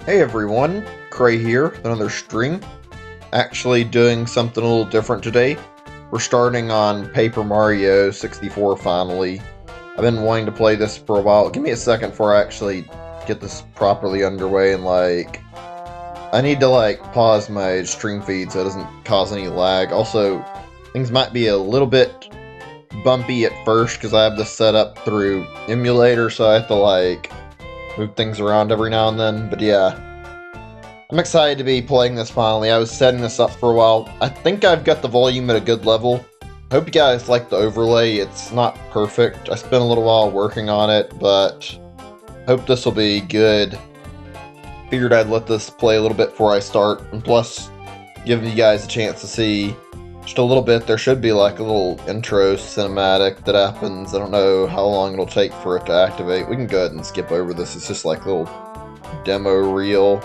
Hey everyone, Cray here, with another stream. Actually doing something a little different today. We're starting on Paper Mario 64 finally. I've been wanting to play this for a while. Give me a second before I actually get this properly underway and I need to pause my stream feed so it doesn't cause any lag. Also, things might be a little bit bumpy at first because I have this set up through emulator, so I have to move things around every now and then, but yeah. I'm excited to be playing this finally. I was setting this up for a while. I think I've got the volume at a good level. Hope you guys like the overlay. It's not perfect. I spent a little while working on it, but hope this will be good. Figured I'd let this play a little bit before I start, and plus giving you guys a chance to see just a little bit. There should be like a little intro cinematic that happens. I don't know how long it'll take for it to activate. We can go ahead and skip over this. It's just like a little demo reel.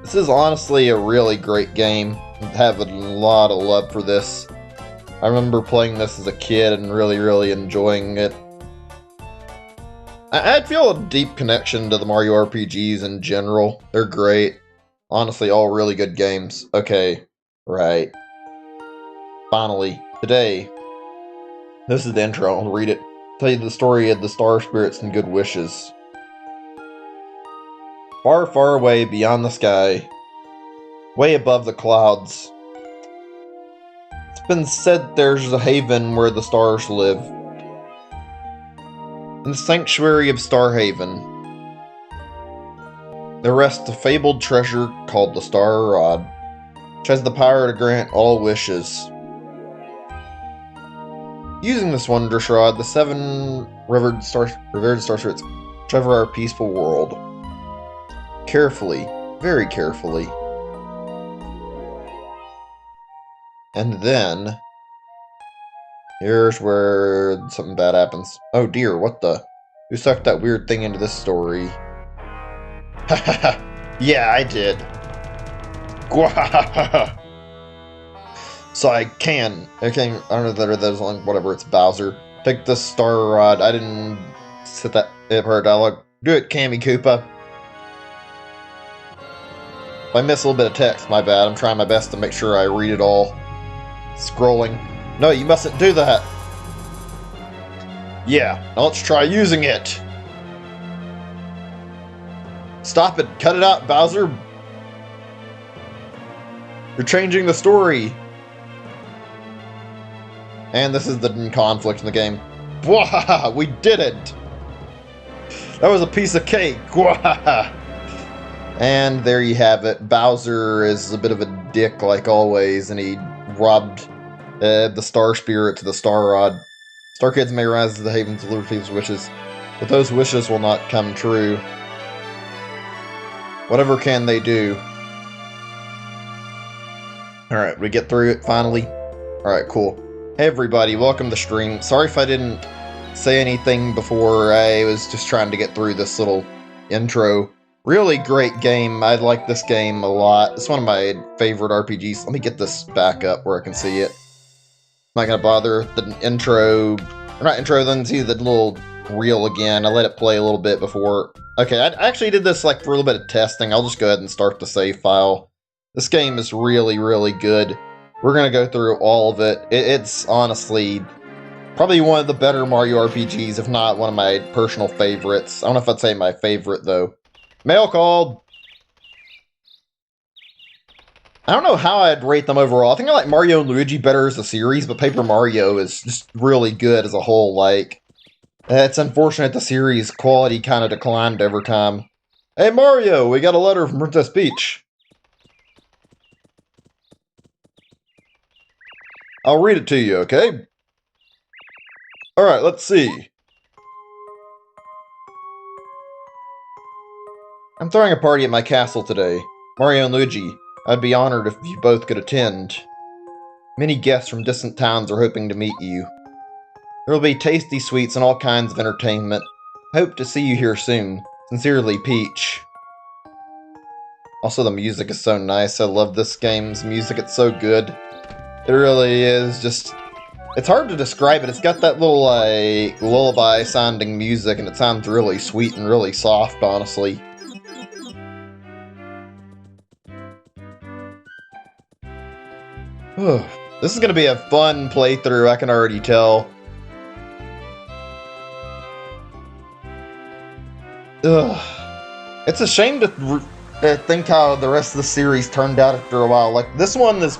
This is honestly a really great game. I have a lot of love for this. I remember playing this as a kid and really enjoying it. I feel a deep connection to the Mario RPGs in general. They're great. Honestly, all really good games. Okay, right. Finally, today, this is the intro. I'll read it. Tell you the story of the star spirits and good wishes. Far, far away beyond the sky, way above the clouds, it's been said there's a haven where the stars live. In the sanctuary of Starhaven, there rests a fabled treasure called the Star Rod, which has the power to grant all wishes. Using this wondrous rod, the seven revered star spirits travel our peaceful world. Carefully, very carefully. And then, here's where something bad happens. Oh dear, what the? Who sucked that weird thing into this story? Hahaha, yeah, I did. Gwahahaha. So I don't know that there's one, whatever, it's Bowser. Take the Star Rod. I didn't set that in her dialogue. Do it, Cammy Koopa. If I miss a little bit of text, my bad. I'm trying my best to make sure I read it all. Scrolling. No, you mustn't do that. Yeah, now let's try using it. Stop it. Cut it out, Bowser. You're changing the story. And this is the conflict in the game. Bwahaha, we did it. That was a piece of cake. Bwahaha. And there you have it. Bowser is a bit of a dick like always, and he robbed the Star Spirit to the Star Rod. Star Kids may rise to the haven to deliver people's wishes, but those wishes will not come true. Whatever can they do? Alright, we get through it finally. Alright, cool. Hey everybody, welcome to the stream. Sorry if I didn't say anything before. I was just trying to get through this little intro. Really great game. I like this game a lot. It's one of my favorite RPGs. Let me get this back up where I can see it. I'm not gonna bother with the intro. Or not intro, then see the little reel again. I let it play a little bit before. Okay, I actually did this for a little bit of testing. I'll just go ahead and start the save file. This game is really good. We're gonna go through all of it. It's honestly probably one of the better Mario RPGs, if not one of my personal favorites. I don't know if I'd say my favorite, though. Mail called! I don't know how I'd rate them overall. I think I like Mario and Luigi better as a series, but Paper Mario is just really good as a whole. It's unfortunate the series quality kind of declined over time. Hey Mario, we got a letter from Princess Peach. I'll read it to you, okay? Alright, let's see. I'm throwing a party at my castle today. Mario and Luigi, I'd be honored if you both could attend. Many guests from distant towns are hoping to meet you. There will be tasty sweets and all kinds of entertainment. Hope to see you here soon. Sincerely, Peach. Also, the music is so nice. I love this game's music. It's so good. It really is just... It's hard to describe it. It's got that little, lullaby-sounding music, and it sounds really sweet and really soft, honestly. This is going to be a fun playthrough, I can already tell. It's a shame to think how the rest of the series turned out after a while. Like, this one is,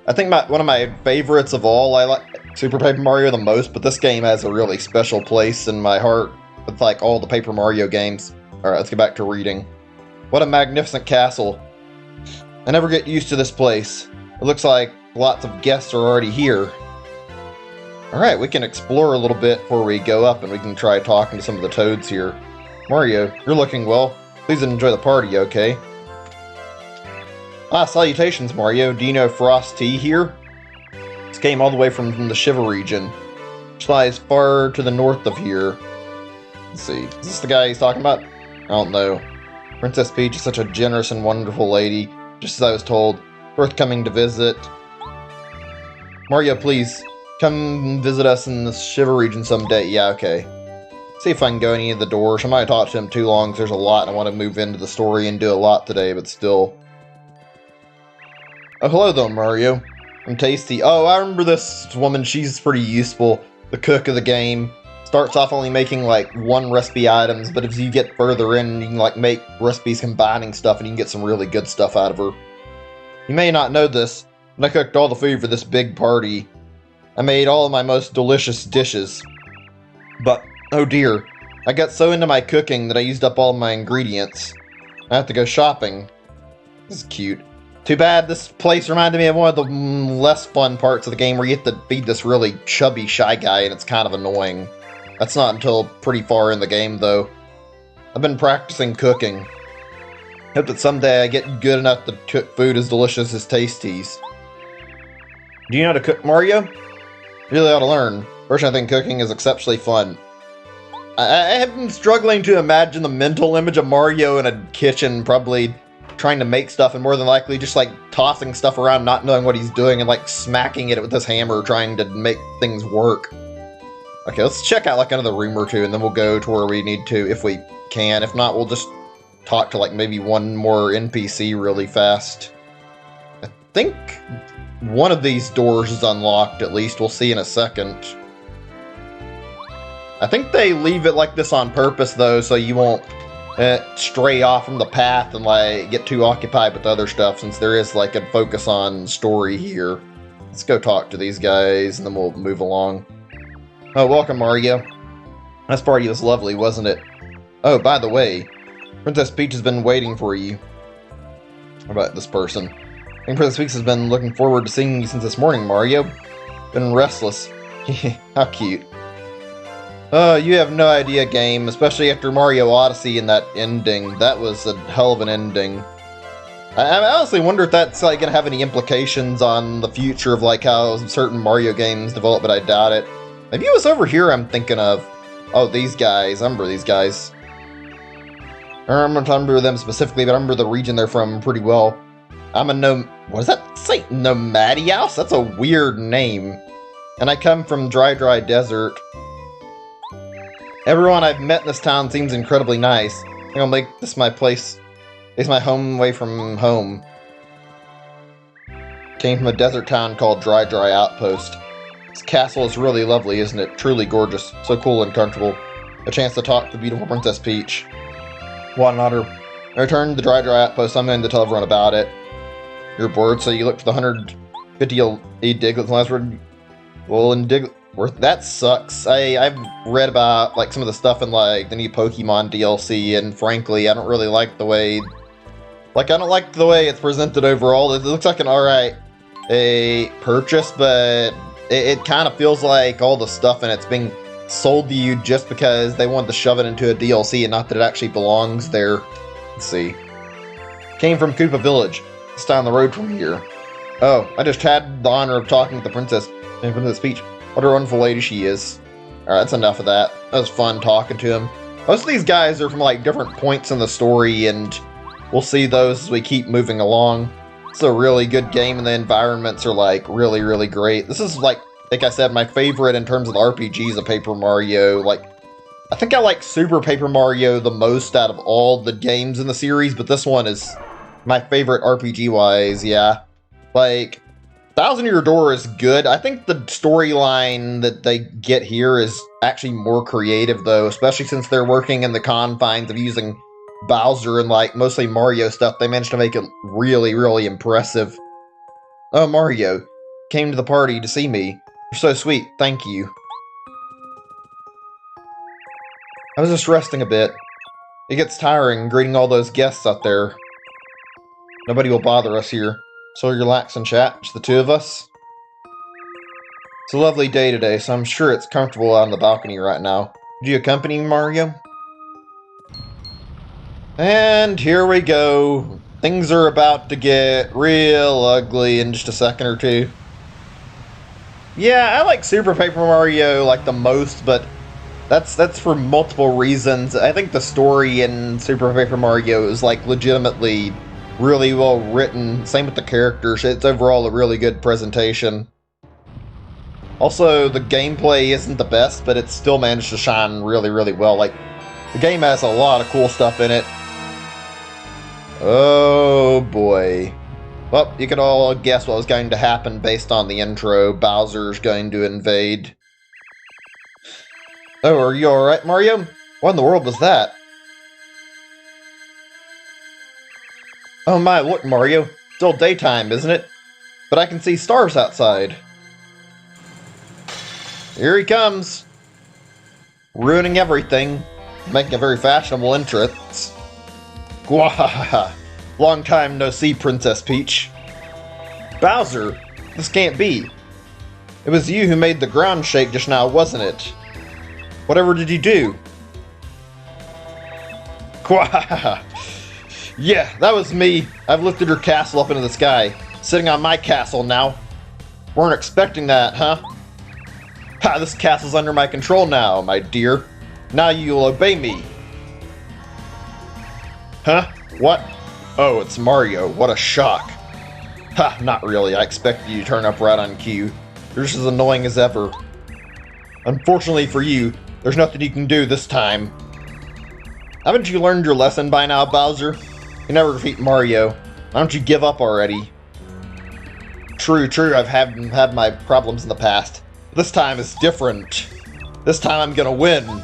I think, one of my favorites of all. I like Super Paper Mario the most, but this game has a really special place in my heart with, like, all the Paper Mario games. Alright, let's get back to reading. What a magnificent castle. I never get used to this place. It looks like lots of guests are already here. Alright, we can explore a little bit before we go up, and we can try talking to some of the toads here. Mario, you're looking well. Please enjoy the party, okay? Ah, salutations, Mario. Do you know Frost Tea here? This came all the way from the Shiva region, which lies far to the north of here. Let's see. Is this the guy he's talking about? I don't know. Princess Peach is such a generous and wonderful lady, just as I was told. Worth coming to visit. Mario, please, come visit us in the Shiva region someday. Yeah, okay. See if I can go any of the doors. I might have talked to him too long, because there's a lot, and I want to move into the story and do a lot today, but still. Oh, hello though, Mario. I'm Tasty. Oh, I remember this woman. She's pretty useful. The cook of the game. Starts off only making, like, 1 recipe items, but as you get further in, you can, like, make recipes combining stuff, and you can get some really good stuff out of her. You may not know this, but I cooked all the food for this big party. I made all of my most delicious dishes. But oh dear, I got so into my cooking that I used up all my ingredients. I have to go shopping. This is cute. Too bad, this place reminded me of one of the less fun parts of the game where you have to feed this really chubby Shy Guy and it's kind of annoying. That's not until pretty far in the game though. I've been practicing cooking. Hope that someday I get good enough to cook food as delicious as Tasty's. Do you know how to cook, Mario? You really ought to learn. Personally, I think cooking is exceptionally fun. I have been struggling to imagine the mental image of Mario in a kitchen, probably trying to make stuff, and more than likely just like tossing stuff around, not knowing what he's doing, and like smacking it with this hammer, trying to make things work. Okay, let's check out like another room or two, and then we'll go to where we need to, if we can. If not, we'll just talk to like maybe one more NPC really fast. I think one of these doors is unlocked, at least. We'll see in a second. I think they leave it like this on purpose, though, so you won't stray off from the path and like get too occupied with other stuff, since there is like a focus on story here. Let's go talk to these guys, and then we'll move along. Oh, welcome, Mario. This party was lovely, wasn't it? Oh, by the way, Princess Peach has been waiting for you. How about this person? I think Princess Peach has been looking forward to seeing you since this morning, Mario. Been restless. How cute. You have no idea, game, especially after Mario Odyssey and that ending. That was a hell of an ending. I honestly wonder if that's like gonna have any implications on the future of like how certain Mario games develop, but I doubt it. Maybe it was over here I'm thinking of. Oh, these guys. I remember these guys. I don't remember them specifically, but I remember the region they're from pretty well. I'm a what does that say? Nomadios? That's a weird name. And I come from Dry Desert. Everyone I've met in this town seems incredibly nice. I think I'll make this my place. It's my home away from home. Came from a desert town called Dry Outpost. This castle is really lovely, isn't it? Truly gorgeous. So cool and comfortable. A chance to talk to the beautiful Princess Peach. What an honor. I returned to the Dry Outpost. I'm going to tell everyone about it. You're bored, so you look for the 150 Diglets last word. Well, in that sucks. I've read about like some of the stuff in like the new Pokemon DLC, and frankly, I don't really like the way. Like, I don't like the way it's presented overall. It looks like an alright purchase, but it kind of feels like all the stuff in it's being sold to you just because they wanted to shove it into a DLC and not that it actually belongs there. Let's see. Came from Koopa Village. It's down the road from here. Oh, I just had the honor of talking with the Princess Peach. What a wonderful lady she is. Alright, that's enough of that. That was fun talking to him. Most of these guys are from like different points in the story, and we'll see those as we keep moving along. It's a really good game, and the environments are like really, really great. This is like I said, my favorite in terms of the RPGs of Paper Mario. Like, I think I like Super Paper Mario the most out of all the games in the series, but this one is my favorite RPG-wise, yeah. Like, Thousand Year Door is good. I think the storyline that they get here is actually more creative, though, especially since they're working in the confines of using Bowser and, like, mostly Mario stuff. They managed to make it really, really impressive. Oh, Mario, came to the party to see me. You're so sweet, thank you. I was just resting a bit. It gets tiring greeting all those guests out there. Nobody will bother us here, so relax and chat, just the two of us. It's a lovely day today, so I'm sure it's comfortable out on the balcony right now. Would you accompany me, Mario? And here we go. Things are about to get real ugly in just a second or two. Yeah, I like Super Paper Mario like the most, but that's for multiple reasons. I think the story in Super Paper Mario is like legitimately really well written. Same with the characters. It's overall a really good presentation. Also, the gameplay isn't the best, but it still managed to shine really, really well. Like, the game has a lot of cool stuff in it. Oh boy. Well, you could all guess what was going to happen based on the intro. Bowser's going to invade. Oh, are you alright, Mario? What in the world was that? Oh my, look, Mario. Still daytime, isn't it? But I can see stars outside. Here he comes. Ruining everything. Making a very fashionable entrance. Gwahaha. Long time no see, Princess Peach. Bowser, this can't be. It was you who made the ground shake just now, wasn't it? Whatever did you do? Gwahaha. Yeah, that was me. I've lifted your castle up into the sky. Sitting on my castle now. Weren't expecting that, huh? Ha, this castle's under my control now, my dear. Now you'll obey me. Huh? What? Oh, it's Mario. What a shock. Ha, not really. I expected you to turn up right on cue. You're just as annoying as ever. Unfortunately for you, there's nothing you can do this time. Haven't you learned your lesson by now, Bowser? You never defeat Mario. Why don't you give up already? True, I've had my problems in the past. This time is different. This time I'm gonna win.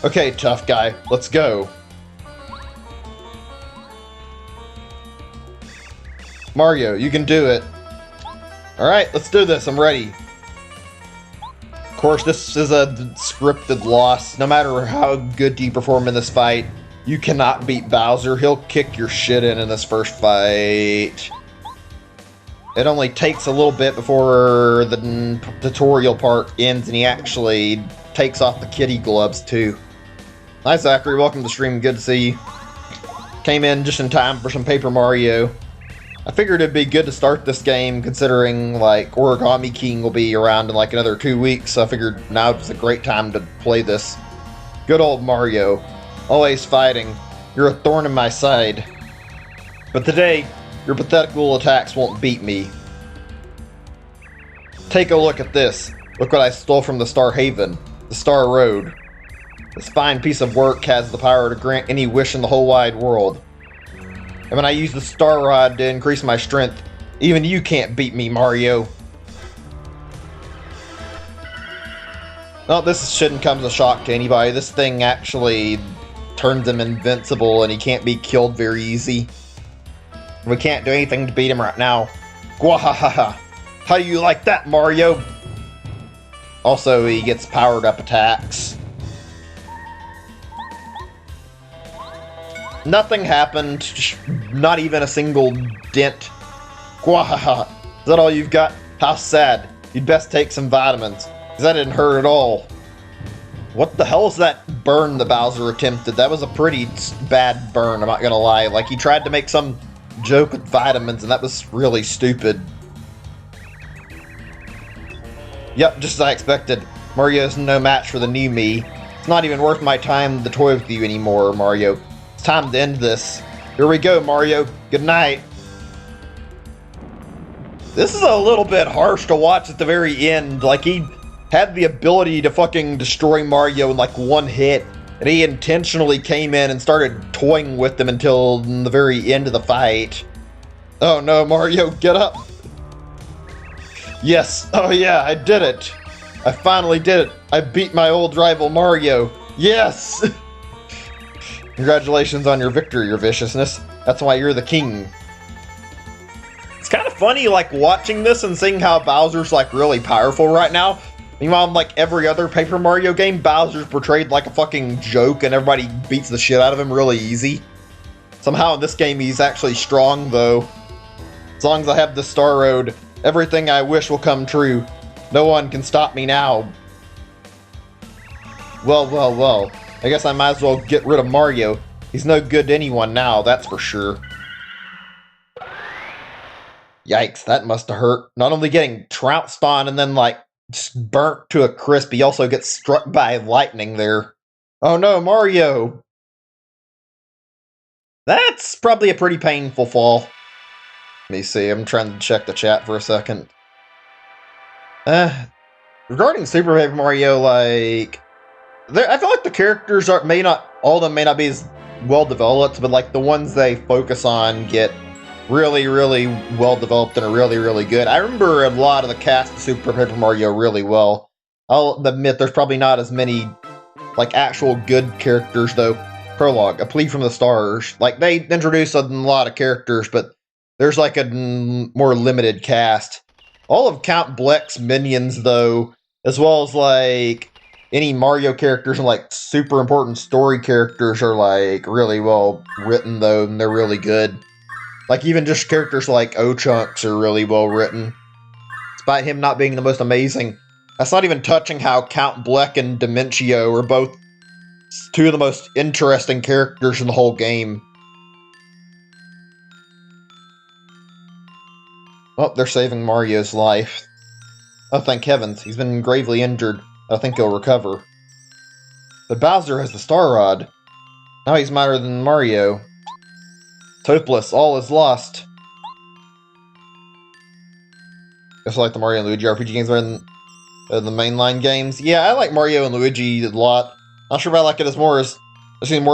Okay, tough guy, let's go. Mario, you can do it. Alright, let's do this, I'm ready. Of course, this is a scripted loss. No matter how good you perform in this fight, you cannot beat Bowser. He'll kick your shit in this first fight. It only takes a little bit before the tutorial part ends and he actually takes off the kitty gloves too. Hi Zachary, welcome to the stream, good to see you. Came in just in time for some Paper Mario. I figured it'd be good to start this game considering like Origami King will be around in like another 2 weeks, so I figured now is a great time to play this. Good old Mario. Always fighting. You're a thorn in my side. But today, your pathetic little attacks won't beat me. Take a look at this. Look what I stole from the Star Haven. The Star Road. This fine piece of work has the power to grant any wish in the whole wide world. And when I use the Star Rod to increase my strength, even you can't beat me, Mario. Well, this shouldn't come as a shock to anybody. This thing actually turns him invincible and he can't be killed very easy. We can't do anything to beat him right now. Gwahahaha. How do you like that, Mario? Also, he gets powered up attacks. Nothing happened. Not even a single dent. Gwahaha. Is that all you've got? How sad. You'd best take some vitamins. Because that didn't hurt at all. What the hell is that burn the Bowser attempted? That was a pretty bad burn, I'm not gonna lie. Like, he tried to make some joke with vitamins, and that was really stupid. Yep, just as I expected. Mario's no match for the new me. It's not even worth my time to toy with you anymore, Mario. It's time to end this. Here we go, Mario. Good night. This is a little bit harsh to watch at the very end. Like, he had the ability to fucking destroy Mario in like one hit, and he intentionally came in and started toying with him until the very end of the fight. Oh no, Mario, get up! Yes! Oh yeah, I did it! I finally did it! I beat my old rival Mario! Yes! Congratulations on your victory, your viciousness. That's why you're the king. It's kind of funny, like, watching this and seeing how Bowser's, like, really powerful right now. Meanwhile, in, like, every other Paper Mario game, Bowser's portrayed like a fucking joke and everybody beats the shit out of him really easy. Somehow in this game, he's actually strong, though. As long as I have the Star Road, everything I wish will come true. No one can stop me now. Well, well, well. I guess I might as well get rid of Mario. He's no good to anyone now, that's for sure. Yikes, that must have hurt. Not only getting trounced on and then, like, just burnt to a crisp, he also gets struck by lightning there. Oh no, Mario! That's probably a pretty painful fall. Let me see, I'm trying to check the chat for a second. Regarding Super Paper Mario, like, I feel like the characters all of them may not be as well developed, but like the ones they focus on get really, really well developed and are really, really good. I remember a lot of the cast of Super Paper Mario really well. I'll admit there's probably not as many like actual good characters though. Prologue, A Plea from the Stars. Like they introduce a lot of characters, but there's like a more limited cast. All of Count Bleck's minions though, as well as like any Mario characters and like super important story characters are like really well written though, and they're really good. Like even just characters like O-Chunks are really well written. Despite him not being the most amazing. That's not even touching how Count Bleck and Dimentio are both two of the most interesting characters in the whole game. Oh, they're saving Mario's life. Oh, thank heavens, he's been gravely injured. I think he'll recover. But Bowser has the Star Rod. Now he's madder than Mario. It's hopeless, all is lost. Just like the Mario and Luigi RPG games better than the mainline games. Yeah, I like Mario and Luigi a lot. Not sure if I like it as more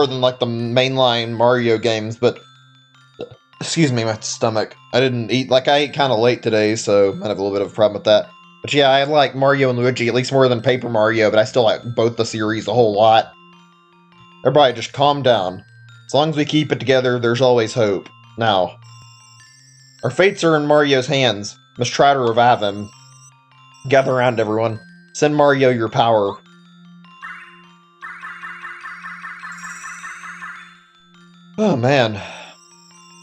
than like the mainline Mario games, but excuse me, my stomach. I ate kind of late today, so I might have a little bit of a problem with that. But yeah, I like Mario and Luigi at least more than Paper Mario, but I still like both the series a whole lot. Everybody just calm down. As long as we keep it together, there's always hope. Now, our fates are in Mario's hands. Must try to revive him. Gather around, everyone. Send Mario your power. Oh, man.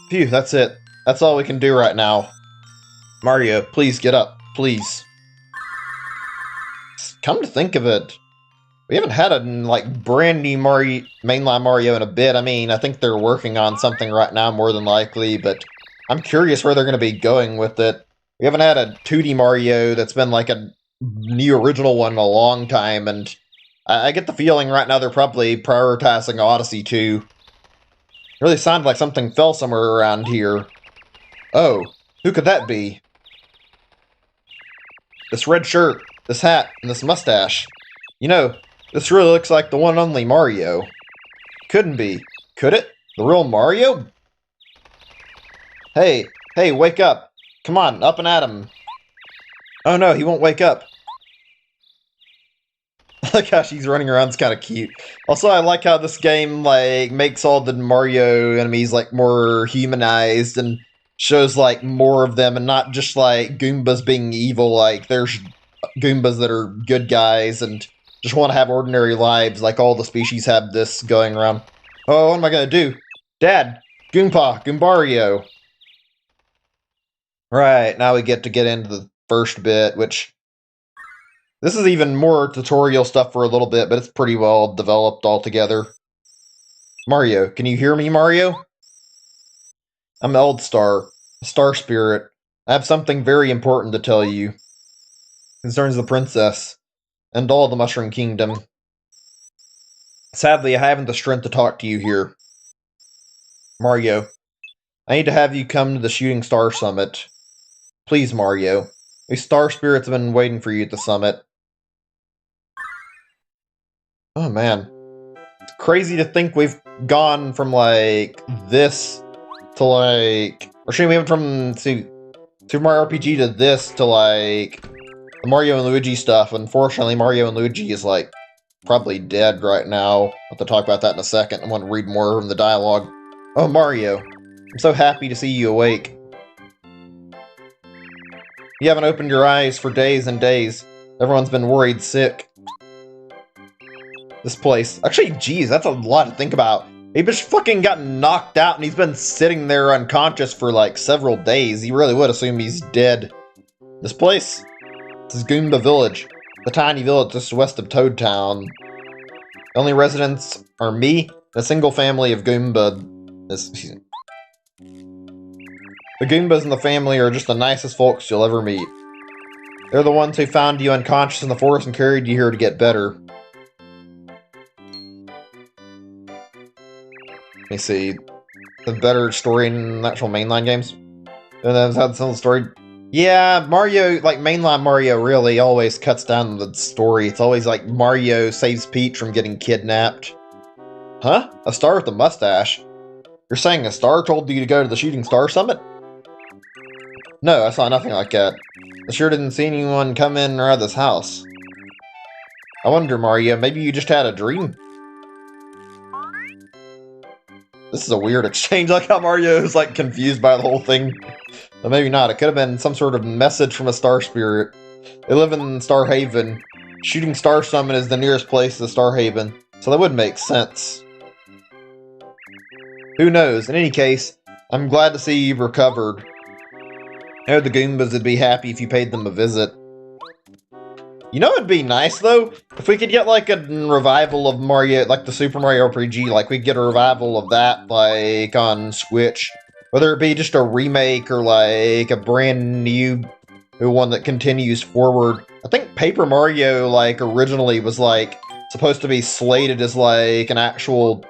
Phew, that's it. That's all we can do right now. Mario, please get up. Please. Come to think of it, we haven't had a like brand new mainline Mario in a bit. I mean, I think they're working on something right now, more than likely, but I'm curious where they're going to be going with it. We haven't had a 2D Mario that's been like a new original one in a long time, and I get the feeling right now they're probably prioritizing Odyssey 2. It really sounded like something fell somewhere around here. Oh, who could that be? This red shirt, this hat, and this mustache. You know, this really looks like the one and only Mario. Couldn't be. Could it? The real Mario? Hey, wake up. Come on, up and at him. Oh no, he won't wake up. I like how she's running around, it's kind of cute. Also, I like how this game, like, makes all the Mario enemies, like, more humanized and shows, like, more of them and not just, like, Goombas being evil. Like, there's Goombas that are good guys and just want to have ordinary lives, like all the species have this going around. Oh, what am I gonna do? Dad! Goombario! Right, now we get into the first bit, which... This is even more tutorial stuff for a little bit, but it's pretty well developed altogether. Mario, can you hear me, Mario? I'm Eldstar, a star spirit. I have something very important to tell you. It concerns the princess, and all the Mushroom Kingdom. Sadly, I haven't the strength to talk to you here. Mario, I need to have you come to the Shooting Star Summit. Please, Mario. We star spirits have been waiting for you at the summit. Oh man. It's crazy to think we've gone from like this to like... Or should we went from... See, Super Mario RPG to this to, like, the Mario and Luigi stuff. Unfortunately, Mario and Luigi is, like, probably dead right now. I'll have to talk about that in a second. I want to read more from the dialogue. Oh, Mario. I'm so happy to see you awake. You haven't opened your eyes for days and days. Everyone's been worried sick. This place. Actually, geez, that's a lot to think about. He just fucking got knocked out and he's been sitting there unconscious for like several days. You really would assume he's dead. This place? This is Goomba Village. The tiny village just west of Toad Town. The only residents are me and a single family of Goomba. The Goombas in the family are just the nicest folks you'll ever meet. They're the ones who found you unconscious in the forest and carried you here to get better. Let me see. The better story in actual mainline games? And that's how the story. Yeah, Mario, like mainline Mario really always cuts down the story. It's always like Mario saves Peach from getting kidnapped. Huh? A star with a mustache? You're saying a star told you to go to the Shooting Star Summit? No, I saw nothing like that. I sure didn't see anyone come in or out of this house. I wonder, Mario, maybe you just had a dream? This is a weird exchange, like how Mario is like confused by the whole thing. But maybe not, it could have been some sort of message from a star spirit. They live in Star Haven. Shooting Star Summit is the nearest place to Star Haven, so that would make sense. Who knows? In any case, I'm glad to see you've recovered. I know the Goombas would be happy if you paid them a visit. You know it'd be nice, though? If we could get, like, a revival of Mario, like the Super Mario RPG, like, we'd get a revival of that, like, on Switch. Whether it be just a remake or, like, a brand new one that continues forward. I think Paper Mario, like, originally was, like, supposed to be slated as, like, an actual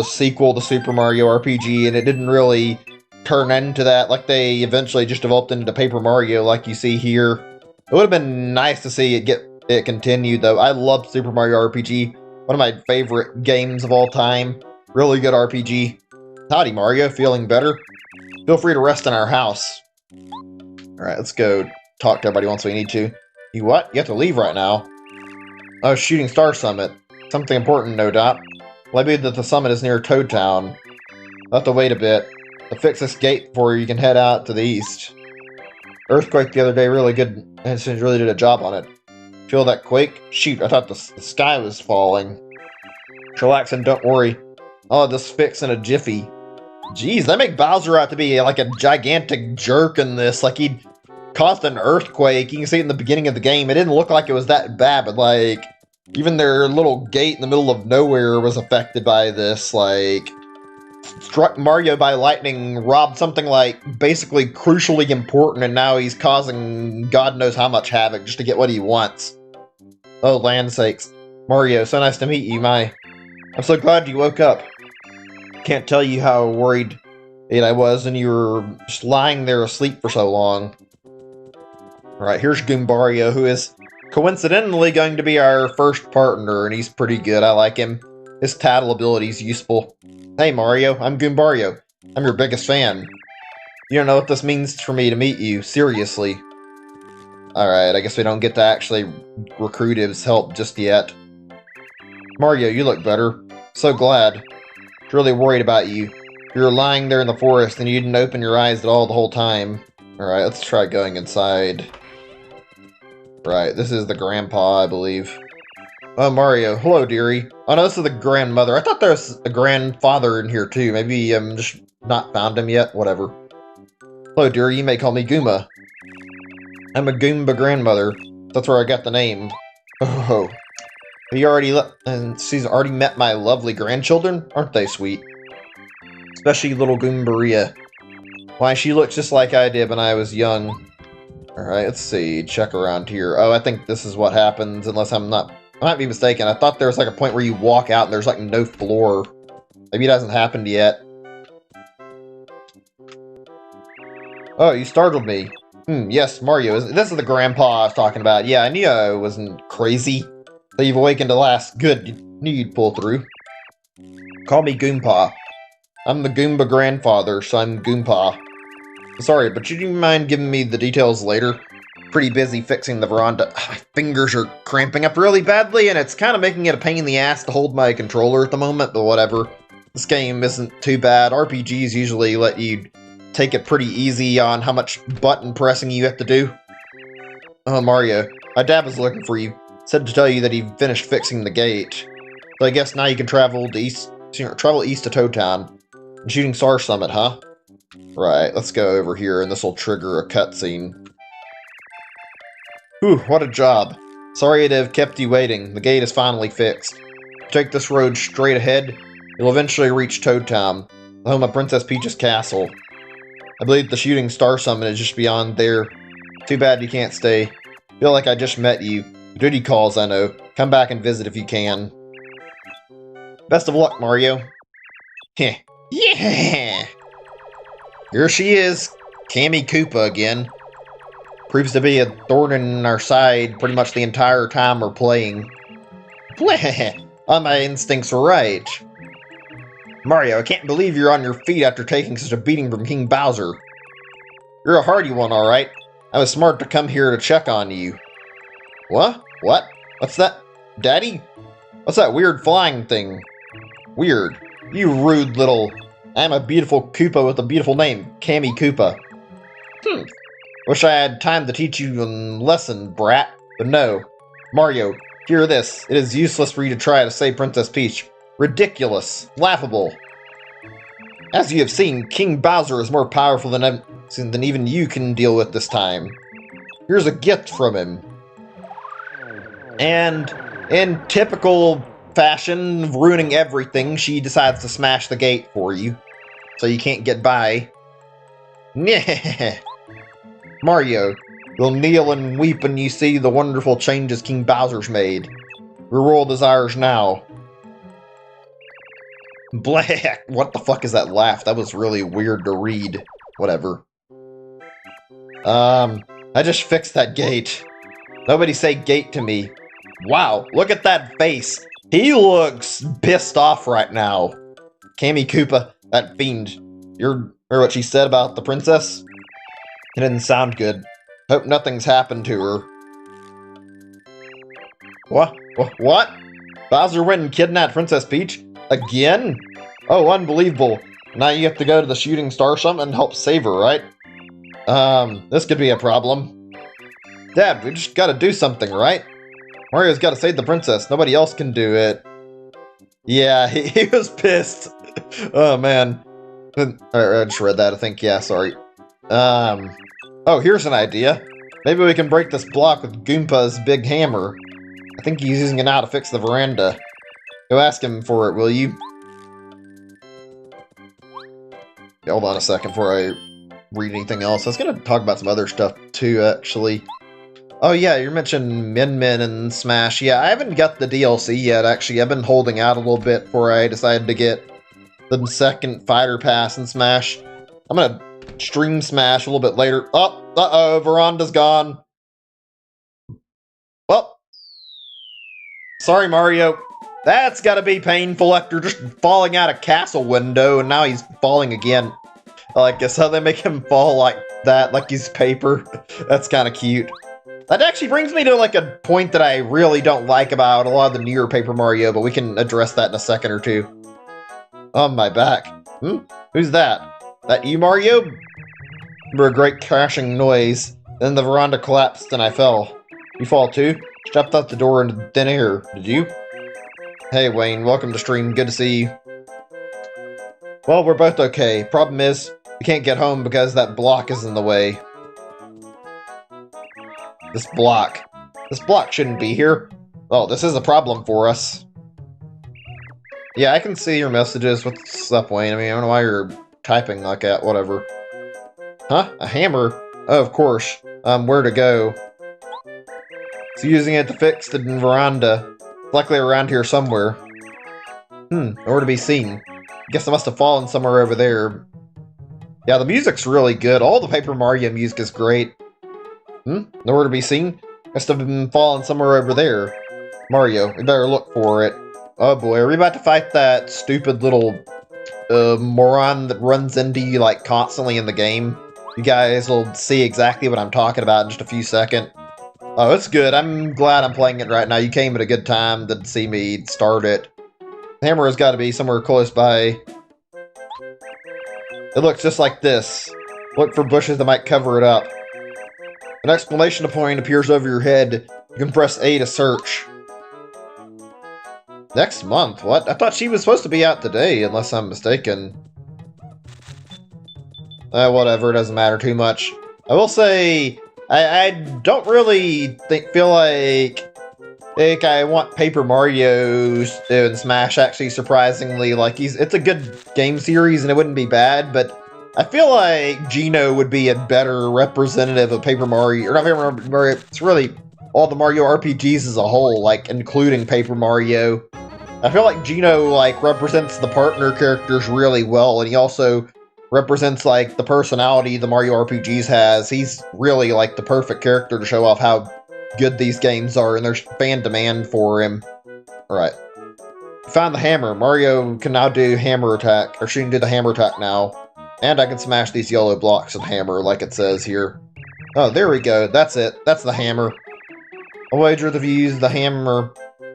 sequel to Super Mario RPG, and it didn't really turn into that. Like, they eventually just developed into Paper Mario, like you see here. It would have been nice to see it continued, though. I love Super Mario RPG. One of my favorite games of all time. Really good RPG. Howdy, Mario. Feeling better? Feel free to rest in our house. Alright, let's go talk to everybody once we need to. You what? You have to leave right now. Oh, Shooting Star Summit. Something important, no doubt. Well, I believe that the summit is near Toad Town. I'll have to wait a bit. I'll fix this gate before you can head out to the east. Earthquake the other day really good, and it really did a job on it. Feel that quake? Shoot, I thought the sky was falling. Relax and don't worry. I'll have this fix in a jiffy. Jeez, they make Bowser out to be like a gigantic jerk in this. Like, he caused an earthquake. You can see it in the beginning of the game. It didn't look like it was that bad, but, like, even their little gate in the middle of nowhere was affected by this. Like, struck Mario by lightning, robbed something, like, basically crucially important, and now he's causing God knows how much havoc just to get what he wants. Oh, land sakes. Mario, so nice to meet you, I'm so glad you woke up. Can't tell you how worried I was when you were just lying there asleep for so long. Alright, here's Goombario, who is coincidentally going to be our first partner, and he's pretty good. I like him. His tattle ability's useful. Hey Mario, I'm Goombario. I'm your biggest fan. You don't know what this means for me to meet you, seriously. Alright, I guess we don't get to actually recruit his help just yet. Mario, you look better. So glad. Really worried about you. You were lying there in the forest and you didn't open your eyes at all the whole time. Alright, let's try going inside. Right, this is the grandpa, I believe. Oh, Mario. Hello, dearie. Oh, no, this is the grandmother. I thought there was a grandfather in here, too. Maybe just not found him yet. Whatever. Hello, dearie. You may call me Goomba. I'm a Goomba grandmother. That's where I got the name. Oh. Have you already and she's already met my lovely grandchildren? Aren't they sweet? Especially little Goombaria. Why, she looks just like I did when I was young. Alright, let's see. Check around here. Oh, I think this is what happens, unless I might be mistaken. I thought there was like a point where you walk out and there's like no floor. Maybe it hasn't happened yet. Oh, you startled me. Yes, Mario. This is the grandpa I was talking about. Yeah, I knew I wasn't crazy. So you've awakened at last. Good. You knew you'd pull through. Call me Goompa. I'm the Goomba grandfather, so I'm Goompa. Sorry, but you mind giving me the details later? Pretty busy fixing the veranda. My fingers are cramping up really badly, and it's kind of making it a pain in the ass to hold my controller at the moment, but whatever. This game isn't too bad. RPGs usually let you take it pretty easy on how much button pressing you have to do. Oh, Mario, my dad was looking for you. Said to tell you that he finished fixing the gate. So I guess now you can travel east to Toad Town. Shooting Star Summit, huh? Right, let's go over here, and this will trigger a cutscene. Whew, what a job. Sorry to have kept you waiting. The gate is finally fixed. Take this road straight ahead. You'll eventually reach Toad Town, the home of Princess Peach's castle. I believe the Shooting Star Summit is just beyond there. Too bad you can't stay. Feel like I just met you. Duty calls, I know. Come back and visit if you can. Best of luck, Mario. Heh. Yeah! Here she is, Cammy Koopa again. Proves to be a thorn in our side pretty much the entire time we're playing. Bleh! My instincts were right. Mario, I can't believe you're on your feet after taking such a beating from King Bowser. You're a hardy one, alright. I was smart to come here to check on you. What? What? What's that? Daddy? What's that weird flying thing? Weird. You rude little... I'm a beautiful Koopa with a beautiful name, Cammy Koopa. Wish I had time to teach you a lesson, brat. But no. Mario, hear this. It is useless for you to try to save Princess Peach. Ridiculous. Laughable. As you have seen, King Bowser is more powerful than even you can deal with this time. Here's a gift from him. And in typical fashion of ruining everything, she decides to smash the gate for you. So you can't get by. Mario, you'll kneel and weep when you see the wonderful changes King Bowser's made. Your world is ours now. Black! What the fuck is that laugh? That was really weird to read. Whatever. I just fixed that gate. Nobody say gate to me. Wow, look at that face. He looks pissed off right now. Cammy Koopa, that fiend. Heard what she said about the princess? It didn't sound good. Hope nothing's happened to her. What? What? Bowser went and kidnapped Princess Peach? Again? Oh, unbelievable. Now you have to go to the Shooting Star Summit and help save her, right? This could be a problem. Dad, we just gotta do something, right? Mario's gotta save the princess. Nobody else can do it. Yeah, he was pissed. Oh, man. I just read that, I think. Yeah, sorry. Oh, here's an idea. Maybe we can break this block with Goompa's big hammer. I think he's using it now to fix the veranda. Go ask him for it, will you? Yeah, hold on a second before I read anything else. I was gonna talk about some other stuff, too, actually. Oh yeah, you mentioned Min Min and Smash. Yeah, I haven't got the DLC yet, actually. I've been holding out a little bit before I decided to get the second Fighter Pass in Smash. I'm gonna stream Smash a little bit later. Oh, uh-oh, Veranda's gone. Well, sorry, Mario. That's gotta be painful after just falling out a castle window, and now he's falling again. I guess how they make him fall like that, like he's paper. That's kind of cute. That actually brings me to, like, a point that I really don't like about a lot of the newer Paper Mario, but we can address that in a second or two. Oh, my back. Who's that? That you, Mario? Remember a great crashing noise. Then the veranda collapsed and I fell. You fall too? Stepped out the door into thin air. Did you? Hey, Wayne. Welcome to stream. Good to see you. Well, we're both okay. Problem is, we can't get home because that block is in the way. This block shouldn't be here. Oh, this is a problem for us. Yeah, I can see your messages. What's up, Wayne? I mean, I don't know why you're typing like that. Whatever. Huh? A hammer? Oh, of course. Where to go? It's using it to fix the veranda. It's likely around here somewhere. Nowhere to be seen. Guess I must have fallen somewhere over there. Yeah, the music's really good. All the Paper Mario music is great. Nowhere to be seen? Must have been falling somewhere over there. Mario, we better look for it. Oh boy, are we about to fight that stupid little moron that runs into you, like, constantly in the game? You guys will see exactly what I'm talking about in just a few seconds. Oh, it's good. I'm glad I'm playing it right now. You came at a good time to see me start it. The hammer has got to be somewhere close by. It looks just like this. Look for bushes that might cover it up. An exclamation point appears over your head. You can press A to search. Next month? What? I thought she was supposed to be out today, unless I'm mistaken. Whatever, it doesn't matter too much. I will say, I don't really feel like I want Paper Mario in Smash, actually, surprisingly. Like, it's a good game series, and it wouldn't be bad, but I feel like Geno would be a better representative of Paper Mario, or not Paper Mario, it's really all the Mario RPGs as a whole, like, including Paper Mario. I feel like Geno, like, represents the partner characters really well, and he also represents, like, the personality the Mario RPGs has. He's really, like, the perfect character to show off how good these games are, and there's fan demand for him. Alright. Found the hammer. Mario can now do hammer attack, or she can do the hammer attack now. And I can smash these yellow blocks with hammer, like it says here. Oh, there we go. That's it. That's the hammer. I'll wager that if you use the hammer,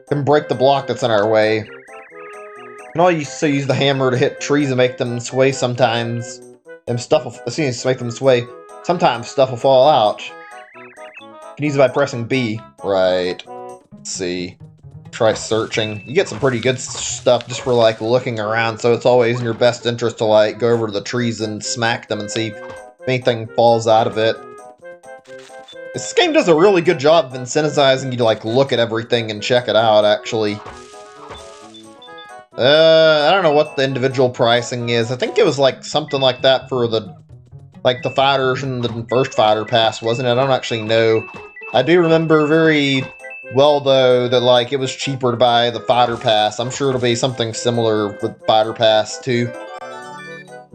can break the block that's in our way. You can also use the hammer to hit trees and make them sway sometimes. And stuff will, as soon as you make them sway, sometimes stuff will fall out. You can use it by pressing B. Right. Let's see. Try searching. You get some pretty good stuff just for, like, looking around, so it's always in your best interest to, like, go over to the trees and smack them and see if anything falls out of it. This game does a really good job of incentivizing you to, like, look at everything and check it out, actually. I don't know what the individual pricing is. I think it was, like, something like that for the, like, the fighters in the first Fighter Pass, wasn't it? I don't actually know. I do remember very well, though, that, like, it was cheaper to buy the Fighter Pass. I'm sure it'll be something similar with Fighter Pass, too.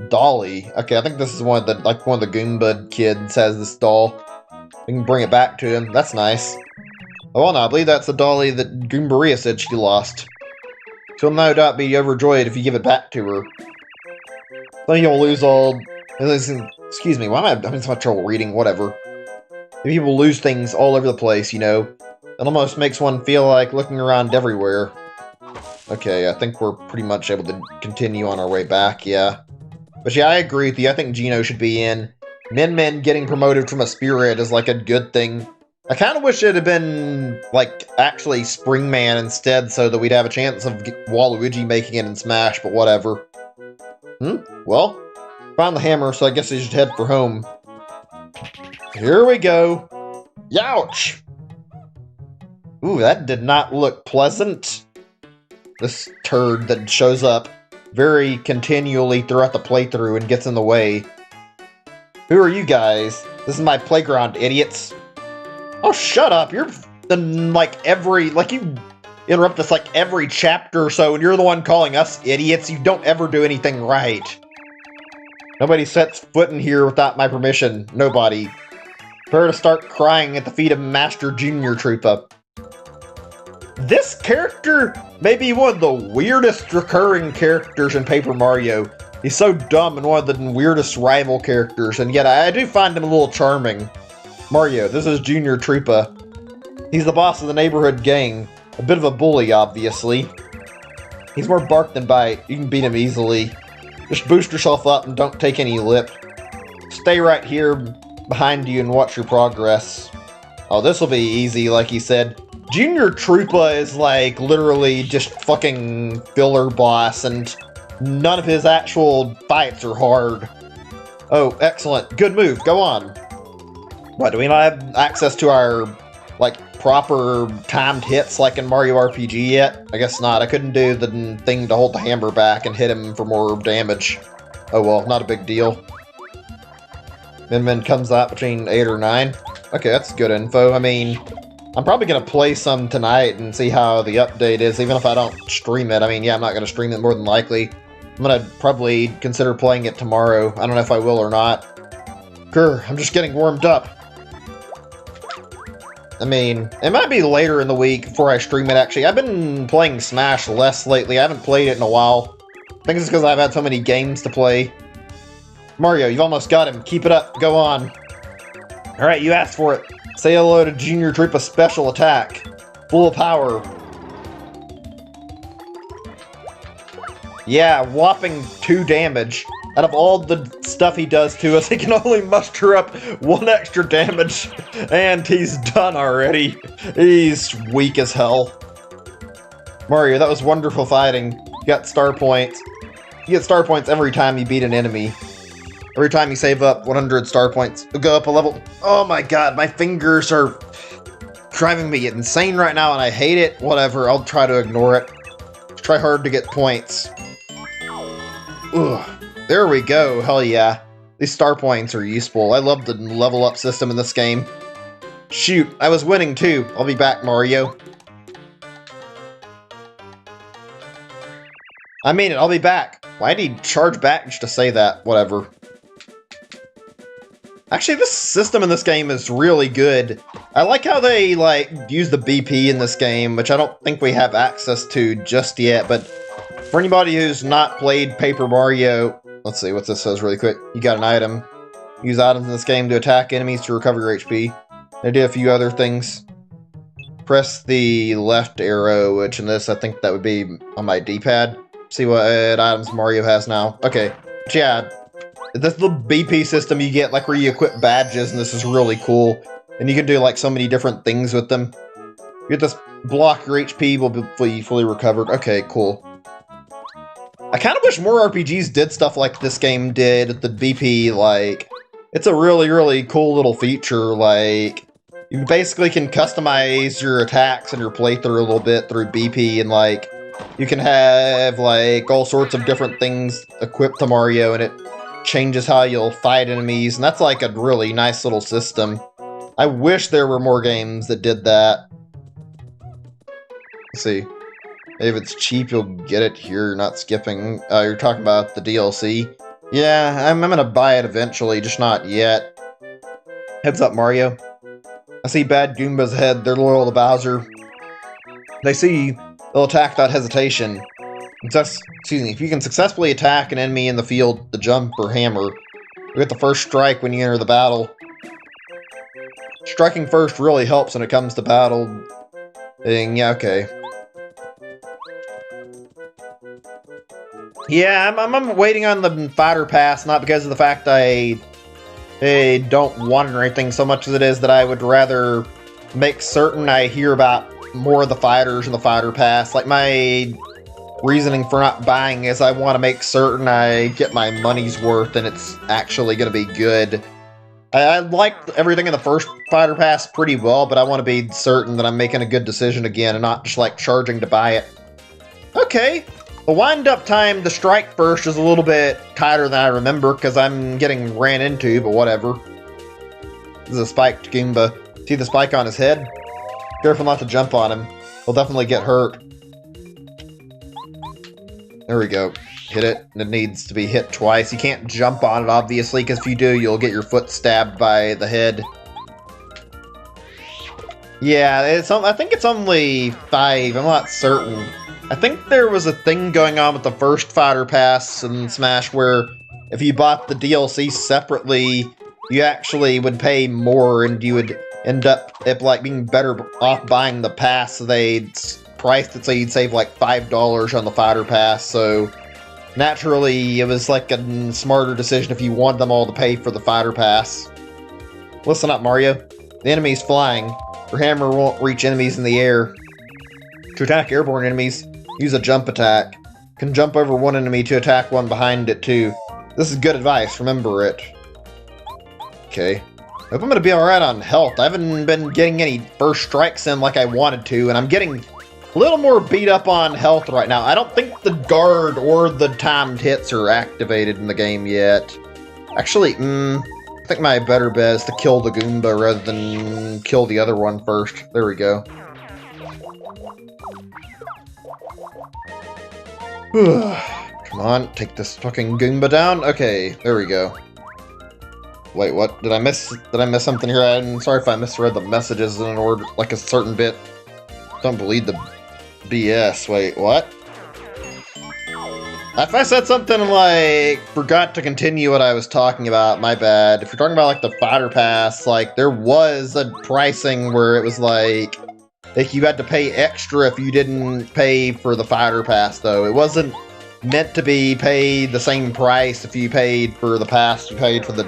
Dolly. Okay, I think this is one of the Goomba kids has this doll. We can bring it back to him. That's nice. Oh, well, no, I believe that's the dolly that Goombaria said she lost. She'll no doubt be overjoyed if you give it back to her. Then you'll lose all... Excuse me, why am I having so much trouble reading? Whatever. People lose things all over the place, you know. It almost makes one feel like looking around everywhere. Okay, I think we're pretty much able to continue on our way back, yeah. But yeah, I agree with you. I think Geno should be in. Min getting promoted from a spirit is like a good thing. I kind of wish it had been, like, actually Springman instead, so that we'd have a chance of Waluigi making it in Smash, but whatever. Well, found the hammer, so I guess I should head for home. Here we go. Youch! Ooh, that did not look pleasant. This turd that shows up very continually throughout the playthrough and gets in the way. Who are you guys? This is my playground, idiots. Oh, shut up. You're you interrupt us like every chapter or so, and you're the one calling us idiots. You don't ever do anything right. Nobody sets foot in here without my permission. Nobody. Prepare to start crying at the feet of Master Junior Troopa. This character may be one of the weirdest recurring characters in Paper Mario. He's so dumb and one of the weirdest rival characters, and yet I do find him a little charming. Mario, this is Junior Troopa. He's the boss of the neighborhood gang. A bit of a bully, obviously. He's more bark than bite. You can beat him easily. Just boost yourself up and don't take any lip. Stay right here behind you and watch your progress. Oh, this will be easy, like he said. Junior Troopa is, like, literally just fucking filler boss, and none of his actual fights are hard. Oh, excellent. Good move. Go on. What, do we not have access to our, like, proper timed hits like in Mario RPG yet? I guess not. I couldn't do the thing to hold the hammer back and hit him for more damage. Oh well, not a big deal. Min comes out between 8 or 9. Okay, that's good info. I mean, I'm probably going to play some tonight and see how the update is, even if I don't stream it. I mean, yeah, I'm not going to stream it more than likely. I'm going to probably consider playing it tomorrow. I don't know if I will or not. Grr, I'm just getting warmed up. I mean, it might be later in the week before I stream it, actually. I've been playing Smash less lately. I haven't played it in a while. I think it's because I've had so many games to play. Mario, you've almost got him. Keep it up. Go on. Alright, you asked for it. Say hello to Junior Troopa's special attack. Full of power. Yeah, whopping 2 damage. Out of all the stuff he does to us, he can only muster up 1 extra damage. And he's done already. He's weak as hell. Mario, that was wonderful fighting. You got star points. You get star points every time you beat an enemy. Every time you save up 100 star points, you'll go up a level. Oh my god, my fingers are driving me insane right now and I hate it. Whatever, I'll try to ignore it. Try hard to get points. Ugh. There we go, hell yeah. These star points are useful. I love the level up system in this game. Shoot, I was winning too. I'll be back, Mario. I mean it, I'll be back. Why'd he charge back just to say that? Whatever. Actually, this system in this game is really good. I like how they, like, use the BP in this game, which I don't think we have access to just yet, but for anybody who's not played Paper Mario, let's see what this says really quick. You got an item. Use items in this game to attack enemies to recover your HP. They do a few other things. Press the left arrow, which in this, I think that would be on my D-pad. See what items Mario has now. Okay, but yeah. This little BP system you get, like, where you equip badges, and this is really cool. And you can do, like, so many different things with them. You get this block, your HP will be fully recovered. Okay, cool. I kind of wish more RPGs did stuff like this game did. The BP, like, it's a really, really cool little feature. Like, you basically can customize your attacks and your playthrough a little bit through BP, and, like, you can have, like, all sorts of different things equipped to Mario, and it changes how you'll fight enemies, and that's like a really nice little system. I wish there were more games that did that. Let's see. If it's cheap, you'll get it here. You're not skipping. You're talking about the DLC. Yeah, I'm gonna buy it eventually, just not yet. Heads up, Mario. I see bad Goombas ahead. They're loyal to Bowser. They see you, they'll attack without hesitation. Excuse me, if you can successfully attack an enemy in the field, the jump or hammer, you get the first strike when you enter the battle. Striking first really helps when it comes to battle. Yeah, okay. Yeah, I'm waiting on the fighter pass, not because of the fact I don't want it or anything, so much as it is that I would rather make certain I hear about more of the fighters in the fighter pass. Like, my reasoning for not buying is I want to make certain I get my money's worth and it's actually going to be good. I liked everything in the first fighter pass pretty well, but I want to be certain that I'm making a good decision again and not just like charging to buy it. Okay, the wind-up time to strike first is a little bit tighter than I remember because I'm getting ran into, but whatever. This is a spiked Goomba. See the spike on his head? Careful not to jump on him. He'll definitely get hurt. There we go. Hit it, and it needs to be hit twice. You can't jump on it, obviously, because if you do, you'll get your foot stabbed by the head. Yeah, I think it's only 5. I'm not certain. I think there was a thing going on with the first Fighter Pass in Smash where if you bought the DLC separately, you actually would pay more, and you would end up like being better off buying the pass. So they priced it so you'd save like $5 on the Fighter Pass, so naturally it was like a smarter decision if you want them all to pay for the Fighter Pass. Listen up, Mario. The enemy's flying. Your hammer won't reach enemies in the air. To attack airborne enemies, use a jump attack. You can jump over one enemy to attack one behind it too. This is good advice, remember it. Okay. Hope I'm gonna be alright on health. I haven't been getting any first strikes in like I wanted to, and I'm getting a little more beat up on health right now. I don't think the guard or the timed hits are activated in the game yet. Actually, I think my better bet is to kill the Goomba rather than kill the other one first. There we go. Come on, take this fucking Goomba down. Okay, there we go. Wait, what? Did I miss something here? I'm sorry if I misread the messages in order, like a certain bit. Don't believe the BS. Wait, what? If I said something like, forgot to continue what I was talking about, my bad. If you're talking about, like, the fighter pass, like, there was a pricing where it was like you had to pay extra if you didn't pay for the fighter pass, though. It wasn't meant to be paid the same price if you paid for the pass you paid for the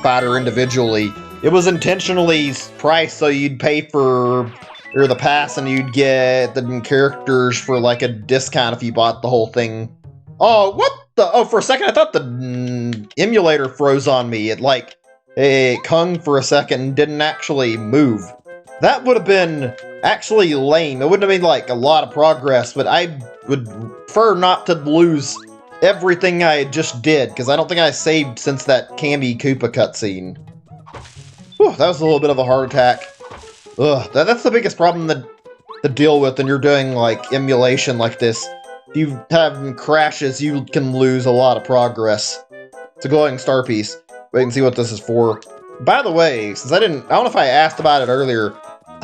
fighter individually. It was intentionally priced so you'd pay for the pass and you'd get the characters for, like, a discount if you bought the whole thing. Oh, what the? Oh, for a second, I thought the emulator froze on me. It hung for a second and didn't actually move. That would have been actually lame. It wouldn't have been, like, a lot of progress, but I would prefer not to lose everything I just did, because I don't think I saved since that Cammy Koopa cutscene. Whew, that was a little bit of a heart attack. Ugh, that's the biggest problem to deal with when you're doing, like, emulation like this. If you have crashes, you can lose a lot of progress. It's a glowing star piece. Wait and see what this is for. By the way, since I don't know if I asked about it earlier,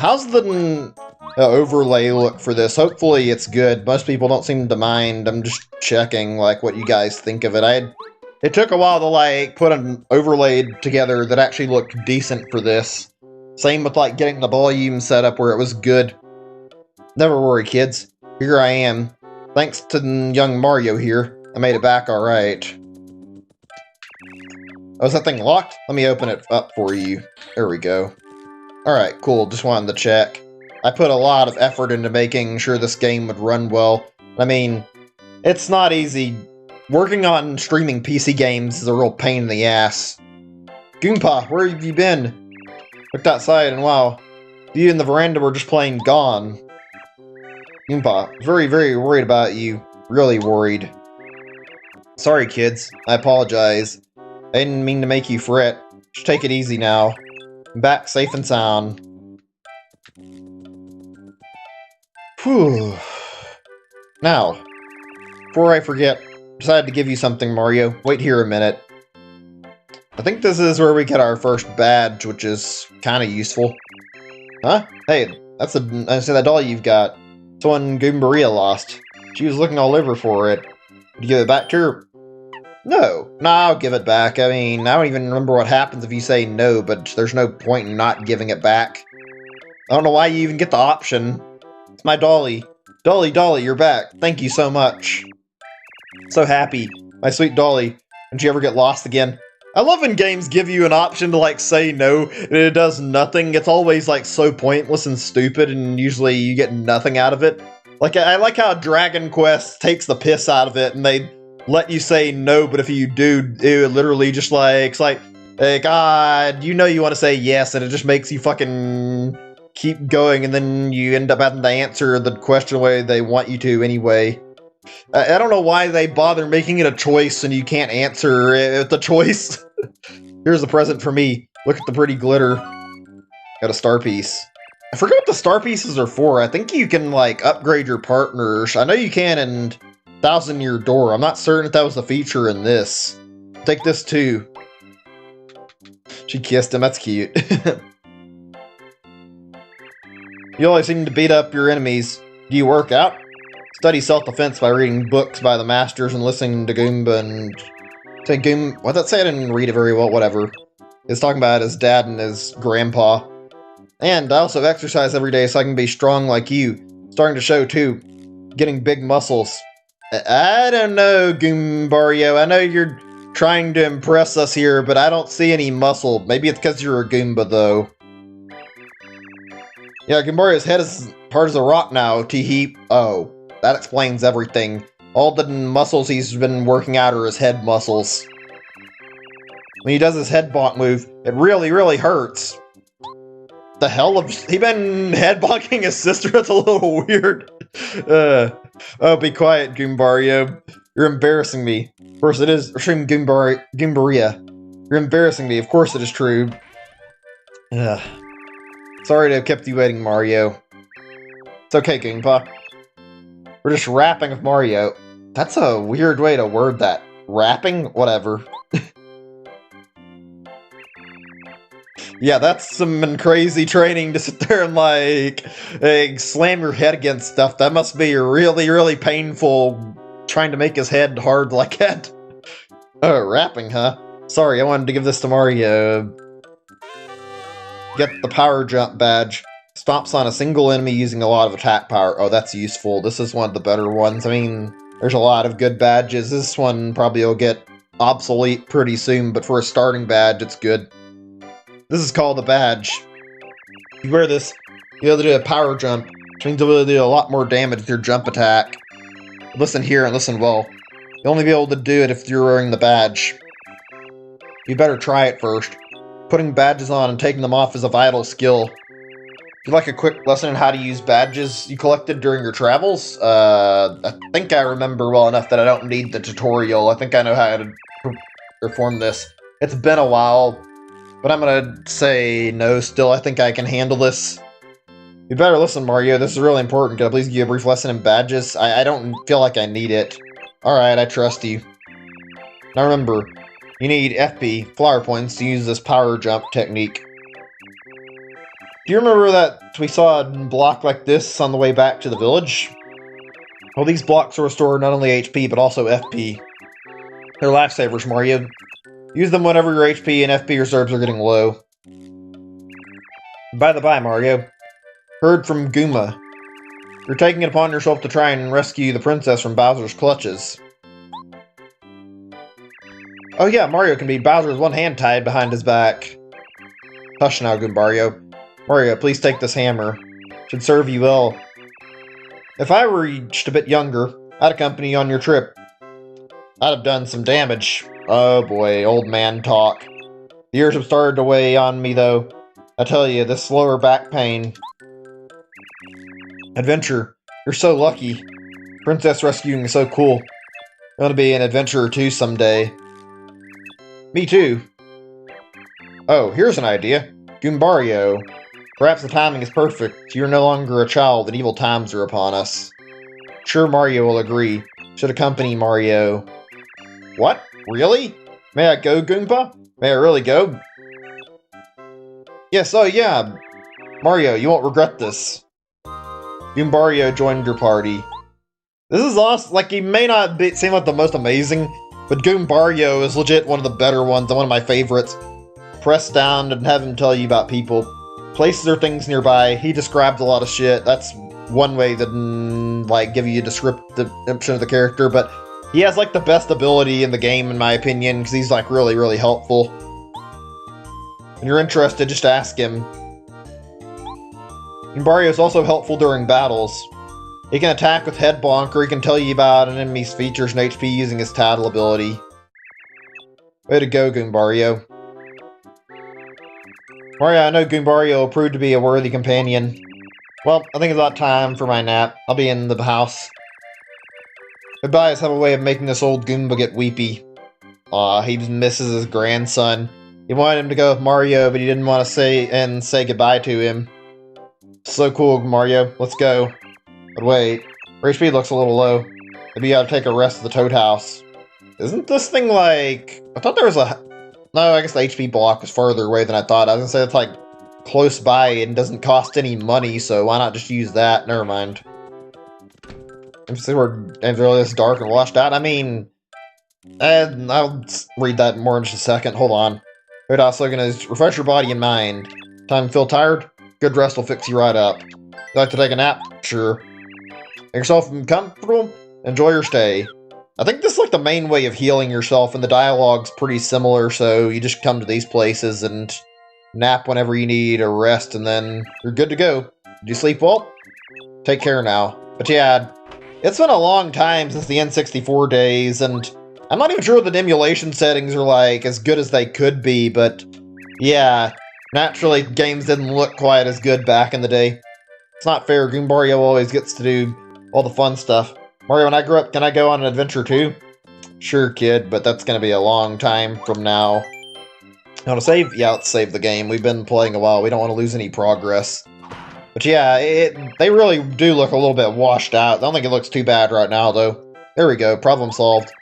how's the overlay look for this? Hopefully it's good. Most people don't seem to mind. I'm just checking, like, what you guys think of it. It took a while to, like, put an overlay together that actually looked decent for this. Same with, like, getting the volume set up where it was good. Never worry, kids. Here I am. Thanks to young Mario here, I made it back alright. Oh, is that thing locked? Let me open it up for you. There we go. Alright, cool. Just wanted to check. I put a lot of effort into making sure this game would run well. I mean, it's not easy. Working on streaming PC games is a real pain in the ass. Goomba, where have you been? Looked outside and wow, you and the veranda were just plain gone. Goomba, very, very worried about you. Really worried. Sorry, kids. I apologize. I didn't mean to make you fret. Just take it easy now. I'm back safe and sound. Whew. Now, before I forget, I decided to give you something, Mario. Wait here a minute. I think this is where we get our first badge, which is kind of useful. Huh? Hey, that's that doll you've got. Someone Goombaria lost. She was looking all over for it. Would you give it back to her? No. No, I'll give it back. I mean, I don't even remember what happens if you say no, but there's no point in not giving it back. I don't know why you even get the option. It's my dolly. Dolly, Dolly, you're back. Thank you so much. So happy. My sweet dolly. Didn't you ever get lost again? I love when games give you an option to, like, say no, and it does nothing. It's always, like, so pointless and stupid, and usually you get nothing out of it. Like, I like how Dragon Quest takes the piss out of it, and they let you say no, but if you do, it literally just, like, it's like, hey, God, you know you want to say yes, and it just makes you fucking keep going, and then you end up having to answer the question the way they want you to anyway. I don't know why they bother making it a choice and you can't answer it the choice. Here's a present for me. Look at the pretty glitter. Got a star piece. I forget what the star pieces are for. I think you can, like, upgrade your partners. I know you can in Thousand Year Door. I'm not certain if that was the feature in this. Take this too. She kissed him. That's cute. You always seem to beat up your enemies. Do you work out? Study self-defense by reading books by the masters and listening to Goomba and... Say Goomba... What'd that say? I didn't read it very well, whatever. It's talking about his dad and his grandpa. And I also exercise every day so I can be strong like you. Starting to show, too. Getting big muscles. I don't know, Goombario. I know you're trying to impress us here, but I don't see any muscle. Maybe it's because you're a Goomba, though. Yeah, Goombario's head is hard as a rock now, tee-hee. Oh. That explains everything. All the muscles he's been working out are his head muscles. When he does his head bonk move, it really, really hurts. The hell of he been head bonking his sister? That's a little weird. Oh, be quiet, Goombario. You're embarrassing me. Of course it is. Extreme Goombaria. You're embarrassing me. Of course it is true. Ugh. Sorry to have kept you waiting, Mario. It's okay, Goomba. We're just rapping with Mario. That's a weird way to word that. Rapping? Whatever. Yeah, that's some crazy training to sit there and, like, slam your head against stuff. That must be really, really painful trying to make his head hard like that. Oh, rapping, huh? Sorry, I wanted to give this to Mario. Get the power jump badge. Stomps on a single enemy using a lot of attack power. Oh, that's useful. This is one of the better ones. I mean, there's a lot of good badges. This one probably will get obsolete pretty soon, but for a starting badge, it's good. This is called a badge. You wear this, you're able to do a power jump, which means you'll be able to do a lot more damage with your jump attack. Listen here and listen well. You'll only be able to do it if you're wearing the badge. You better try it first. Putting badges on and taking them off is a vital skill. If you'd like a quick lesson on how to use badges you collected during your travels, I think I remember well enough that I don't need the tutorial. I think I know how to perform this. It's been a while, but I'm gonna say no still. I think I can handle this. You better listen, Mario. This is really important. Can I please give you a brief lesson in badges? I don't feel like I need it. Alright, I trust you. Now remember, you need FP, flower points, to use this power jump technique. Do you remember that we saw a block like this on the way back to the village? Well, these blocks restore not only HP, but also FP. They're lifesavers, Mario. Use them whenever your HP and FP reserves are getting low. By the by, Mario. Heard from Goomba. You're taking it upon yourself to try and rescue the princess from Bowser's clutches. Oh yeah, Mario can be Bowser's one hand tied behind his back. Hush now, Goombario. Mario, please take this hammer. Should serve you well. If I were just a bit younger, I'd accompany you on your trip. I'd have done some damage. Oh boy, old man talk. The years have started to weigh on me though. I tell you, this lower back pain. Adventure. You're so lucky. Princess rescuing is so cool. I want to be an adventurer too someday. Me too. Oh, here's an idea. Goombario. Perhaps the timing is perfect. You're no longer a child and evil times are upon us. Sure, Mario will agree. Should accompany Mario. What? Really? May I go, Goomba? May I really go? Yes, oh yeah. Mario, you won't regret this. Goombario joined your party. This is awesome. Like, he may not seem like the most amazing, but Goombario is legit one of the better ones and one of my favorites. Press down and have him tell you about people. Places or things nearby. He describes a lot of shit. That's one way that, like, give you a description of the character, but he has, like, the best ability in the game, in my opinion, because he's, like, really, really helpful. When you're interested, just ask him. Goombario is also helpful during battles. He can attack with Head Bonk, or he can tell you about an enemy's features and HP using his Tattle ability. Way to go, Goombario. Mario, I know Goombario will prove to be a worthy companion. Well, I think it's about time for my nap. I'll be in the house. Goodbyes have a way of making this old Goomba get weepy. Aw, he misses his grandson. He wanted him to go with Mario, but he didn't want to say goodbye to him. So cool, Mario. Let's go. But wait, your HP looks a little low. Maybe you gotta take a rest at the Toad House. Isn't this thing like... I thought there was a... No, I guess the HP block was further away than I thought. I was gonna say it's like close by and doesn't cost any money, so why not just use that? Never mind. If it's really this dark and washed out, I mean... I'll read that more in just a second. Hold on. Toad House looking is refresh your body and mind. Time to feel tired? Good rest will fix you right up. You like to take a nap? Sure. Make yourself comfortable. Enjoy your stay. I think this is like the main way of healing yourself, and the dialogue's pretty similar, so you just come to these places and nap whenever you need or rest, and then you're good to go. Did you sleep well? Take care now. But yeah, it's been a long time since the N64 days, and I'm not even sure what the emulation settings are like as good as they could be, but yeah, naturally games didn't look quite as good back in the day. It's not fair, Goombario always gets to do all the fun stuff. Mario, when I grow up, can I go on an adventure too? Sure, kid, but that's gonna be a long time from now. You wanna save? Yeah, let's save the game. We've been playing a while. We don't want to lose any progress. But yeah, they really do look a little bit washed out. I don't think it looks too bad right now, though. There we go. Problem solved.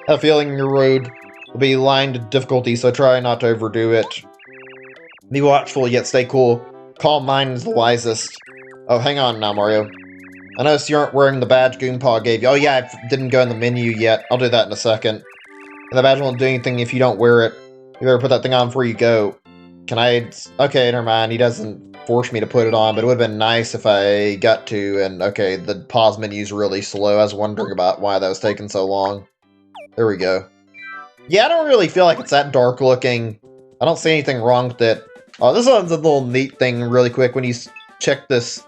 I have a feeling your road will be lined with difficulty, so try not to overdo it. Be watchful, yet stay cool. Calm mind is the wisest. Oh, hang on now, Mario. I noticed you aren't wearing the badge Goompa gave you. Oh yeah, I didn't go in the menu yet. I'll do that in a second. And the badge won't do anything if you don't wear it. You better put that thing on before you go. Can I... Okay, never mind. He doesn't force me to put it on, but it would have been nice if I got to. And okay, the pause menu's really slow. I was wondering about why that was taking so long. There we go. Yeah, I don't really feel like it's that dark looking. I don't see anything wrong with it. Oh, this one's a little neat thing really quick. When you check this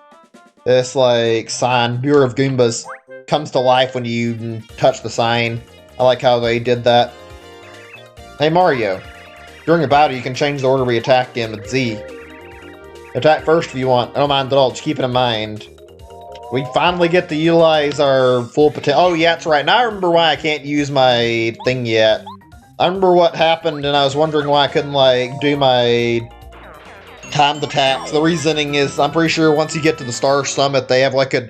like sign, Bureau of Goombas, comes to life when you touch the sign. I like how they did that. Hey Mario, during a battle you can change the order we attack in with Z. Attack first if you want. I don't mind at all, just keep it in mind. We finally get to utilize our full potential. Oh yeah, that's right. Now I remember why I can't use my thing yet. I remember what happened and I was wondering why I couldn't like do my timed attacks. The reasoning is I'm pretty sure once you get to the Star Summit they have like a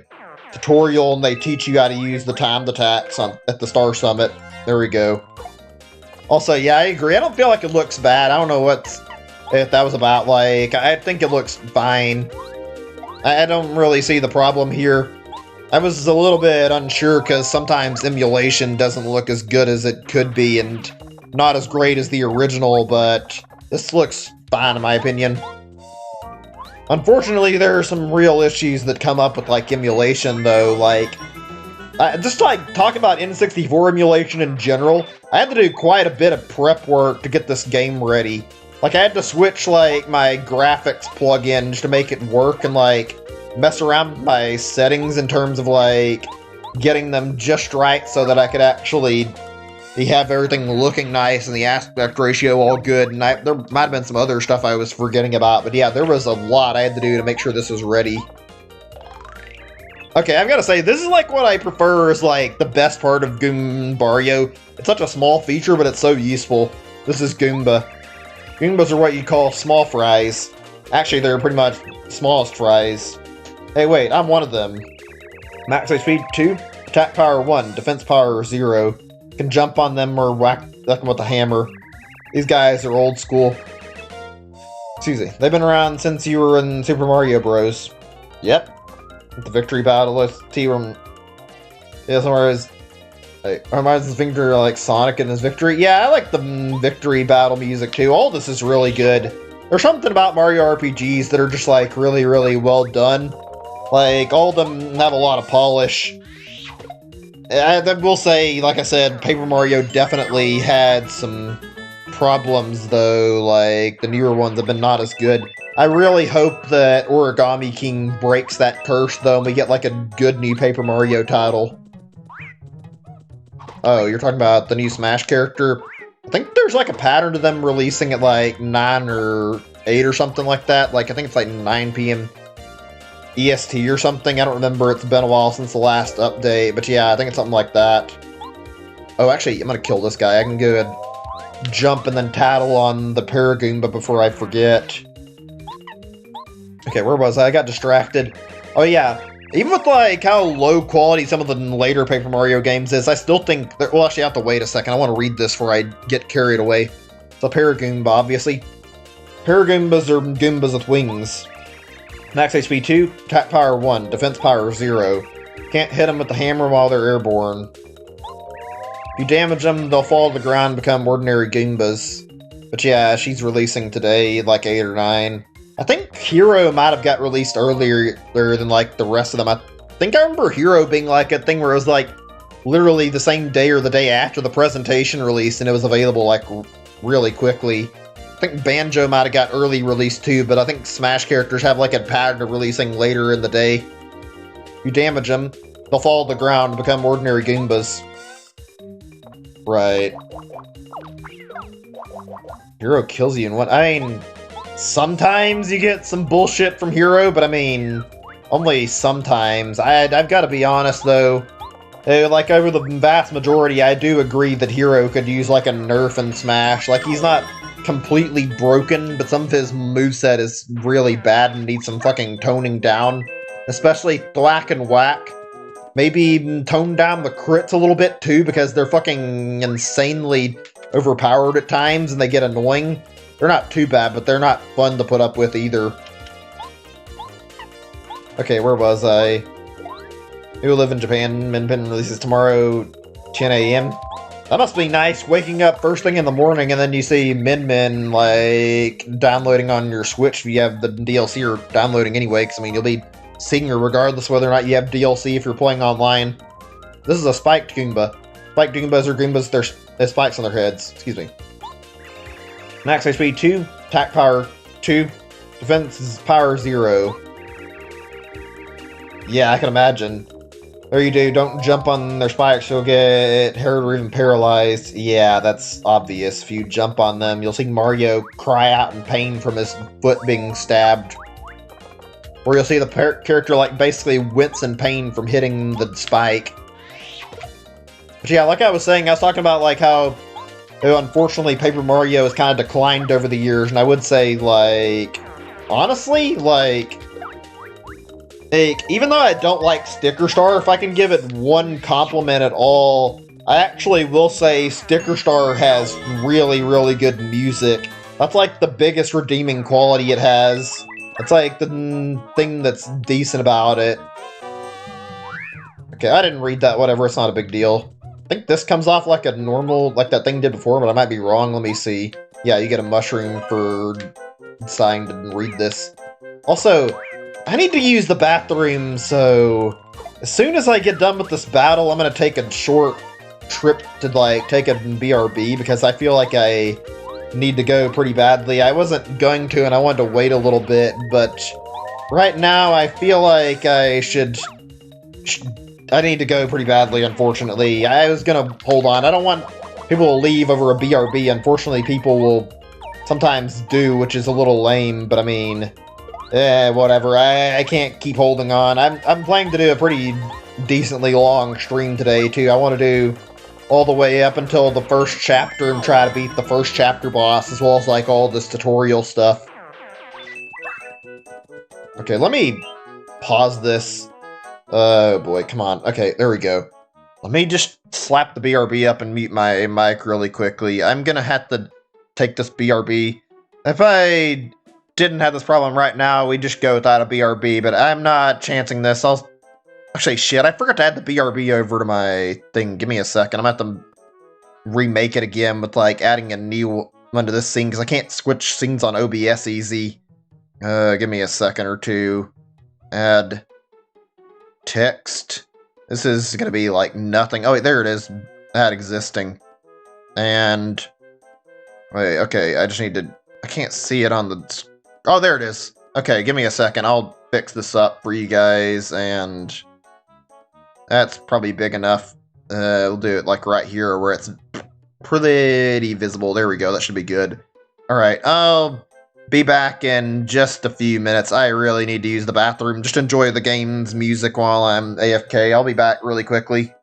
tutorial and they teach you how to use the timed attacks at the Star Summit. There we go. Also, yeah, I agree. I don't feel like it looks bad. I don't know if that was about. Like, I think it looks fine. I don't really see the problem here. I was a little bit unsure because sometimes emulation doesn't look as good as it could be and not as great as the original, but this looks fine in my opinion. Unfortunately, there are some real issues that come up with, like, emulation, though, like... just, like, talking about N64 emulation in general, I had to do quite a bit of prep work to get this game ready. Like, I had to switch, like, my graphics plugin just to make it work and, like, mess around with my settings in terms of, like, getting them just right so that I could actually... have everything looking nice and the aspect ratio all good, and there might have been some other stuff I was forgetting about, but yeah, there was a lot I had to do to make sure this was ready. Okay, I've got to say, this is like what I prefer as like the best part of Goombario. It's such a small feature, but it's so useful. This is Goomba. Goombas are what you call small fries. Actually, they're pretty much smallest fries. Hey, wait, I'm one of them. Max speed 2, attack power 1, defense power 0. Can jump on them or whack them with a hammer. These guys are old school. Excuse me. They've been around since you were in Super Mario Bros. Yep. The victory battle with T-Rum. Yeah, somewhere is... Like, reminds me of victory like Sonic and his victory. Yeah, I like the victory battle music too. All this is really good. There's something about Mario RPGs that are just like really, really well done. Like, all of them have a lot of polish. I will say, like I said, Paper Mario definitely had some problems, though. Like, the newer ones have been not as good. I really hope that Origami King breaks that curse, though, and we get, like, a good new Paper Mario title. Oh, you're talking about the new Smash character? I think there's, like, a pattern to them releasing at, like, 9 or 8 or something like that. Like, I think it's, like, 9 p.m. EST or something. I don't remember. It's been a while since the last update, but yeah, I think it's something like that. Oh, actually, I'm gonna kill this guy. I can go and jump and then tattle on the Paragoomba before I forget. Okay, where was I? I got distracted. Oh yeah, even with like how low quality some of the later Paper Mario games is, I still think that, well, actually I have to wait a second. I want to read this before I get carried away. So Paragoomba, obviously. Paragoombas are Goombas with wings. Max HP 2, attack power 1, defense power 0. Can't hit them with the hammer while they're airborne. If you damage them, they'll fall to the ground and become ordinary Goombas. But yeah, she's releasing today, like 8 or 9. I think Hero might have got released earlier than like the rest of them. I think I remember Hero being like a thing where it was like literally the same day or the day after the presentation release and it was available like really quickly. I think Banjo might have got early release too, but I think Smash characters have like a pattern of releasing later in the day. You damage them, they'll fall to the ground and become ordinary Goombas. Right. Hero kills you in what? I mean, sometimes you get some bullshit from Hero, but I mean, only sometimes. I've got to be honest though. Like, over the vast majority, I do agree that Hero could use like a nerf in Smash. Like, he's not completely broken, but some of his moveset is really bad and needs some fucking toning down. Especially Thwack and Whack. Maybe even tone down the crits a little bit too, because they're fucking insanely overpowered at times and they get annoying. They're not too bad, but they're not fun to put up with either. Okay, where was I? Who live in Japan? Min Pin releases tomorrow, 10 a.m. That must be nice, waking up first thing in the morning and then you see Min Min, like, downloading on your Switch if you have the DLC or downloading anyway, because, I mean, you'll be seeing her regardless whether or not you have DLC if you're playing online. This is a spiked Goomba. Spiked Goombas are Goombas, there's spikes on their heads. Excuse me. Max HP 2, attack power 2, defense power 0. Yeah, I can imagine. There you do, don't jump on their spikes, you'll get hurt or even paralyzed. Yeah, that's obvious. If you jump on them, you'll see Mario cry out in pain from his foot being stabbed. Or you'll see the character, like, basically wince in pain from hitting the spike. But yeah, like I was saying, I was talking about, like, how, unfortunately, Paper Mario has kind of declined over the years, and I would say, like, honestly, like, even though I don't like Sticker Star, if I can give it one compliment at all, I actually will say Sticker Star has really, really good music. That's like the biggest redeeming quality it has. It's like the thing that's decent about it. Okay, I didn't read that, whatever, it's not a big deal. I think this comes off like a normal, like that thing did before, but I might be wrong, let me see. Yeah, you get a mushroom for deciding to read this. Also, I need to use the bathroom, so as soon as I get done with this battle, I'm gonna take a short trip to, like, take a BRB, because I feel like I need to go pretty badly. I wasn't going to, and I wanted to wait a little bit, but right now I feel like I I need to go pretty badly, unfortunately. I was gonna hold on. I don't want people to leave over a BRB. Unfortunately, people will sometimes do, which is a little lame, but I mean, whatever. I can't keep holding on. I'm planning to do a pretty decently long stream today, too. I want to do all the way up until the first chapter and try to beat the first chapter boss, as well as, like, all this tutorial stuff. Okay, let me pause this. Oh boy, come on. Okay, there we go. Let me just slap the BRB up and mute my mic really quickly. I'm gonna have to take this BRB. If I didn't have this problem right now, we'd just go without a BRB, but I'm not chancing this. Actually, shit, I forgot to add the BRB over to my thing. Give me a second. I'm gonna have to remake it again with, like, adding a new one to this scene, because I can't switch scenes on OBS easy. Give me a second or two. Add text. This is gonna be like nothing. Oh wait, there it is. Add existing. And wait, okay, I just need to, I can't see it on the, oh, there it is. Okay, give me a second. I'll fix this up for you guys, and that's probably big enough. We'll do it like right here where it's pretty visible. There we go. That should be good. Alright, I'll be back in just a few minutes. I really need to use the bathroom. Just enjoy the game's music while I'm AFK. I'll be back really quickly.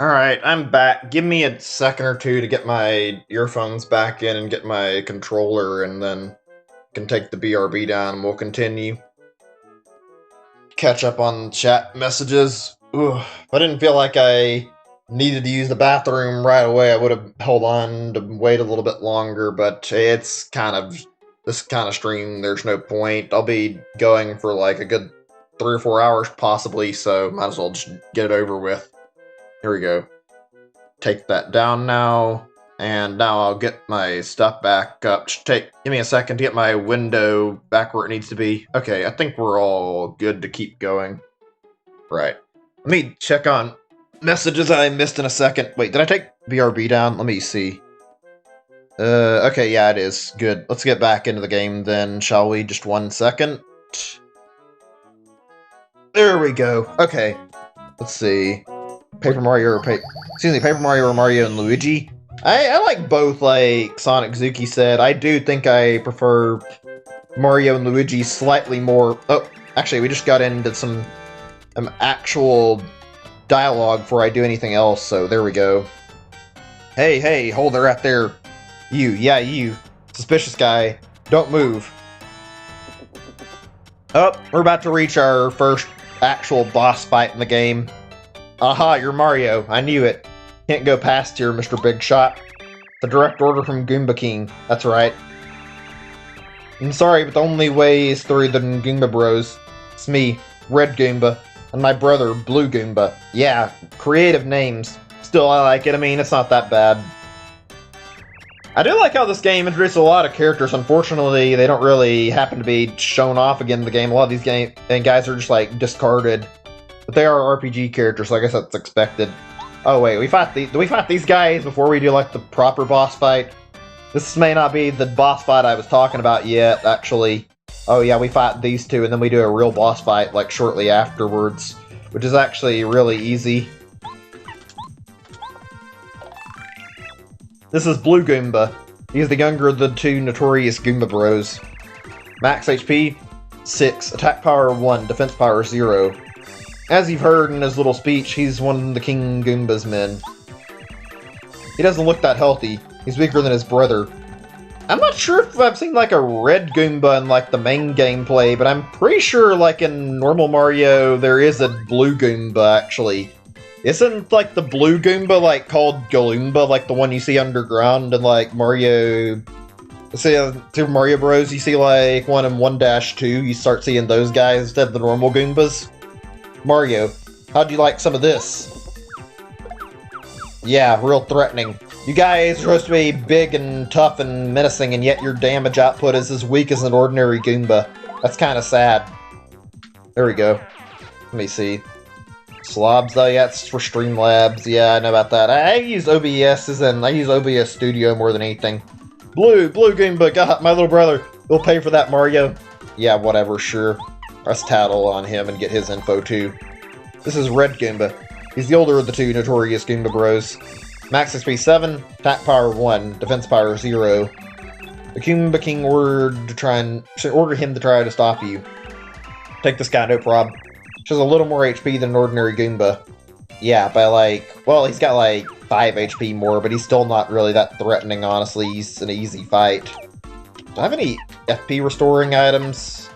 Alright, I'm back. Give me a second or two to get my earphones back in and get my controller, and then can take the BRB down and we'll continue. Catch up on chat messages. Ugh. If I didn't feel like I needed to use the bathroom right away, I would have held on to wait a little bit longer, but it's kind of this kind of stream, there's no point. I'll be going for like a good 3 or 4 hours possibly, so might as well just get it over with. Here we go. Take that down now, and now I'll get my stuff back up. Give me a second to get my window back where it needs to be. Okay, I think we're all good to keep going. Right. Let me check on messages I missed in a second. Wait, did I take BRB down? Let me see. Okay, yeah, it is. Good. Let's get back into the game then, shall we? Just 1 second. There we go. Okay. Let's see. Paper Mario or Paper Mario or Mario and Luigi. I like both, like Sonic Zuki said. I do think I prefer Mario and Luigi slightly more. Oh, actually, we just got into some actual dialogue before I do anything else, so there we go. Hey, hold there right there. You. Suspicious guy. Don't move. Oh, we're about to reach our first actual boss fight in the game. Aha, you're Mario. I knew it. Can't go past here, Mr. Big Shot. The direct order from Goomba King. That's right. I'm sorry, but the only way is through the Goomba Bros. It's me, Red Goomba, and my brother, Blue Goomba. Yeah, creative names. Still, I like it. I mean, it's not that bad. I do like how this game introduces a lot of characters. Unfortunately, they don't really happen to be shown off again in the game. A lot of these guys are just, like, discarded. But they are RPG characters, so I guess that's expected. Oh wait, do we fight these guys before we do like the proper boss fight? This may not be the boss fight I was talking about yet, actually. Oh yeah, we fight these two and then we do a real boss fight like shortly afterwards, which is actually really easy. This is Blue Goomba. He's the younger of the two notorious Goomba Bros. Max HP 6, attack power 1, defense power 0. As you've heard in his little speech, he's one of the King Goomba's men. He doesn't look that healthy. He's weaker than his brother. I'm not sure if I've seen like a red Goomba in like the main gameplay, but I'm pretty sure like in normal Mario there is a blue Goomba actually. Isn't like the blue Goomba like called Galoomba, like the one you see underground in like Mario... Super Mario Bros, you see like one in 1-2, you start seeing those guys instead of the normal Goombas. Mario, how'd you like some of this? Yeah, real threatening. You guys are supposed to be big and tough and menacing, and yet your damage output is as weak as an ordinary Goomba. That's kind of sad. There we go. Let me see. Slobs, though, yeah, it's for Streamlabs. Yeah, I know about that. I use OBS's and I use OBS Studio more than anything. Blue Goomba, got my little brother. We'll pay for that, Mario. Yeah, whatever, sure. Let's tattle on him and get his info too. This is Red Goomba. He's the older of the two notorious Goomba Bros. Max XP 7, attack power 1, defense power 0. The Goomba King ordered him to try to stop you. Take this guy, no prob. She has a little more HP than an ordinary Goomba. Yeah, by like, well, he's got like 5 HP more, but he's still not really that threatening, honestly. He's an easy fight. Do I have any FP restoring items?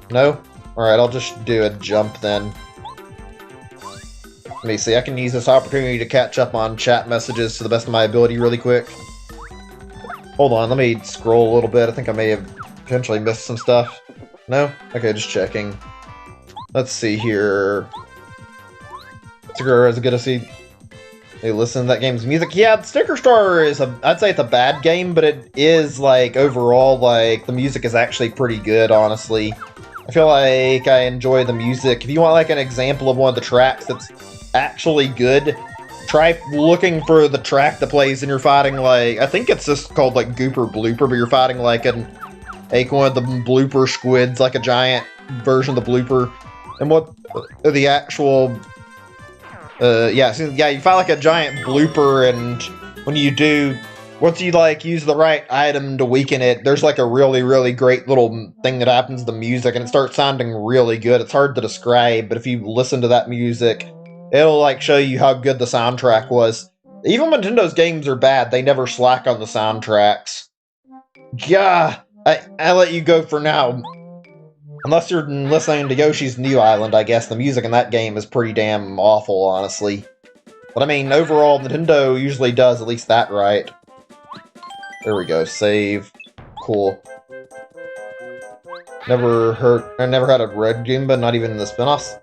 No? Alright, I'll just do a jump then. Let me see, I can use this opportunity to catch up on chat messages to the best of my ability really quick. Hold on, let me scroll a little bit. I think I may have potentially missed some stuff. No? Okay, just checking. Let's see here. Is it good to see? Hey, listen to that game's music. Yeah, Sticker Star is I'd say it's a bad game, but it is, like, overall, like, the music is actually pretty good, honestly. I feel like I enjoy the music. If you want, like, an example of one of the tracks that's actually good, try looking for the track that plays and you're fighting, like, I think it's just called, like, Gooper Blooper, but you're fighting, like, one of the blooper squids, like a giant version of the blooper. And what the actual... you fight like a giant blooper, and when you do, once you like use the right item to weaken it, there's like a really, really great little thing that happens to the music, and it starts sounding really good. It's hard to describe, but if you listen to that music, it'll like show you how good the soundtrack was. Even when Nintendo's games are bad, they never slack on the soundtracks. Yeah, I let you go for now. Unless you're listening to Yoshi's New Island, I guess the music in that game is pretty damn awful, honestly. But I mean, overall, Nintendo usually does at least that right. There we go, save. Cool. I never had a red Goomba, not even in the spin-offs.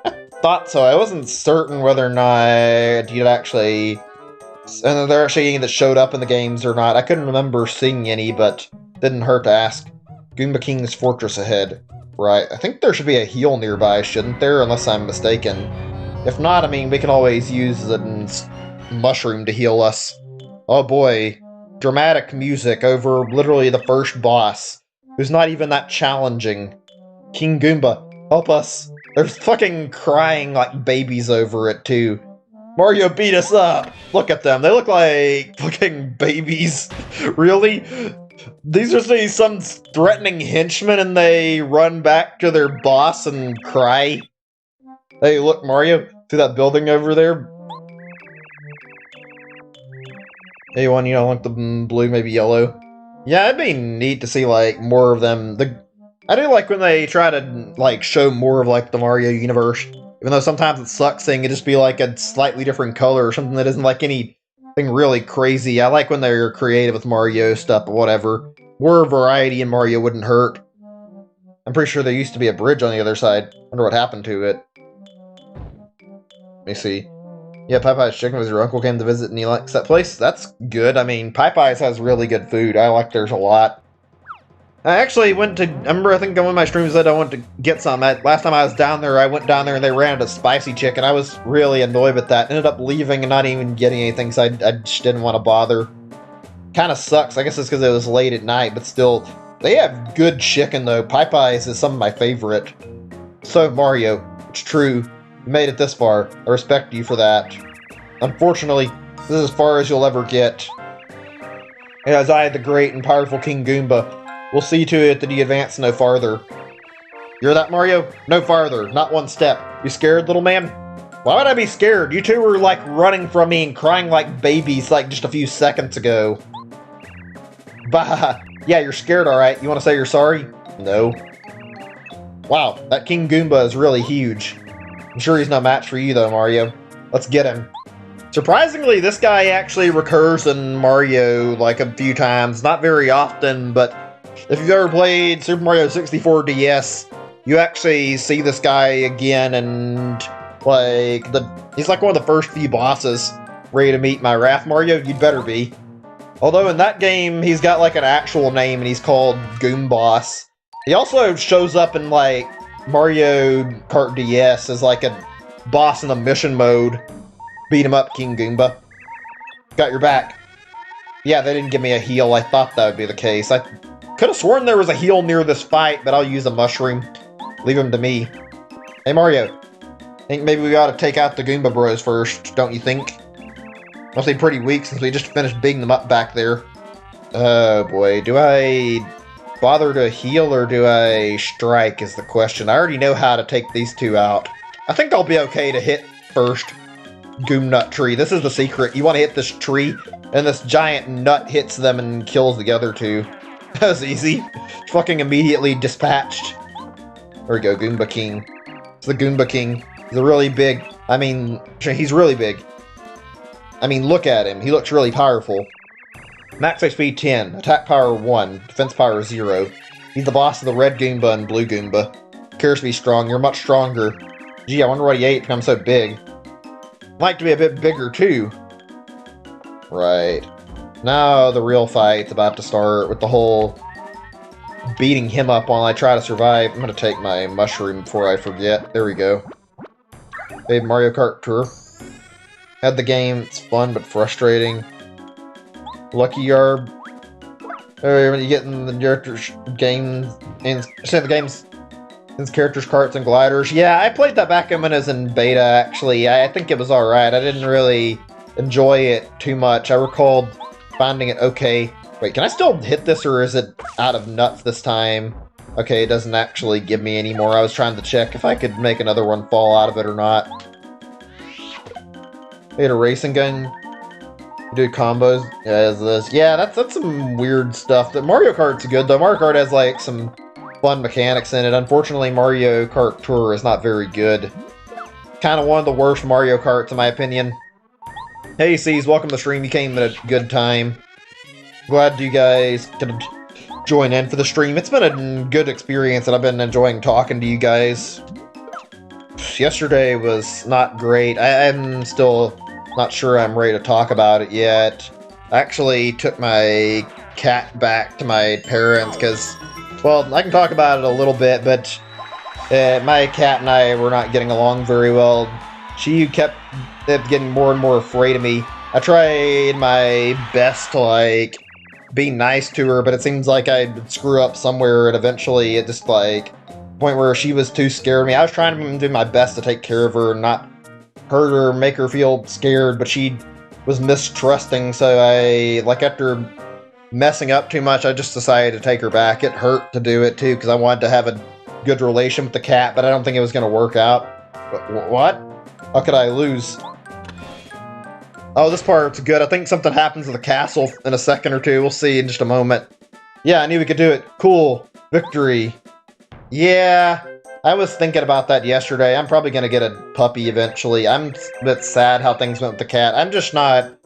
I thought so. I wasn't certain whether or not you'd actually... And there are actually any that showed up in the games or not. I couldn't remember seeing any, but didn't hurt to ask. Goomba King's Fortress ahead. Right, I think there should be a heal nearby, shouldn't there? Unless I'm mistaken. If not, I mean, we can always use the mushroom to heal us. Oh boy. Dramatic music over literally the first boss, who's not even that challenging. King Goomba, help us. They're fucking crying like babies over it, too. Mario beat us up! Look at them, they look like fucking babies. Really? These are some threatening henchmen and they run back to their boss and cry. Hey, look, Mario, see that building over there? Hey, one, you don't like the blue, maybe yellow? Yeah, it'd be neat to see, like, more of them. I do like when they try to, like, show more of, like, the Mario universe. Even though sometimes it sucks seeing it just be, like, a slightly different color or something that isn't, like, anything really crazy. I like when they're creative with Mario stuff or whatever. More variety in Mario wouldn't hurt. I'm pretty sure there used to be a bridge on the other side. Wonder what happened to it. Let me see. Yeah, Popeye's Chicken was your uncle came to visit and he likes that place. That's good. I mean, Popeye's has really good food. I like theirs a lot. I actually went to, I remember I think on one of my streams that I went to get some. Last time I was down there, I went down there and they ran out of spicy chicken. I was really annoyed with that. Ended up leaving and not even getting anything, so I just didn't want to bother. Kind of sucks. I guess it's because it was late at night, but still. They have good chicken, though. Popeye's is some of my favorite. So, Mario, it's true. You made it this far. I respect you for that. Unfortunately, this is as far as you'll ever get. As I, the great and powerful King Goomba, will see to it that you advance no farther. You hear that, Mario? No farther. Not one step. You scared, little man? Why would I be scared? You two were, like, running from me and crying like babies, like, just a few seconds ago. Bah! Yeah, you're scared, alright. You want to say you're sorry? No. Wow, that King Goomba is really huge. I'm sure he's no match for you, though, Mario. Let's get him. Surprisingly, this guy actually recurs in Mario, like, a few times. Not very often, but if you've ever played Super Mario 64 DS, you actually see this guy again, and, like, he's like one of the first few bosses ready to meet my Wrath Mario. You'd better be. Although in that game, he's got, like, an actual name, and he's called Goomboss. He also shows up in, like, Mario Kart DS as, like, a boss in the mission mode. Beat him up, King Goomba. Got your back. Yeah, they didn't give me a heal. I thought that would be the case. I could have sworn there was a heal near this fight, but I'll use a mushroom. Leave him to me. Hey, Mario. Think maybe we ought to take out the Goomba Bros first, don't you think? Must be pretty weak since we just finished beating them up back there. Oh boy, do I bother to heal or do I strike is the question. I already know how to take these two out. I think I'll be okay to hit first. Goom Nut Tree. This is the secret. You want to hit this tree, and this giant nut hits them and kills the other two. That was easy. Fucking immediately dispatched. There we go, Goomba King. It's the Goomba King. He's a really big... I mean, he's really big. I mean, look at him. He looks really powerful. Max HP 10, attack power 1, defense power 0. He's the boss of the red Goomba and blue Goomba. Cares to be strong. You're much stronger. Gee, I wonder what he ate to become so big. Like to be a bit bigger, too. Right. Now the real fight's about to start with the whole beating him up while I try to survive. I'm gonna take my mushroom before I forget. There we go. Hey, Mario Kart Tour. Had the game. It's fun, but frustrating. Lucky Yarb. When you get in the characters games, the games, characters, carts, and gliders. Yeah, I played that back when it was in beta, actually. I think it was alright. I didn't really enjoy it too much. I recalled finding it okay. Wait, can I still hit this, or is it out of nuts this time? Okay, it doesn't actually give me any more. I was trying to check if I could make another one fall out of it or not. Hit a racing gun. Do combos as this. Yeah, that's some weird stuff. The Mario Kart's good though. Mario Kart has like some fun mechanics in it. Unfortunately, Mario Kart Tour is not very good. Kind of one of the worst Mario Karts in my opinion. Hey C's, welcome to the stream. You came at a good time. Glad you guys could join in for the stream. It's been a good experience and I've been enjoying talking to you guys. Yesterday was not great. I'm still not sure I'm ready to talk about it yet. I actually took my cat back to my parents because, well, I can talk about it a little bit, but my cat and I were not getting along very well. She kept getting more and more afraid of me. I tried my best to, like, be nice to her, but it seems like I'd screw up somewhere, and eventually it just, like, point where she was too scared of me. I was trying to do my best to take care of her and not hurt her, make her feel scared, but she was mistrusting, so I, like, after messing up too much, I just decided to take her back. It hurt to do it, too, because I wanted to have a good relation with the cat, but I don't think it was going to work out. What? How could I lose? Oh, this part's good. I think something happens to the castle in a second or two. We'll see in just a moment. Yeah, I knew we could do it. Cool. Victory. Yeah, I was thinking about that yesterday. I'm probably going to get a puppy eventually. I'm a bit sad how things went with the cat. I'm just not...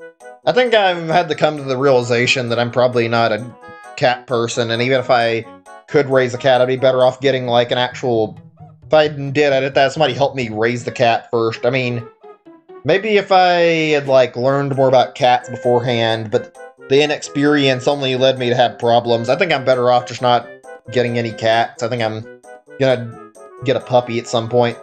I think I've had to come to the realization that I'm probably not a cat person, and even if I could raise a cat, I'd be better off getting, like, an actual... If I did, I'd have somebody help me raise the cat first. I mean, maybe if I had, like, learned more about cats beforehand, but the inexperience only led me to have problems. I think I'm better off just not getting any cats. I think I'm gonna get a puppy at some point.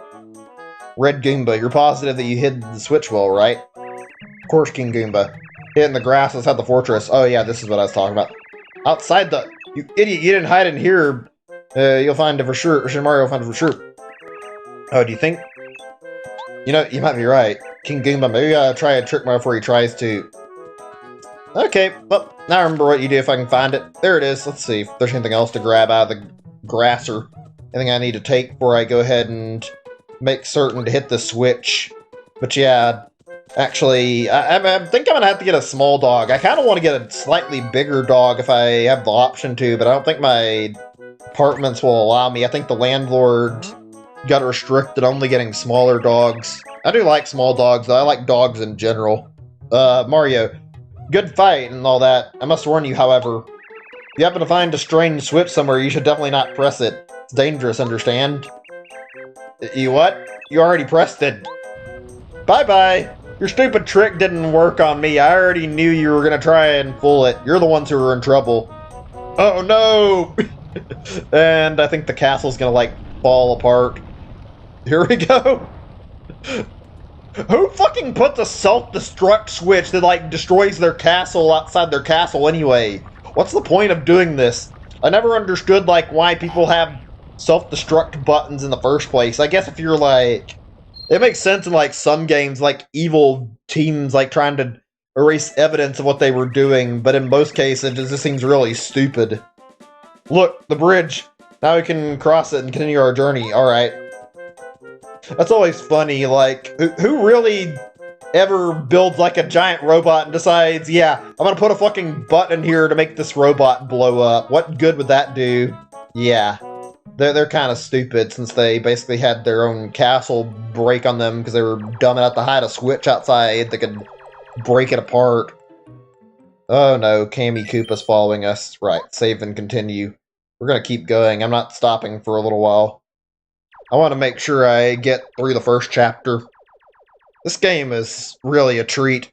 Red Goomba, you're positive that you hid the switch well, right? Of course, King Goomba. Hid in the grass outside the fortress. Oh yeah, this is what I was talking about. Outside the... You idiot, you didn't hide in here. You'll find it for sure. Mario will find it for sure. Oh, do you think? You know, you might be right. King Goomba, maybe I'll try a trick before he tries to. Okay, well, now I remember what you do if I can find it. There it is. Let's see if there's anything else to grab out of the grass or anything I need to take before I go ahead and make certain to hit the switch. But yeah, actually, I think I'm going to have to get a small dog. I kind of want to get a slightly bigger dog if I have the option to, but I don't think my apartments will allow me. I think the landlord got restricted only getting smaller dogs. I do like small dogs, though. I like dogs in general. Mario, good fight and all that. I must warn you, however, if you happen to find a strange switch somewhere, you should definitely not press it. It's dangerous, understand? You what? You already pressed it. Bye-bye. Your stupid trick didn't work on me. I already knew you were gonna try and fool it. You're the ones who were in trouble. Oh, no! And I think the castle's gonna, like, fall apart. Here we go. Who fucking puts a self-destruct switch that, like, destroys their castle outside their castle anyway? What's the point of doing this? I never understood, like, why people have self-destruct buttons in the first place. I guess if you're, like... It makes sense in, like, some games, like, evil teams, like, trying to erase evidence of what they were doing, but in most cases, it just seems really stupid. Look, the bridge. Now we can cross it and continue our journey. Alright. That's always funny, like, who really ever builds, like, a giant robot and decides, yeah, I'm gonna put a fucking button here to make this robot blow up. What good would that do? Yeah. They're kind of stupid, since they basically had their own castle break on them because they were dumb enough to hide a switch outside that could break it apart. Oh no, Kammy Koopa's following us. Right, save and continue. We're gonna keep going. I'm not stopping for a little while. I want to make sure I get through the first chapter. This game is really a treat.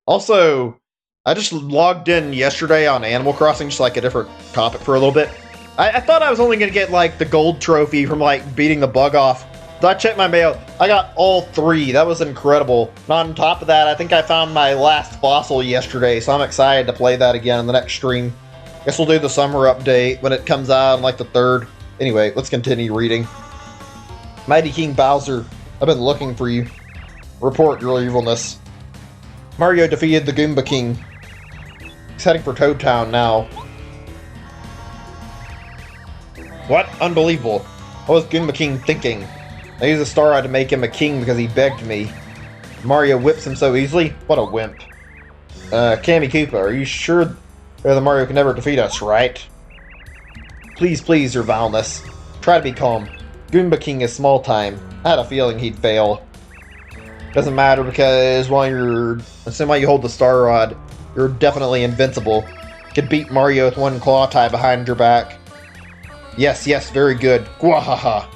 Also, I just logged in yesterday on Animal Crossing, just like a different topic for a little bit. I thought I was only going to get, like, the gold trophy from, like, beating the bug off. So I checked my mail. I got all 3. That was incredible. And on top of that, I think I found my last fossil yesterday, so I'm excited to play that again in the next stream. Guess we'll do the summer update when it comes out on, like, the 3rd. Anyway, let's continue reading. Mighty King Bowser, I've been looking for you. Report your evilness. Mario defeated the Goomba King. He's heading for Toad Town now. What? Unbelievable. What was Goomba King thinking? I used a star to make him a king because he begged me. Mario whips him so easily. What a wimp. Kammy Koopa, are you sure the Mario can never defeat us, right? Please, please, your vileness. Try to be calm. Goomba King is small time. I had a feeling he'd fail. Doesn't matter because while you hold the Star Rod, you're definitely invincible. Could beat Mario with one claw tie behind your back. Yes, yes, very good. Gwahaha.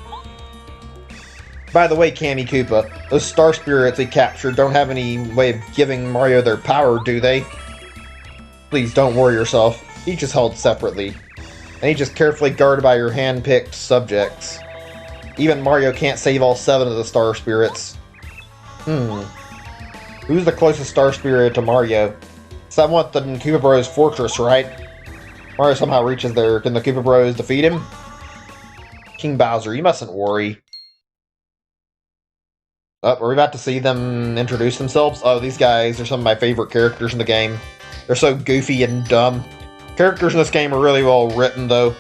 By the way, Kammy Koopa, those Star Spirits we captured don't have any way of giving Mario their power, do they? Please don't worry yourself. Each is held separately. And each is carefully guarded by your hand-picked subjects. Even Mario can't save all 7 of the Star Spirits. Who's the closest Star Spirit to Mario? Somewhat the Koopa Bros fortress, right? Mario somehow reaches there. Can the Koopa Bros defeat him? King Bowser, you mustn't worry. Oh, are we about to see them introduce themselves? Oh, these guys are some of my favorite characters in the game. They're so goofy and dumb. Characters in this game are really well written, though.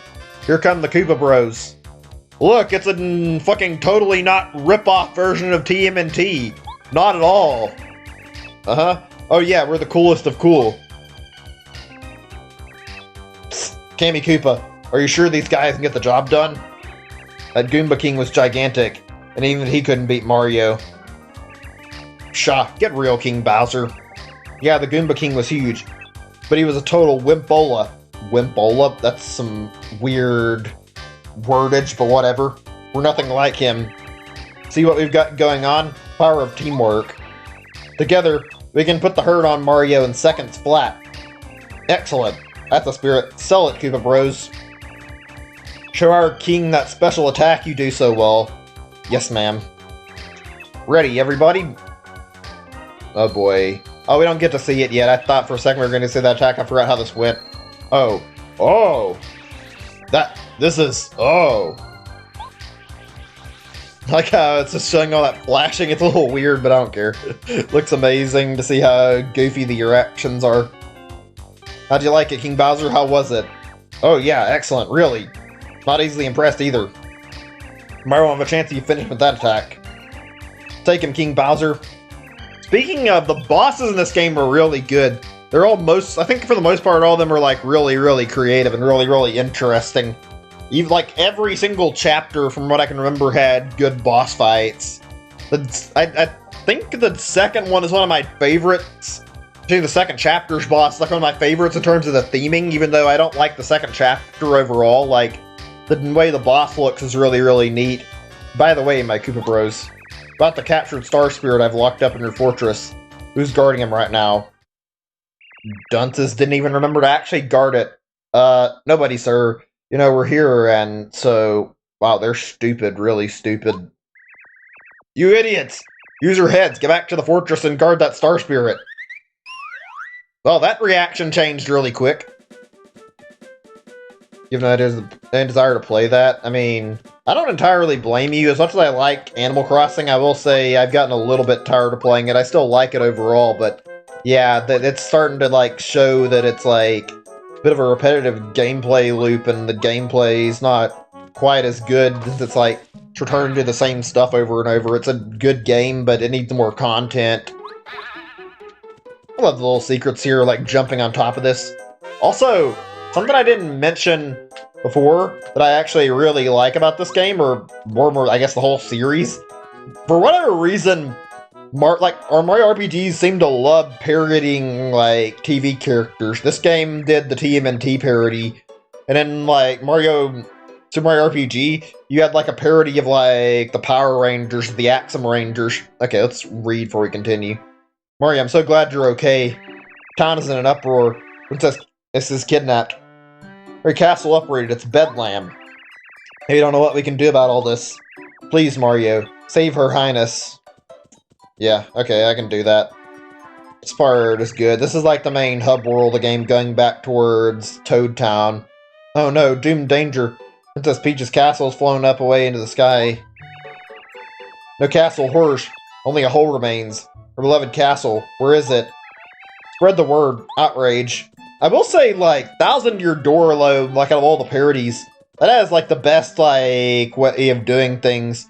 Here come the Koopa Bros. Look, it's a fucking totally not rip-off version of TMNT. Not at all. Uh-huh. Oh yeah, we're the coolest of cool. Psst, Kammy Koopa, are you sure these guys can get the job done? That Goomba King was gigantic, and even he couldn't beat Mario. Pshaw, get real, King Bowser. Yeah, the Goomba King was huge, but he was a total wimpola. Wimpola? That's some weird wordage, but whatever. We're nothing like him. See what we've got going on? Power of teamwork. Together, we can put the hurt on Mario in seconds flat. Excellent. That's the spirit. Sell it, Koopa Bros. Show our king that special attack you do so well. Yes, ma'am. Ready, everybody? Oh boy. Oh, we don't get to see it yet. I thought for a second we were going to see that attack. I forgot how this went. Oh. Oh! Oh! Like how it's just showing all that flashing. It's a little weird, but I don't care. Looks amazing to see how goofy the reactions are. How'd you like it, King Bowser? How was it? Oh yeah, excellent, really. Not easily impressed either. Mario won't have a chance if you finish with that attack. Take him, King Bowser. Speaking of, the bosses in this game are really good. They're all I think for the most part, all of them are like really, really creative and really, really interesting. Even like every single chapter, from what I can remember, had good boss fights. I think the second one is one of my favorites. Actually, the second chapter's boss is like one of my favorites in terms of the theming, even though I don't like the second chapter overall. Like, the way the boss looks is really, really neat. By the way, my Koopa Bros, about the captured Star Spirit I've locked up in your fortress. Who's guarding him right now? Dunces didn't even remember to actually guard it. Nobody, sir. You know, we're here, and so... Wow, they're stupid, really stupid. You idiots! Use your heads, get back to the fortress and guard that Star Spirit. Well, that reaction changed really quick. Given that there's a desire to play that, I mean, I don't entirely blame you. As much as I like Animal Crossing, I will say I've gotten a little bit tired of playing it. I still like it overall, but yeah, it's starting to, like, show that it's, like, a bit of a repetitive gameplay loop, and the gameplay's not quite as good. It's, like, returning to the same stuff over and over. It's a good game, but it needs more content. I love the little secrets here, like jumping on top of this. Also, something I didn't mention before that I actually really like about this game, or more, I guess the whole series. For whatever reason, our Mario RPGs seem to love parodying, like, TV characters. This game did the TMNT parody, and then, like, Super Mario RPG, you had, like, a parody of, like, the Power Rangers, the Axum Rangers. Okay, let's read before we continue. Mario, I'm so glad you're okay. Town is in an uproar. Princess is kidnapped. Her castle uprooted. It's bedlam. We don't know what we can do about all this. Please, Mario, save Her Highness. Yeah, okay, I can do that. This part is good. This is like the main hub world of the game, going back towards Toad Town. Oh no, doomed danger. Princess Peach's castle is flown up away into the sky. No castle, horrors. Only a hole remains. Her beloved castle. Where is it? Spread the word. Outrage. I will say, like, Thousand Year Door alone, like, out of all the parodies, that has, like, the best, like, way of doing things.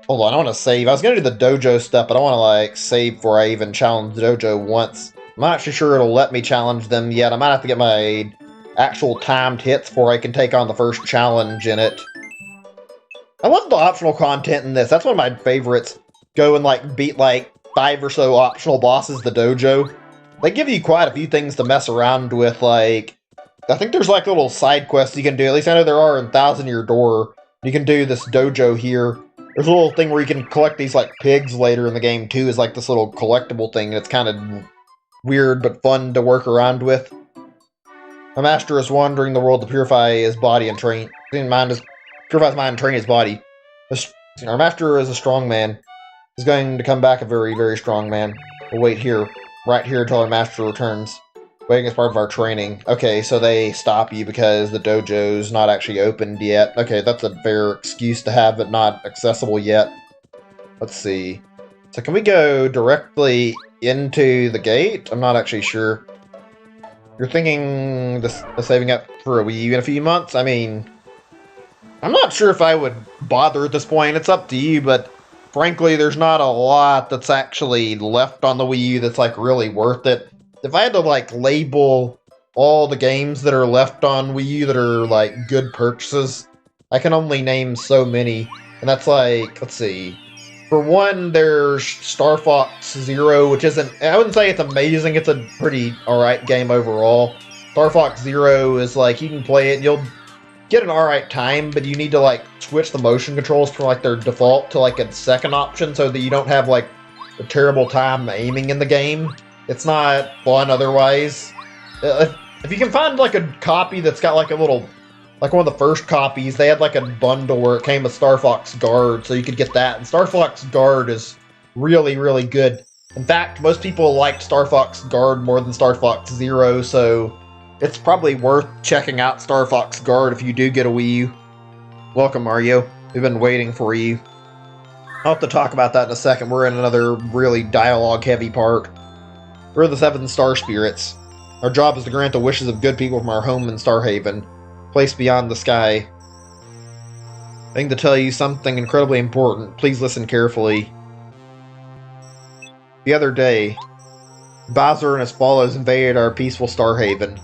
Hold on, I want to save. I was going to do the dojo stuff, but I want to, like, save before I even challenge the dojo once. I'm not actually sure it'll let me challenge them yet. I might have to get my actual timed hits before I can take on the first challenge in it. I love the optional content in this. That's one of my favorites. Go and, like, beat, like, 5 or so optional bosses the dojo. They give you quite a few things to mess around with, like... I think there's, like, little side quests you can do. At least I know there are in Thousand Year Door. You can do this dojo here. There's a little thing where you can collect these, like, pigs later in the game, too, is like this little collectible thing. It's kind of weird but fun to work around with. My master is wandering the world to purify his body and train... Purify his mind and train his body. Our master is a strong man. He's going to come back a very, very strong man. We'll wait here. Right here until our master returns. Waiting as part of our training. Okay, so they stop you because the dojo's not actually opened yet. Okay, that's a fair excuse to have it not accessible yet. Let's see. So can we go directly into the gate? I'm not actually sure. You're thinking the saving up for a Wii U in a few months? I mean, I'm not sure if I would bother at this point. It's up to you, but frankly, there's not a lot that's actually left on the Wii U that's, like, really worth it. If I had to, like, label all the games that are left on Wii U that are, like, good purchases, I can only name so many. And that's, like, let's see. For one, there's Star Fox Zero, which isn't... I wouldn't say it's amazing. It's a pretty alright game overall. Star Fox Zero is, like, you can play it and you'll get an alright time, but you need to, like, switch the motion controls from, like, their default to, like, a second option so that you don't have, like, a terrible time aiming in the game. It's not fun otherwise. If you can find, like, a copy that's got, like, a little... Like, one of the first copies, they had, like, a bundle where it came with Star Fox Guard, so you could get that. And Star Fox Guard is really, really good. In fact, most people liked Star Fox Guard more than Star Fox Zero, so it's probably worth checking out Star Fox Guard if you do get a Wii U. Welcome, Mario. We've been waiting for you. I'll have to talk about that in a second. We're in another really dialogue-heavy part. We're the 7 Star Spirits. Our job is to grant the wishes of good people from our home in Starhaven, place beyond the sky. I think to tell you something incredibly important. Please listen carefully. The other day, Bowser and his followers invaded our peaceful Starhaven.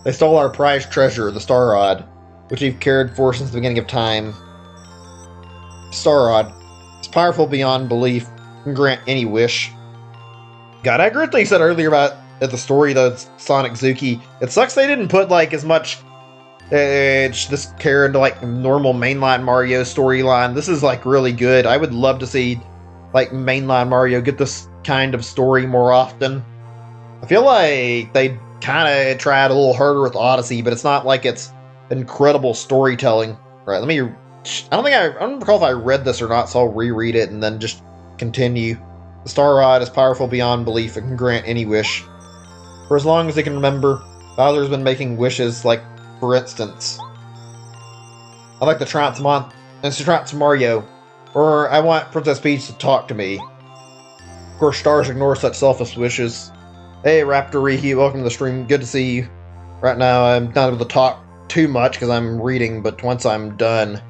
They stole our prized treasure, the Star Rod, which we've cared for since the beginning of time. Star Rod is powerful beyond belief and can grant any wish. God, I agree with what you said earlier about the story, though, Sonic Zuki. It sucks they didn't put, like, as much this care into, like, normal mainline Mario storyline. This is, like, really good. I would love to see, like, mainline Mario get this kind of story more often. I feel like they kind of tried a little harder with Odyssey, but it's not like it's incredible storytelling. Right, let me... I don't recall if I read this or not, so I'll reread it and then just continue. The Star Rod is powerful beyond belief and can grant any wish. For as long as they can remember, Bowser's been making wishes, like, for instance, I'd like to trounce Mario, or I want Princess Peach to talk to me. Of course, stars ignore such selfish wishes. Hey, Raptor Rehe, welcome to the stream. Good to see you. Right now, I'm not able to talk too much because I'm reading, but once I'm done.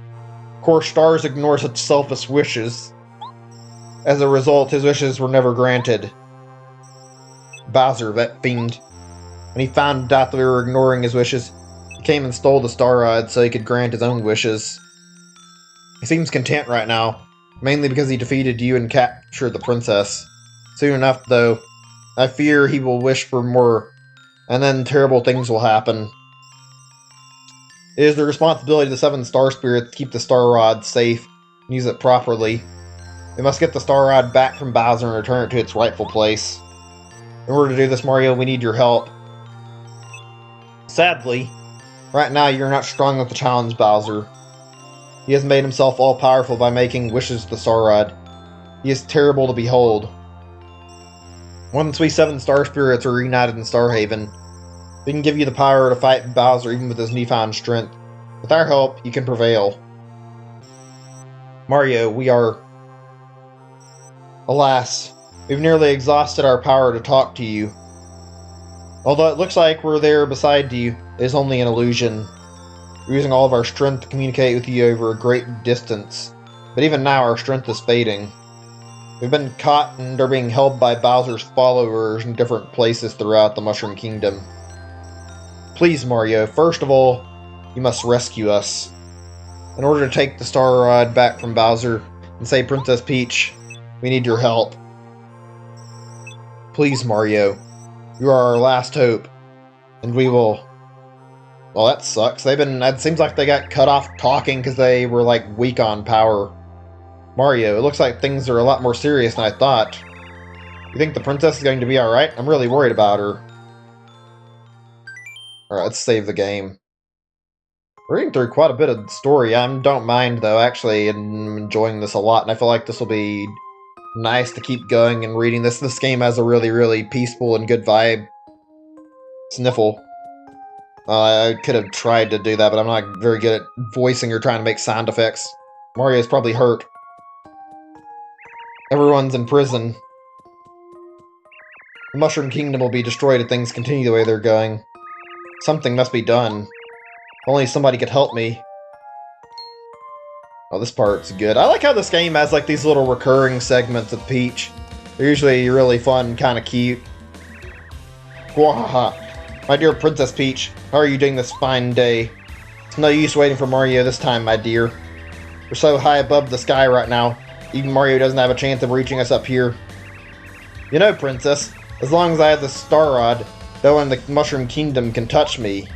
Of course, stars ignore such selfish wishes. As a result, his wishes were never granted. Bowser, that fiend. When he found out that we were ignoring his wishes, he came and stole the Star Rod so he could grant his own wishes. He seems content right now, mainly because he defeated you and captured the princess. Soon enough, though, I fear he will wish for more, and then terrible things will happen. It is the responsibility of the 7 Star Spirits to keep the Star Rod safe and use it properly. We must get the Star Rod back from Bowser and return it to its rightful place. In order to do this, Mario, we need your help. Sadly, right now you're not strong enough to challenge Bowser. He has made himself all-powerful by making wishes to the Star Rod. He is terrible to behold. Once we 7 Star Spirits are reunited in Starhaven, we can give you the power to fight Bowser even with his newfound strength. With our help, you can prevail. Mario, we are... Alas, we've nearly exhausted our power to talk to you. Although it looks like we're there beside you, it is only an illusion. We're using all of our strength to communicate with you over a great distance. But even now, our strength is fading. We've been caught and are being held by Bowser's followers in different places throughout the Mushroom Kingdom. Please, Mario, first of all, you must rescue us. In order to take the Star Rod back from Bowser and save Princess Peach, we need your help. Please, Mario, you are our last hope, and we will... Well, that sucks. It seems like they got cut off talking because they were, like, weak on power. Mario, it looks like things are a lot more serious than I thought. You think the princess is going to be alright? I'm really worried about her. Alright, let's save the game. We're reading through quite a bit of the story. I don't mind, though, actually, and I'm enjoying this a lot, and I feel like this will be nice to keep going and reading this. This game has a really, really peaceful and good vibe. Sniffle. I could have tried to do that, but I'm not very good at voicing or trying to make sound effects. Mario's probably hurt. Everyone's in prison. The Mushroom Kingdom will be destroyed if things continue the way they're going. Something must be done. If only somebody could help me. Oh, this part's good. I like how this game has like these little recurring segments of Peach. They're usually really fun, kind of cute. Wahaha. My dear Princess Peach, how are you doing this fine day? It's no use waiting for Mario this time, my dear. We're so high above the sky right now, even Mario doesn't have a chance of reaching us up here. You know, Princess, as long as I have the Star Rod, no one in the Mushroom Kingdom can touch me.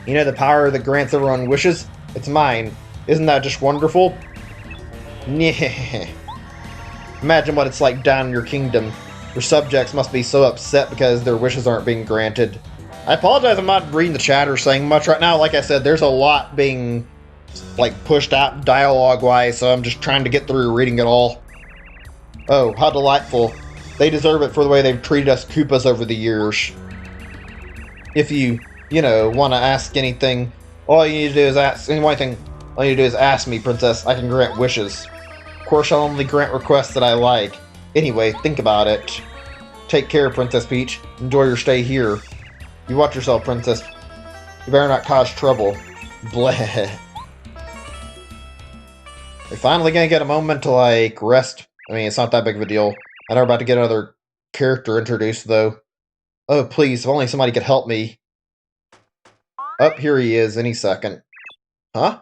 You know the power that grants everyone wishes? It's mine. Isn't that just wonderful? Nyeh. Imagine what it's like down in your kingdom. Your subjects must be so upset because their wishes aren't being granted. I apologize, I'm not reading the chat or saying much right now. Like I said, there's a lot being like pushed out dialogue-wise, so I'm just trying to get through reading it all. Oh, how delightful. They deserve it for the way they've treated us Koopas over the years. If you know, want to ask anything, all you need to do is ask me, Princess. I can grant wishes. Of course, I'll only grant requests that I like. Anyway, think about it. Take care, Princess Peach. Enjoy your stay here. You watch yourself, Princess. You better not cause trouble. Bleh. We're finally gonna get a moment to, like, rest. I mean, it's not that big of a deal. I know we're about to get another character introduced, though. Oh, please, if only somebody could help me. Up here he is any second. Huh?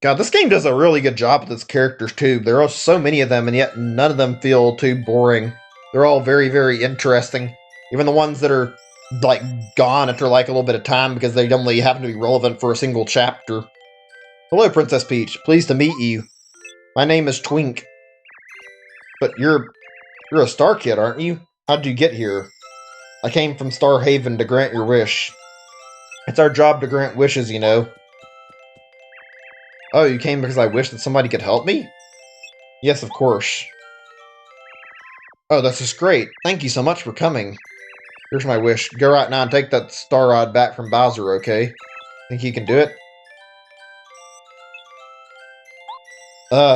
God, this game does a really good job with its characters, too. There are so many of them, and yet none of them feel too boring. They're all very, very interesting. Even the ones that are, like, gone after, like, a little bit of time because they only happen to be relevant for a single chapter. Hello, Princess Peach. Pleased to meet you. My name is Twink. But you're a Star Kid, aren't you? How'd you get here? I came from Star Haven to grant your wish. It's our job to grant wishes, you know. Oh, you came because I wish that somebody could help me? Yes, of course. Oh, that's just great. Thank you so much for coming. Here's my wish. Go right now and take that Star Rod back from Bowser, okay? Think you can do it?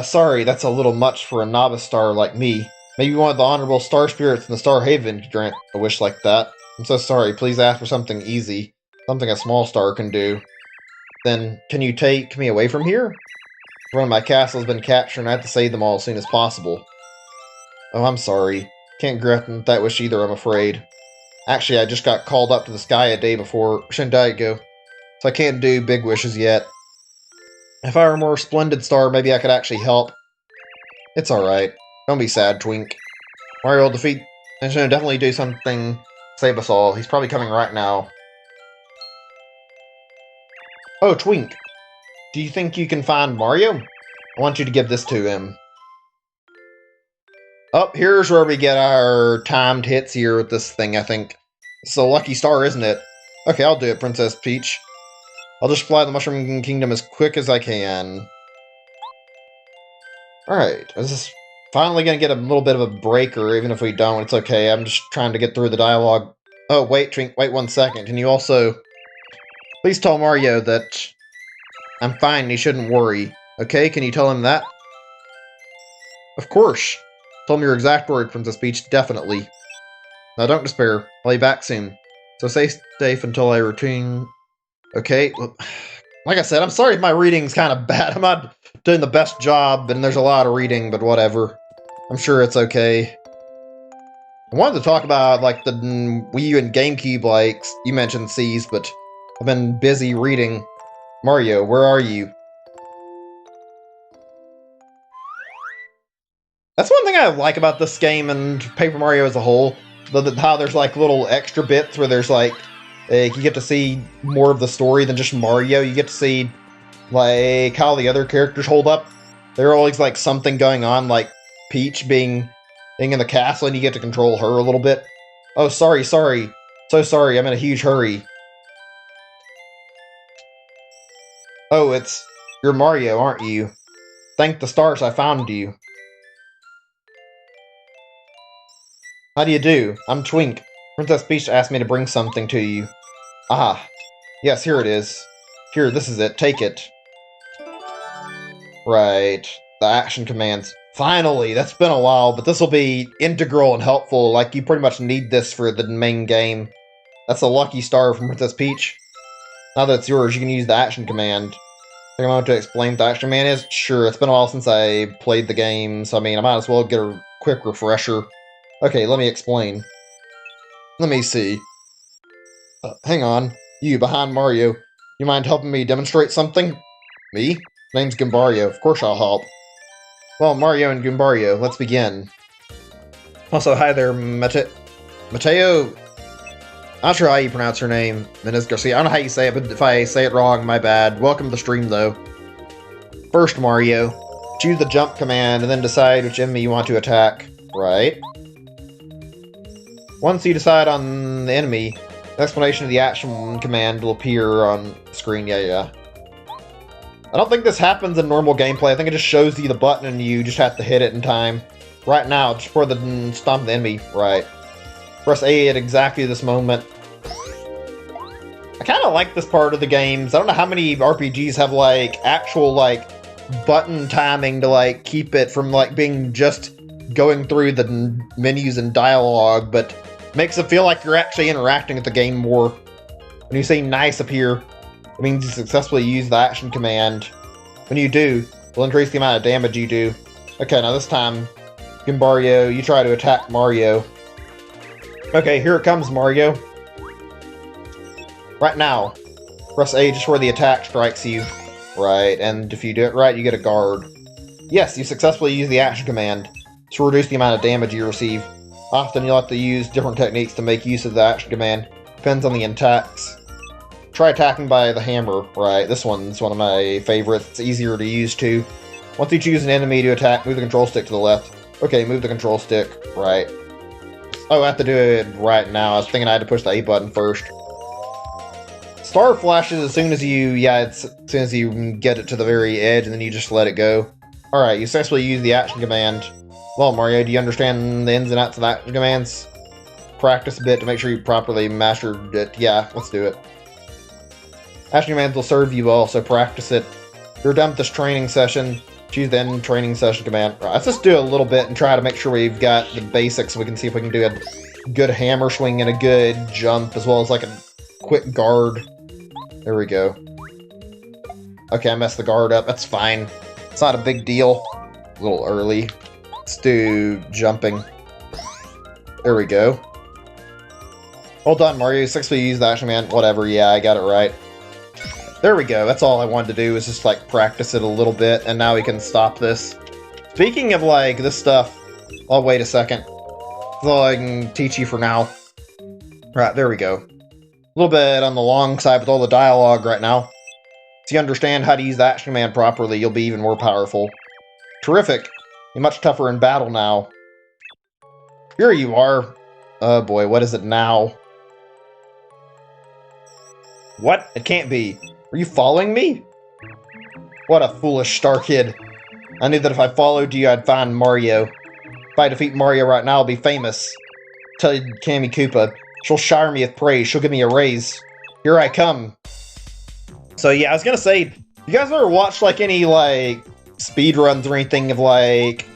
Sorry, that's a little much for a novice star like me. Maybe one of the honorable star spirits in the Star Haven could grant a wish like that. I'm so sorry, please ask for something easy. Something a small star can do. Then, can you take me away from here? One of my castle has been captured and I have to save them all as soon as possible. Oh, I'm sorry. Can't grant that wish either, I'm afraid. Actually, I just got called up to the sky a day before Shindaiko, so I can't do big wishes yet. If I were a more splendid star, maybe I could actually help. It's alright. Don't be sad, Twink. Mario will defeat and should definitely do something to save us all. He's probably coming right now. Oh, Twink. Do you think you can find Mario? I want you to give this to him. Oh, here's where we get our timed hits here with this thing, I think. It's a lucky star, isn't it? Okay, I'll do it, Princess Peach. I'll just fly the Mushroom Kingdom as quick as I can. Alright, this is finally gonna get a little bit of a break, or even if we don't, it's okay. I'm just trying to get through the dialogue. Oh, wait, Twink, wait 1 second. Can you also... Please tell Mario that I'm fine and he shouldn't worry. Okay, can you tell him that? Of course. Tell me your exact word, Princess Peach, definitely. Now don't despair. I'll be back soon. So stay safe until I return. Okay, well, Like I said, I'm sorry if my reading's kind of bad. I'm not doing the best job, and there's a lot of reading, but whatever. I'm sure it's okay. I wanted to talk about, like, the Wii U and GameCube, like, you mentioned C's, but I've been busy reading. Mario, where are you? That's one thing I like about this game and Paper Mario as a whole. How there's, like, little extra bits where there's, like, you get to see more of the story than just Mario. You get to see, like, how the other characters hold up. There's always, like, something going on, like Peach being in the castle, and you get to control her a little bit. Oh, sorry. So sorry, I'm in a huge hurry. Oh, you're Mario, aren't you? Thank the stars I found you. How do you do? I'm Twink. Princess Peach asked me to bring something to you. Ah. Yes, here it is. Here, this is it. Take it. Right. The action commands. Finally! That's been a while, but this will be integral and helpful. Like, you pretty much need this for the main game. That's a lucky star from Princess Peach. Now that it's yours, you can use the action command. Take a moment to explain what the action command is? Sure, it's been a while since I played the game, so I mean, I might as well get a quick refresher. Okay, let me explain. Let me see. Hang on. You, behind Mario. You mind helping me demonstrate something? Me? Name's Gimbario. Of course I'll help. Well, Mario and Gimbario, let's begin. Also, hi there, Mateo. I'm not sure how you pronounce her name. Menez Garcia. I don't know how you say it, but if I say it wrong, my bad. Welcome to the stream, though. First, Mario. Choose the jump command, and then decide which enemy you want to attack. Right. Once you decide on the enemy, an explanation of the action command will appear on screen. Yeah. I don't think this happens in normal gameplay. I think it just shows you the button and you just have to hit it in time. Right now, just for the stomp the enemy. Right. Press A at exactly this moment. I kind of like this part of the games. I don't know how many RPGs have, like, actual, like, button timing to, like, keep it from, like, being just going through the menus and dialogue, but makes it feel like you're actually interacting with the game more. When you see nice appear, it means you successfully use the action command. When you do, it will increase the amount of damage you do. Okay, now this time, Gimbario, you try to attack Mario. Okay, here it comes, Mario. Right now, press A just where the attack strikes you. Right, and if you do it right, you get a guard. Yes, you successfully use the action command to reduce the amount of damage you receive. Often you'll have to use different techniques to make use of the action command. Depends on the attacks. Try attacking by the hammer. Right, this one's one of my favorites. It's easier to use too. Once you choose an enemy to attack, move the control stick to the left. Okay, move the control stick. Right. Oh, I have to do it right now. I was thinking I had to push the A button first. Star flashes as soon as you, as soon as you get it to the very edge, and then you just let it go. Alright, you successfully use the action command. Well, Mario, do you understand the ins and outs of the action commands? Practice a bit to make sure you properly mastered it. Yeah, let's do it. Action commands will serve you well, so practice it. You're done with this training session. Choose the end training session command. Right, let's just do a little bit and try to make sure we've got the basics so we can see if we can do a good hammer swing and a good jump, as well as like a quick guard. There we go. Okay, I messed the guard up. That's fine. It's not a big deal. A little early. Let's do jumping. There we go. Well done, Mario. You successfully used the action command. Whatever, yeah, I got it right. There we go. That's all I wanted to do, is just, like, practice it a little bit, and now we can stop this. Speaking of, like, this stuff... Oh, wait a second. That's all I can teach you for now. Right, there we go. A little bit on the long side with all the dialogue right now. If you understand how to use the action command properly, you'll be even more powerful. Terrific! You're much tougher in battle now. Here you are. Oh boy, what is it now? What? It can't be. Are you following me? What a foolish star kid. I knew that if I followed you, I'd find Mario. If I defeat Mario right now, I'll be famous. Tell Cammy Koopa. She'll shower me with praise. She'll give me a raise. Here I come. So yeah, I was gonna say, you guys ever watched like any like speedruns or anything of like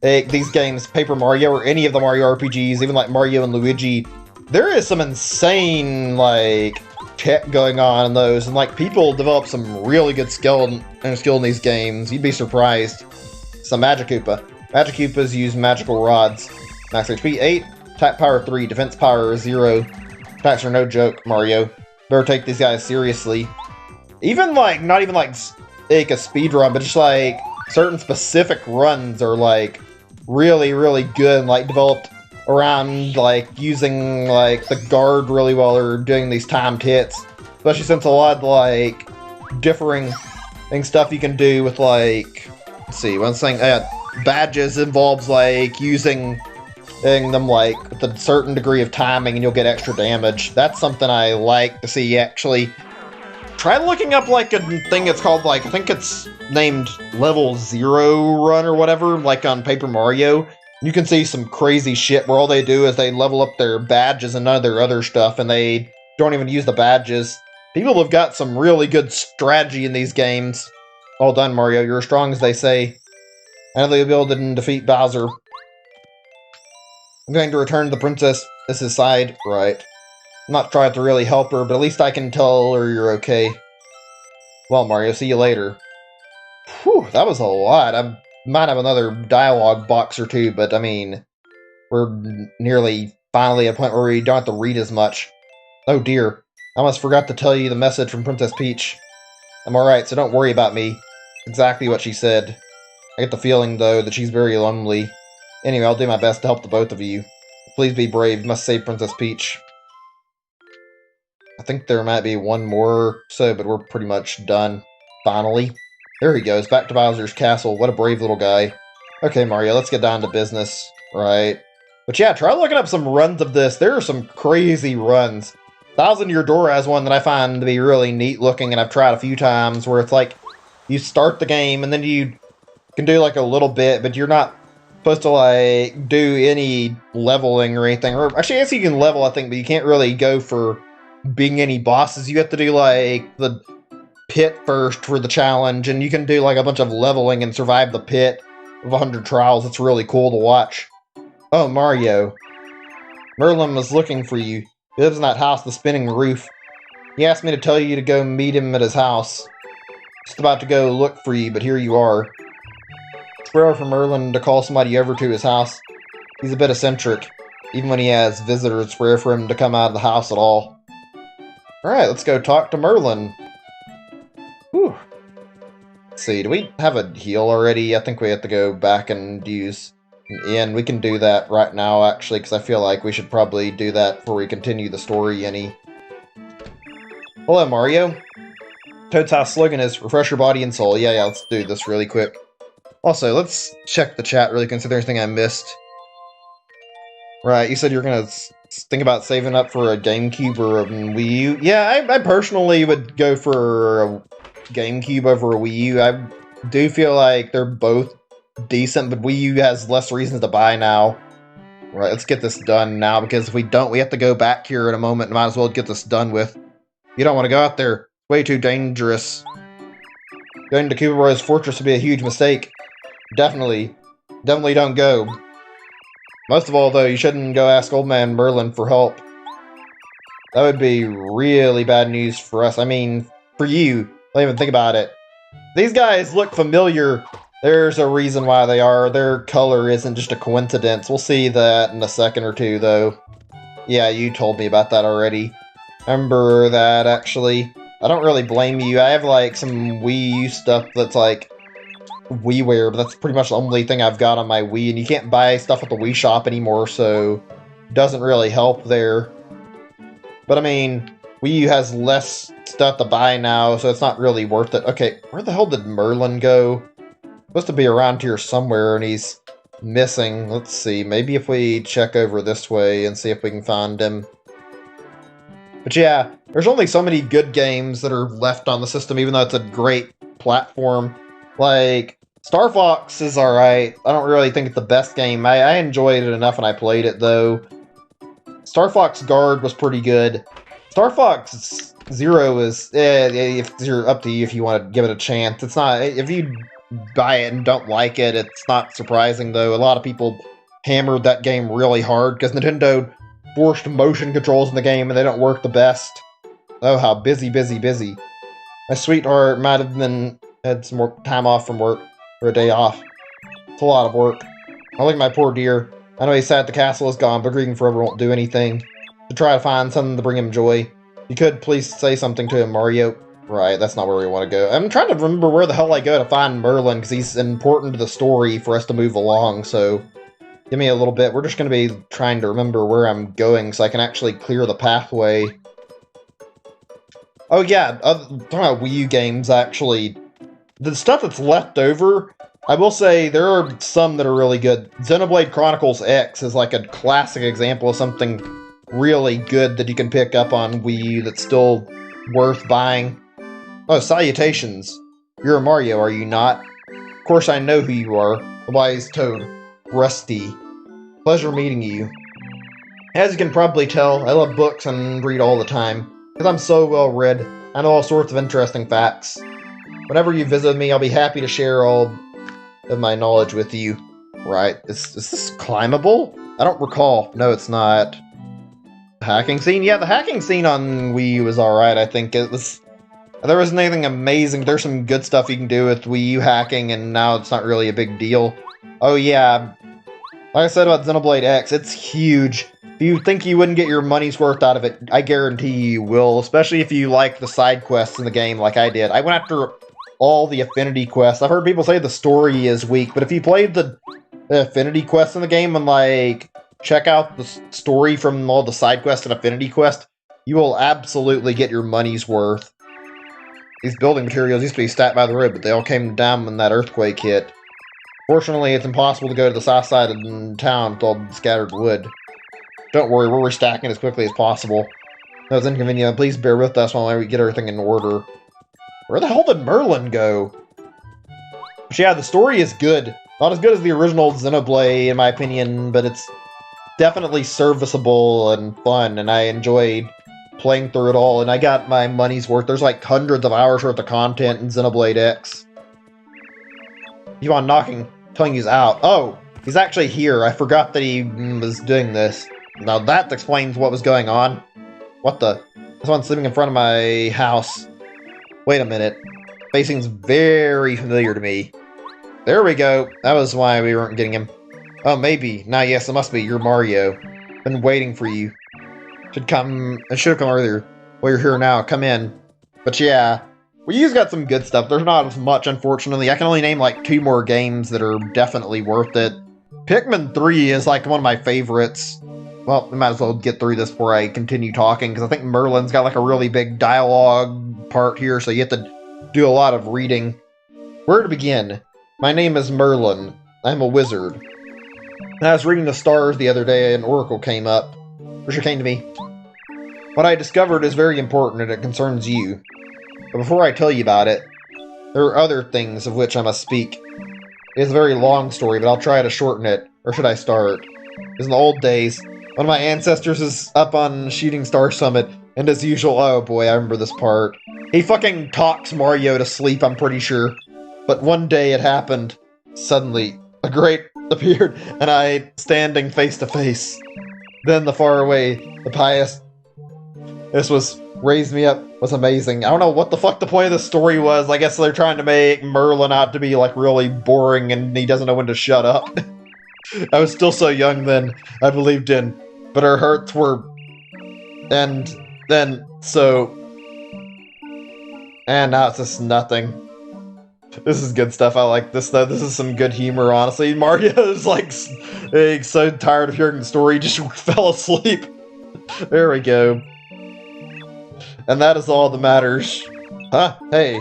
these games, Paper Mario or any of the Mario RPGs, even like Mario and Luigi? There is some insane like tech going on in those, and like people develop some really good skill in these games. You'd be surprised. Some Magikoopa. Magikoopas use magical rods. Max HP 8, attack power 3, defense power 0. Attacks are no joke, Mario. Better take these guys seriously. Even like, not even like a speed run, but just like certain specific runs are like really, really good and like developed around like using like the guard really well or doing these timed hits. Especially since a lot of like differing stuff you can do with like, let's see, one thing, badges involves like using them like with a certain degree of timing and you'll get extra damage. That's something I like to see actually. Try looking up like a thing it's called like, I think it's named Level 0 Run or whatever, like on Paper Mario. You can see some crazy shit where all they do is they level up their badges and none of their other stuff and they don't even use the badges. People have got some really good strategy in these games. Well done, Mario. You're as strong as they say. I know they'll be able to defeat Bowser. I'm going to return to the princess's side. Right. I'm not trying to really help her, but at least I can tell her you're okay. Well, Mario, see you later. Whew, that was a lot. I might have another dialogue box or two, but I mean, we're nearly finally at a point where we don't have to read as much. Oh dear, I almost forgot to tell you the message from Princess Peach. I'm alright, so don't worry about me. Exactly what she said. I get the feeling, though, that she's very lonely. Anyway, I'll do my best to help the both of you. Please be brave, you must save Princess Peach. I think there might be one more so, but we're pretty much done. Finally. There he goes, back to Bowser's castle. What a brave little guy. Okay, Mario, let's get down to business. Right. But yeah, try looking up some runs of this. There are some crazy runs. Thousand Year Door has one that I find to be really neat looking, and I've tried a few times, where it's like, you start the game, and then you can do like a little bit, but you're not supposed to like do any leveling or anything. Or actually, I guess you can level, I think, but you can't really go for being any bosses. You have to do like the pit first for the challenge, and you can do like a bunch of leveling and survive the pit of 100 trials. It's really cool to watch. Oh, Mario. Merlin was looking for you. He lives in that house with the spinning roof. He asked me to tell you to go meet him at his house. Just about to go look for you, but here you are. It's rare for Merlin to call somebody over to his house. He's a bit eccentric. Even when he has visitors, it's rare for him to come out of the house at all. Alright, let's go talk to Merlin. Whew. Let's see, do we have a heal already? I think we have to go back and use an inn. We can do that right now, actually, because I feel like we should probably do that before we continue the story any. Hello, Mario. Toad's house slogan is, refresh your body and soul. Yeah, let's do this really quick. Also, let's check the chat really quick, see if there's anything I missed. Right, you said you're gonna think about saving up for a GameCube or a Wii U. Yeah, I personally would go for a GameCube over a Wii U. I do feel like they're both decent, but Wii U has less reasons to buy now. Right, let's get this done now, because if we don't, we have to go back here in a moment and might as well get this done with. You don't want to go out there. Way too dangerous. Going to Koopa's fortress would be a huge mistake. Definitely don't go. Most of all, though, you shouldn't go ask Old Man Merlin for help. That would be really bad news for us. I mean, for you. Don't even think about it. These guys look familiar. There's a reason why they are. Their color isn't just a coincidence. We'll see that in a second or two, though. Yeah, you told me about that already. Remember that, actually. I don't really blame you. I have, like, some Wii U stuff that's, like, WiiWare, but that's pretty much the only thing I've got on my Wii, and you can't buy stuff at the Wii shop anymore, so it doesn't really help there. But, I mean, Wii U has less stuff to buy now, so it's not really worth it. Okay, where the hell did Merlin go? Supposed to be around here somewhere, and he's missing. Let's see, maybe if we check over this way and see if we can find him. But yeah, there's only so many good games that are left on the system, even though it's a great platform. Like, Star Fox is alright. I don't really think it's the best game. I enjoyed it enough when I played it, though. Star Fox Guard was pretty good. Star Fox Zero is, if you're up to you if you want to give it a chance. It's not, if you buy it and don't like it, it's not surprising, though. A lot of people hammered that game really hard, because Nintendo forced motion controls in the game, and they don't work the best. Oh, how busy, busy, busy. My sweetheart might have had some more time off from work, or a day off. It's a lot of work. I look at my poor dear. I know he's sad the castle is gone, but grieving forever won't do anything. To try to find something to bring him joy. You could please say something to him, Mario. Right, that's not where we want to go. I'm trying to remember where the hell I go to find Merlin, because he's important to the story for us to move along, so... Give me a little bit. We're just going to be trying to remember where I'm going so I can actually clear the pathway. Oh yeah, talking about Wii U games, actually. The stuff that's left over, I will say there are some that are really good. Xenoblade Chronicles X is like a classic example of something really good that you can pick up on Wii U that's still worth buying. Oh, salutations. You're a Mario, are you not? Of course I know who you are. The wise toad. Rusty. Pleasure meeting you. As you can probably tell, I love books and read all the time. Because I'm so well read, I know all sorts of interesting facts. Whenever you visit me, I'll be happy to share all of my knowledge with you. Right, is this climbable? I don't recall. No, it's not. The hacking scene? Yeah, the hacking scene on Wii U was alright, I think. There wasn't anything amazing. There's some good stuff you can do with Wii U hacking, and now it's not really a big deal. Oh yeah, like I said about Xenoblade X, it's huge. If you think you wouldn't get your money's worth out of it, I guarantee you will, especially if you like the side quests in the game like I did. I went after all the affinity quests. I've heard people say the story is weak, but if you played the affinity quests in the game and, like, check out the story from all the side quests and affinity quests, you will absolutely get your money's worth. These building materials used to be stacked by the road, but they all came down when that earthquake hit. Fortunately, it's impossible to go to the south side of the town with all the scattered wood. Don't worry, we're restacking as quickly as possible. That was inconvenient. Please bear with us while we get everything in order. Where the hell did Merlin go? But yeah, the story is good. Not as good as the original Xenoblade, in my opinion, but it's definitely serviceable and fun, and I enjoyed playing through it all, and I got my money's worth. There's like hundreds of hours worth of content in Xenoblade X. Keep on knocking, telling he's out. Oh, he's actually here. I forgot that he was doing this. Now that explains what was going on. What the? This one's sleeping in front of my house. Wait a minute. Face seems very familiar to me. There we go. That was why we weren't getting him. Oh, maybe. Now, yes, it must be. You're Mario. Been waiting for you. It should have come earlier. Well, you're here now. Come in. But yeah, Wii U's got some good stuff. There's not as much, unfortunately. I can only name like 2 more games that are definitely worth it. Pikmin 3 is like one of my favorites. Well, we might as well get through this before I continue talking, because I think Merlin's got like a really big dialogue part here, so you have to do a lot of reading. Where to begin? My name is Merlin. I'm a wizard. And I was reading the stars the other day, and an oracle came up. Or she came to me. What I discovered is very important, and it concerns you. But before I tell you about it, there are other things of which I must speak. It is a very long story, but I'll try to shorten it. Or should I start? As in the old days, one of my ancestors is up on Shooting Star Summit, and as usual, oh boy, I remember this part. He fucking talks Mario to sleep, I'm pretty sure. But one day it happened. Suddenly, a great appeared, and I standing face to face. Then the far away, the pious... This was... raised me up, was amazing. I don't know what the fuck the point of the story was. I guess they're trying to make Merlin out to be, like, really boring, and he doesn't know when to shut up. I was still so young then, I believed in. But our hearts were... And then, so... And now it's just nothing. This is good stuff. I like this, though. This is some good humor, honestly. Mario's, like, he's so tired of hearing the story, he just fell asleep. There we go. And that is all that matters. Huh? Hey,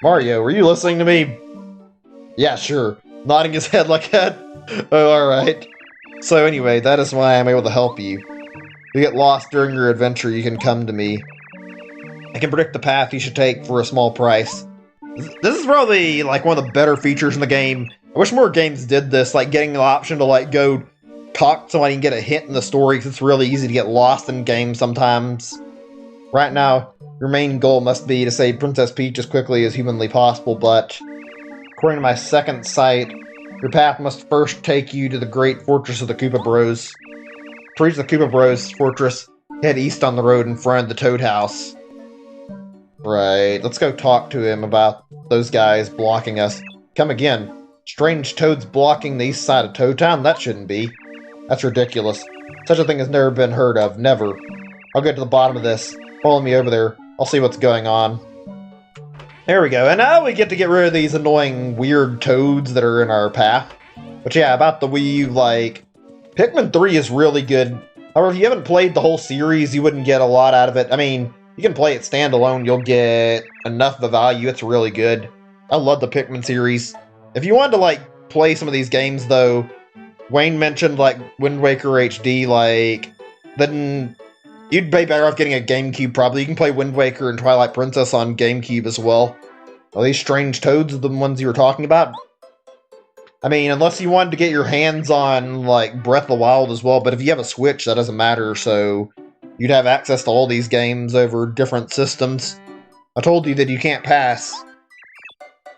Mario, were you listening to me? Yeah, sure. Nodding his head like that. Oh, alright. So anyway, that is why I'm able to help you. If you get lost during your adventure, you can come to me. I can predict the path you should take for a small price. This is probably, like, one of the better features in the game. I wish more games did this, like, getting the option to, like, go talk to somebody and get a hint in the story, because it's really easy to get lost in games sometimes. Right now, your main goal must be to save Princess Peach as quickly as humanly possible, but according to my second sight, your path must first take you to the great fortress of the Koopa Bros. To reach the Koopa Bros fortress, head east on the road in front of the Toad House. Right, let's go talk to him about those guys blocking us. Come again. Strange toads blocking the east side of Toad Town? That shouldn't be. That's ridiculous. Such a thing has never been heard of. Never. I'll get to the bottom of this. Follow me over there. I'll see what's going on. There we go. And now we get to get rid of these annoying weird toads that are in our path. But yeah, about the Wii U, like, Pikmin 3 is really good. However, if you haven't played the whole series, you wouldn't get a lot out of it. I mean, you can play it standalone, you'll get enough of a value. It's really good. I love the Pikmin series. If you wanted to, like, play some of these games, though, Wayne mentioned, like, Wind Waker HD, like, then you'd be better off getting a GameCube, probably. You can play Wind Waker and Twilight Princess on GameCube as well. Are these strange toads the ones you were talking about? I mean, unless you wanted to get your hands on, like, Breath of the Wild as well, but if you have a Switch, that doesn't matter, so you'd have access to all these games over different systems. I told you that you can't pass.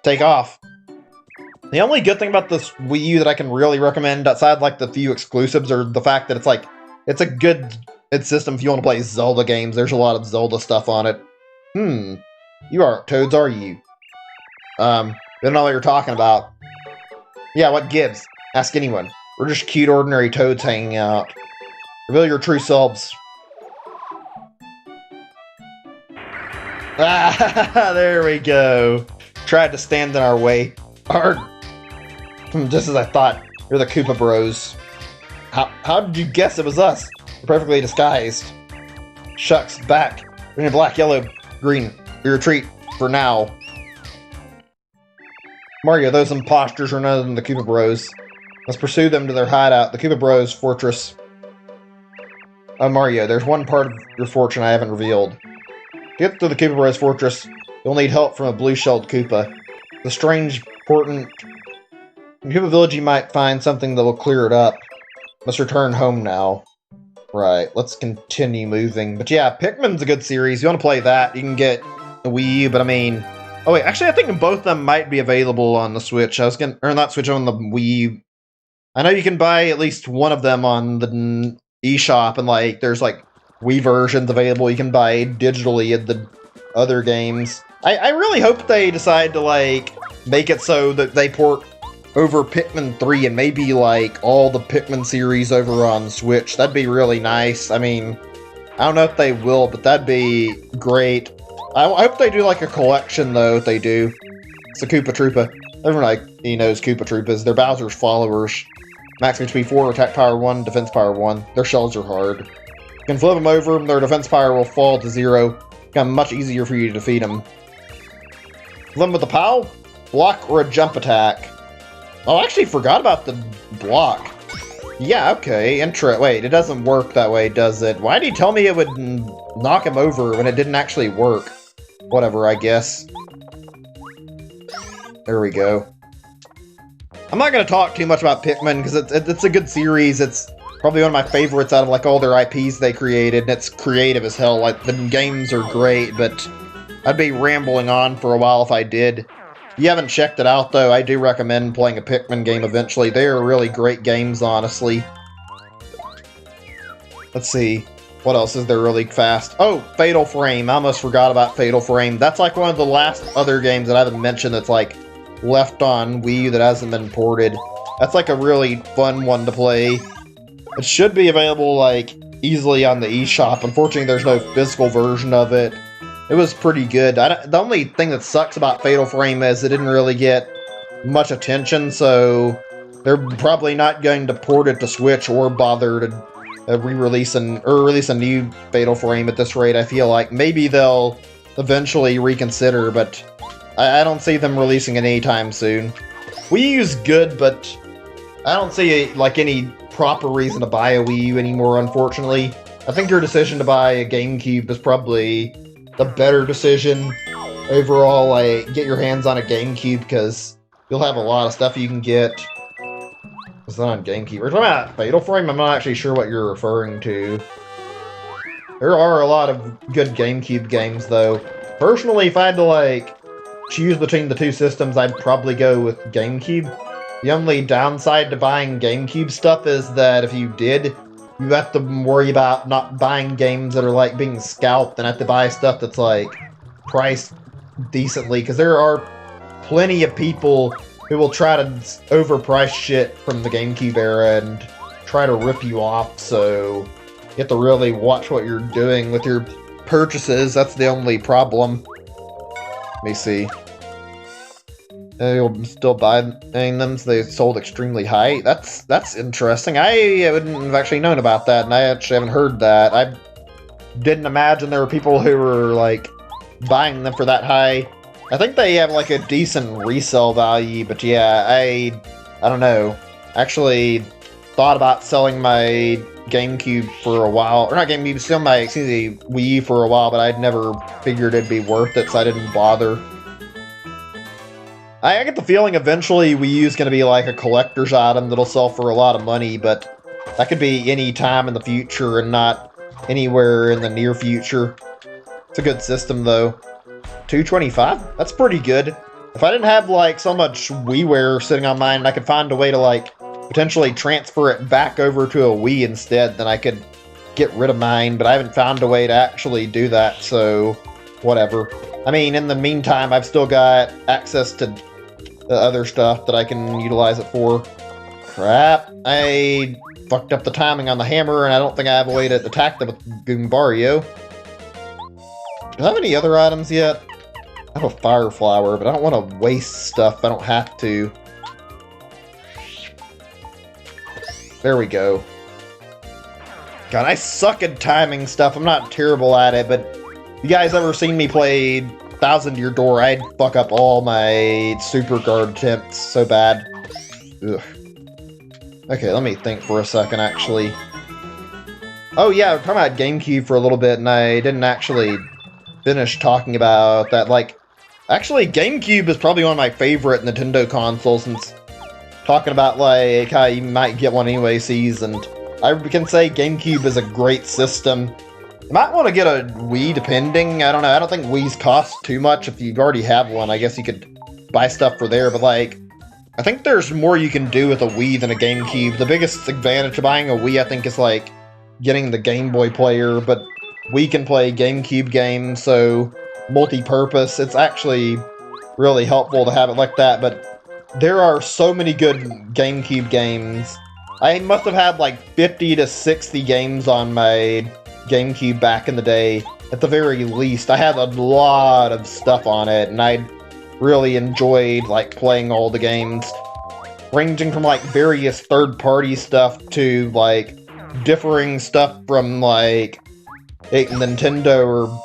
Take off. The only good thing about this Wii U that I can really recommend, outside, like, the few exclusives, are the fact that it's, like, it's a good system if you want to play Zelda games. There's a lot of Zelda stuff on it. You aren't toads, are you? Don't know what you're talking about. Yeah, what gives? Ask anyone. We're just cute, ordinary toads hanging out. Reveal your true selves. Ah, there we go. Tried to stand in our way. Arg. Just as I thought. You're the Koopa Bros. How did you guess it was us? We're perfectly disguised. Shucks, back. Green, black, yellow, green. We retreat for now. Mario, those imposters are none other than the Koopa Bros. Let's pursue them to their hideout, the Koopa Bros fortress. Oh, Mario, there's one part of your fortune I haven't revealed. To get to the Koopa Bros fortress, you'll need help from a blue-shelled Koopa. The strange, important... In Koopa Village, you might find something that will clear it up. Must return home now. Right, let's continue moving. But yeah, Pikmin's a good series. If you want to play that, you can get a Wii U, but I mean... Oh wait, actually I think both of them might be available on the Switch. Or not Switch, on the Wii U. I know you can buy at least one of them on the eShop, and like, there's like Wii versions available you can buy digitally at the other games. I really hope they decide to like, make it so that they port over Pikmin 3 and maybe like all the Pikmin series over on Switch. That'd be really nice. I mean, I don't know if they will, but that'd be great. I hope they do like a collection, though, if they do. It's a Koopa Troopa. Everyone knows Koopa Troopas. They're Bowser's followers. Maximum HP 4, attack power 1, defense power 1. Their shells are hard. You can flip them over, their defense power will fall to 0. Become much easier for you to defeat them. Flip them with a POW, block, or a jump attack. Oh, I actually forgot about the block. Yeah, okay, wait, it doesn't work that way, does it? Why did he tell me it would knock him over when it didn't actually work? Whatever, I guess. There we go. I'm not going to talk too much about Pikmin, because it's a good series. It's probably one of my favorites out of like all their IPs they created, and it's creative as hell. Like, the games are great, but I'd be rambling on for a while if I did. If you haven't checked it out, though, I do recommend playing a Pikmin game eventually. They are really great games, honestly. Let's see. What else is there really fast? Oh, Fatal Frame. I almost forgot about Fatal Frame. That's like one of the last other games that I haven't mentioned that's like left on Wii U that hasn't been ported. That's like a really fun one to play. It should be available like easily on the eShop. Unfortunately, there's no physical version of it. It was pretty good. The only thing that sucks about Fatal Frame is it didn't really get much attention, so they're probably not going to port it to Switch or bother to release a new Fatal Frame at this rate. I feel like maybe they'll eventually reconsider, but I don't see them releasing it anytime soon. Wii U's good, but I don't see like any proper reason to buy a Wii U anymore, unfortunately. I think your decision to buy a GameCube is probably the better decision overall. Like, get your hands on a GameCube, because you'll have a lot of stuff you can get. It's not on GameCube. We're talking about Fatal Frame. I'm not actually sure what you're referring to. There are a lot of good GameCube games, though. Personally, if I had to, like, choose between the two systems, I'd probably go with GameCube. The only downside to buying GameCube stuff is that if you did, you have to worry about not buying games that are, like, being scalped, and have to buy stuff that's, like, priced decently, because there are plenty of people who will try to overprice shit from the GameCube era and try to rip you off, so you have to really watch what you're doing with your purchases. That's the only problem. Let me see. You'll still buying them, so they sold extremely high. That's interesting. I wouldn't have actually known about that, and I actually haven't heard that. I didn't imagine there were people who were, like, buying them for that high. I think they have, like, a decent resale value, but yeah, I don't know. Actually thought about selling my GameCube for a while, or not GameCube, selling my, Wii U for a while, but I'd never figured it'd be worth it, so I didn't bother. I get the feeling eventually Wii U's going to be like a collector's item that'll sell for a lot of money, but that could be any time in the future and not anywhere in the near future. It's a good system, though. $225? That's pretty good. If I didn't have, like, so much WiiWare sitting on mine and I could find a way to, like, potentially transfer it back over to a Wii instead, then I could get rid of mine, but I haven't found a way to actually do that, so whatever. I mean, in the meantime, I've still got access to the other stuff that I can utilize it for. Crap. I fucked up the timing on the hammer, and I don't think I have a way to attack them with Goombario. Do I have any other items yet? I have a fire flower, but I don't want to waste stuff if I don't have to. There we go. God, I suck at timing stuff. I'm not terrible at it, but you guys ever seen me play 1,000 Year Door? I'd fuck up all my super guard attempts so bad. Ugh. Okay, let me think for a second, actually. Oh yeah, we were talking about GameCube for a little bit, and I didn't actually finish talking about that. Like, actually, GameCube is probably one of my favorite Nintendo consoles, since talking about, like, how you might get one anyway seasoned. I can say GameCube is a great system. You might want to get a Wii, depending. I don't know. I don't think Wii's cost too much. If you already have one, I guess you could buy stuff for there. But, like, I think there's more you can do with a Wii than a GameCube. The biggest advantage of buying a Wii, I think, is, like, getting the Game Boy player. But Wii can play GameCube games, so multi-purpose. It's actually really helpful to have it like that. But there are so many good GameCube games. I must have had, like, 50 to 60 games on my GameCube back in the day, at the very least. I had a lot of stuff on it, and I really enjoyed, like, playing all the games, ranging from, like, various third-party stuff to, like, differing stuff from, like, Nintendo, or,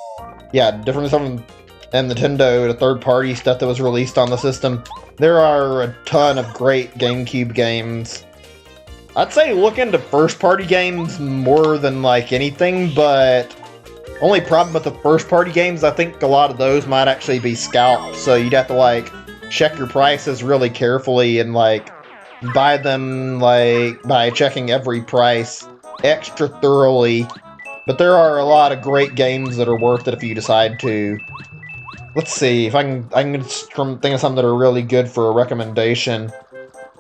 yeah, different stuff from Nintendo to third-party stuff that was released on the system. There are a ton of great GameCube games. I'd say look into first-party games more than, like, anything, but only problem with the first-party games, I think a lot of those might actually be scalped, so you'd have to, like, check your prices really carefully and, like, buy them, like, by checking every price extra thoroughly. But there are a lot of great games that are worth it if you decide to. Let's see if I can think of some that are really good for a recommendation.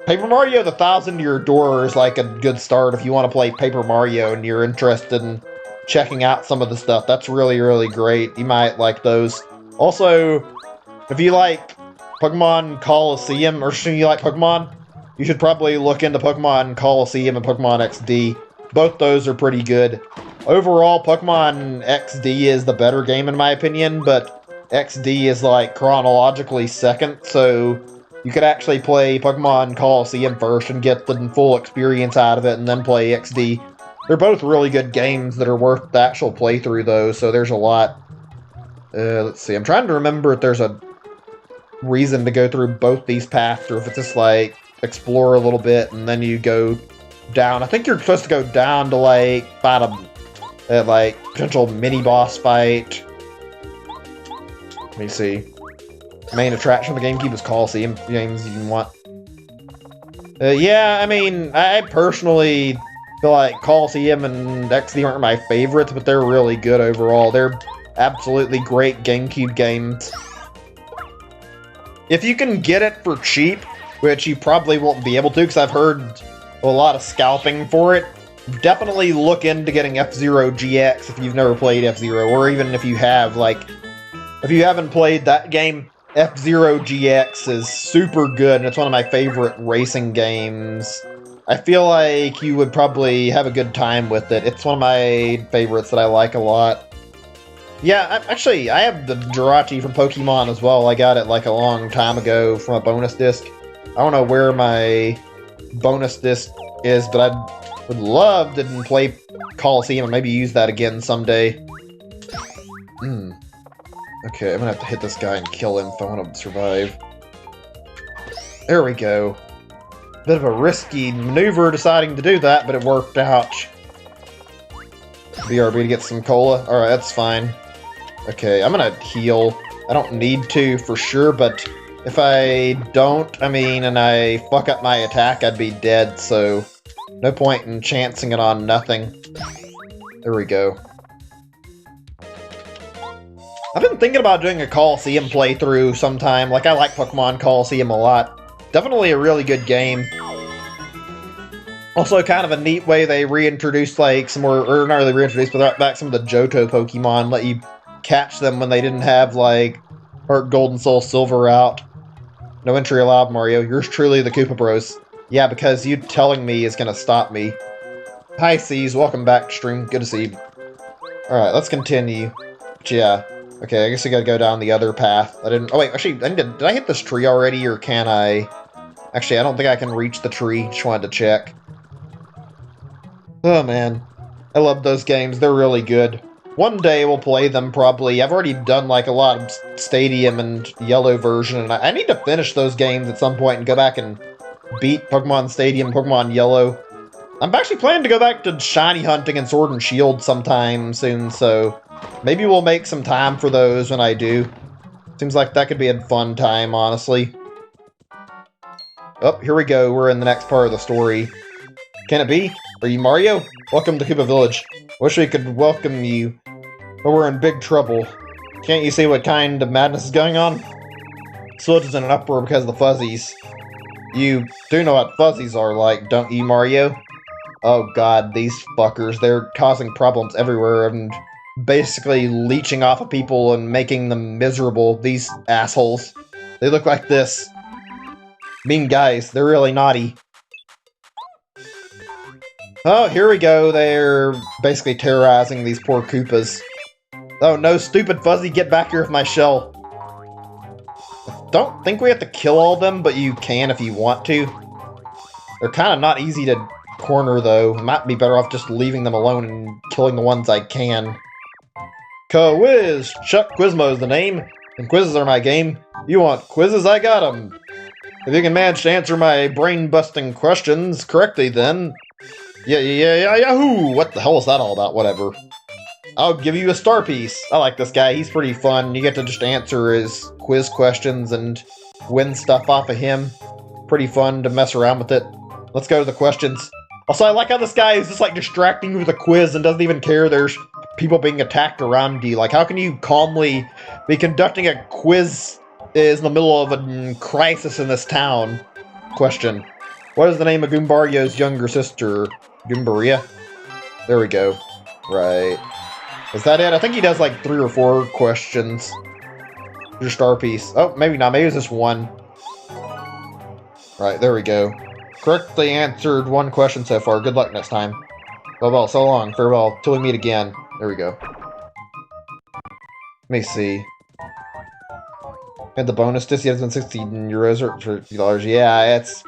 Paper Mario the 1,000 Year Door is like a good start if you want to play Paper Mario and you're interested in checking out some of the stuff. That's really, really great. You might like those. Also, if you like Pokemon Coliseum, or should you like Pokemon, you should probably look into Pokemon Coliseum and Pokemon XD. Both those are pretty good. Overall, Pokemon XD is the better game in my opinion, but XD is, like, chronologically second, so you could actually play Pokemon Coliseum first and get the full experience out of it, and then play XD. They're both really good games that are worth the actual playthrough, though, so there's a lot. Let's see, I'm trying to remember if there's a reason to go through both these paths, or if it's just, like, explore a little bit, and then you go down. I think you're supposed to go down to, like, fight a, like, potential mini-boss fight. Let me see. Main attraction of the GameCube is Coliseum games you can want. Yeah, I mean, I personally feel like Coliseum and XD aren't my favorites, but they're really good overall. They're absolutely great GameCube games. If you can get it for cheap, which you probably won't be able to, because I've heard a lot of scalping for it, definitely look into getting F-Zero GX if you've never played F-Zero, or even if you have, like, If you haven't played that game, F-Zero GX is super good, and it's one of my favorite racing games. I feel like you would probably have a good time with it. It's one of my favorites that I like a lot. Yeah, actually, I have the Jirachi from Pokemon as well. I got it like a long time ago from a bonus disc. I don't know where my bonus disc is, but I would love to play Coliseum and maybe use that again someday. Okay, I'm gonna have to hit this guy and kill him if I want to survive. There we go. Bit of a risky maneuver deciding to do that, but it worked out. BRB to get some cola. Alright, that's fine. Okay, I'm gonna heal. I don't need to for sure, but if I don't, and I fuck up my attack, I'd be dead, so no point in chancing it on nothing. There we go. I've been thinking about doing a Coliseum playthrough sometime. Like, I like Pokemon Coliseum a lot. Definitely a really good game. Also, kind of a neat way they reintroduced, like, some more, or not really reintroduced, but brought back some of the Johto Pokemon, let you catch them when they didn't have, like, Heart Gold and Soul Silver out. No entry allowed, Mario. Yours truly, the Koopa Bros. Yeah, because you telling me is gonna stop me. Hi, C's. Welcome back, stream. Good to see you. Alright, let's continue. But yeah. Okay, I guess I gotta go down the other path. I didn't... Oh, wait, actually, did I hit this tree already, or can I... Actually, I don't think I can reach the tree. Just wanted to check. Oh, man. I love those games. They're really good. One day we'll play them, probably. I've already done, like, a lot of Stadium and Yellow version, and I need to finish those games at some point and go back and beat Pokemon Stadium, Pokemon Yellow. I'm actually planning to go back to shiny hunting and Sword and Shield sometime soon, so... Maybe we'll make some time for those when I do. Seems like that could be a fun time, honestly. Oh, here we go. We're in the next part of the story. Can it be? Are you Mario? Welcome to Koopa Village. Wish we could welcome you, but we're in big trouble. Can't you see what kind of madness is going on? Village is in an uproar because of the fuzzies. You do know what fuzzies are like, don't you, Mario? Oh god, these fuckers. They're causing problems everywhere and... basically leeching off of people and making them miserable. These assholes. They look like this. Mean guys. They're really naughty. Oh, here we go. They're basically terrorizing these poor Koopas. Oh no, stupid Fuzzy, get back here with my shell. I don't think we have to kill all of them, but you can if you want to. They're kind of not easy to corner, though. I might be better off just leaving them alone and killing the ones I can. Quiz! Chuck Quizmo is the name, and quizzes are my game. You want quizzes? I got 'em. If you can manage to answer my brain-busting questions correctly, then... Yahoo! What the hell is that all about? Whatever. I'll give you a star piece. I like this guy. He's pretty fun. You get to just answer his quiz questions and win stuff off of him. Pretty fun to mess around with it. Let's go to the questions. Also, I like how this guy is just, like, distracting you with a quiz and doesn't even care there's people being attacked around you. Like, how can you calmly be conducting a quiz in the middle of a crisis in this town? Question. What is the name of Goombario's younger sister? Goombaria? There we go. Right. Is that it? I think he does, like, 3 or 4 questions. Your star piece. Oh, maybe not. Maybe it's just 1. Right, there we go. Correctly answered 1 question so far. Good luck next time. Well, so long. Farewell. Till we meet again. There we go. Let me see. And the bonus disc, yeah, it's been 16 euros or $50. Yeah, it's...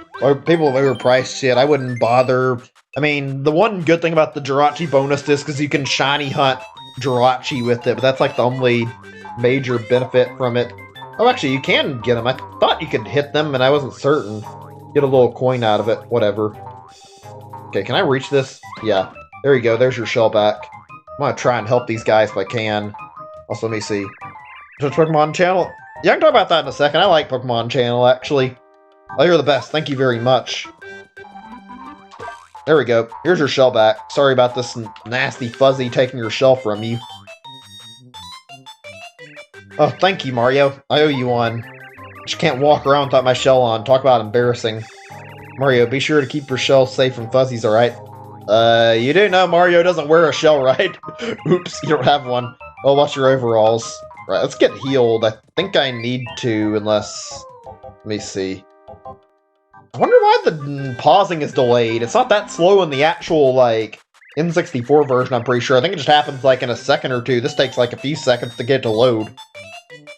people have overpriced shit. I wouldn't bother. I mean, the one good thing about the Jirachi bonus disc is you can shiny hunt Jirachi with it, but that's like the only major benefit from it. Oh, actually, you can get them. I thought you could hit them, and I wasn't certain. Get a little coin out of it. Whatever. Okay, can I reach this? Yeah. There you go. There's your shell back. I'm gonna try and help these guys if I can. Also, let me see. There's a Pokemon channel? Yeah, I can talk about that in a second. I like Pokemon channel, actually. Oh, you're the best. Thank you very much. There we go. Here's your shell back. Sorry about this nasty Fuzzy taking your shell from you. Oh, thank you, Mario. I owe you one. Just can't walk around without my shell on. Talk about embarrassing. Mario, be sure to keep your shell safe from Fuzzies, alright? You do know Mario doesn't wear a shell, right? Oops, you don't have one. Oh, what's your overalls? Right, let's get healed. I think I need to, unless... Let me see. I wonder why the pausing is delayed. It's not that slow in the actual, like, N64 version, I'm pretty sure. I think it just happens, like, in a second or two. This takes, like, a few seconds to get to load.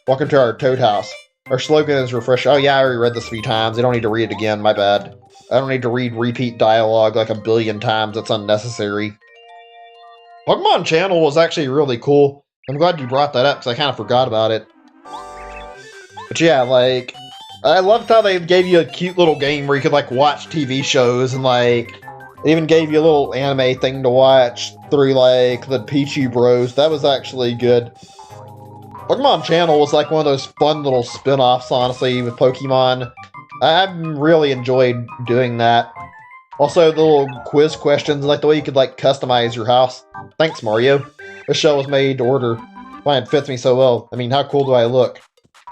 Welcome to our Toad House. Our slogan is refresh. Oh, yeah, I already read this 3 times. I don't need to read it again. My bad. I don't need to read repeat dialogue like a billion times. It's unnecessary. Pokemon Channel was actually really cool. I'm glad you brought that up, because I kind of forgot about it. But yeah, like, I loved how they gave you a cute little game where you could, like, watch TV shows, and, like, they even gave you a little anime thing to watch through, like, the Pichu Bros. That was actually good. Pokemon Channel was, like, one of those fun little spin-offs, honestly, with Pokemon. I really enjoyed doing that. Also, the little quiz questions, like the way you could, like, customize your house. Thanks, Mario. This show was made to order. Fine, it fits me so well. I mean, how cool do I look?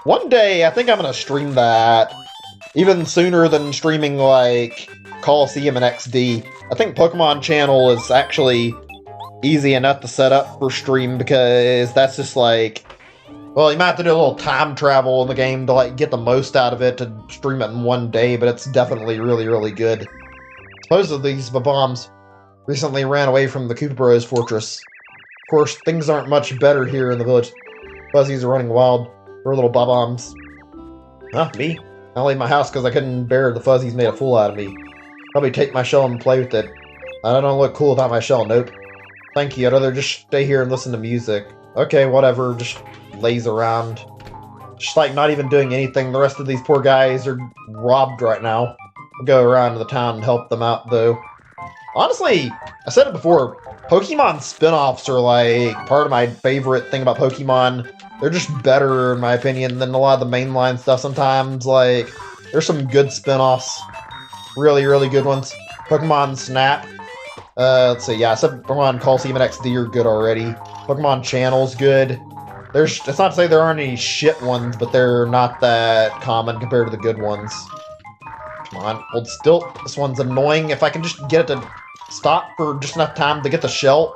One day, I think I'm gonna stream that. Even sooner than streaming, like, Coliseum and XD. I think Pokemon Channel is actually easy enough to set up for stream, because that's just, like... Well, you might have to do a little time travel in the game to, like, get the most out of it to stream it in one day, but it's definitely really, really good. Supposedly, these bombs recently ran away from the Koopa Bros fortress. Of course, things aren't much better here in the village. Fuzzies are running wild. We're little bombs. Huh, me? I leave my house because I couldn't bear the Fuzzies made a fool out of me. Probably take my shell and play with it. I don't look cool without my shell, nope. Thank you, I'd rather just stay here and listen to music. Okay, whatever, just laze around. Just like not even doing anything. The rest of these poor guys are robbed right now. I'll go around to the town and help them out, though. Honestly, I said it before, Pokemon spin-offs are, like, part of my favorite thing about Pokemon. They're just better, in my opinion, than a lot of the mainline stuff sometimes. Like, there's some good spin-offs. Really, really good ones. Pokemon Snap. Let's see, yeah, I said Pokemon Coliseum and XD are good already. Pokemon Channel's good. It's not to say there aren't any shit ones, but they're not that common compared to the good ones. Come on, hold still. This one's annoying. If I can just get it to stop for just enough time to get the shell.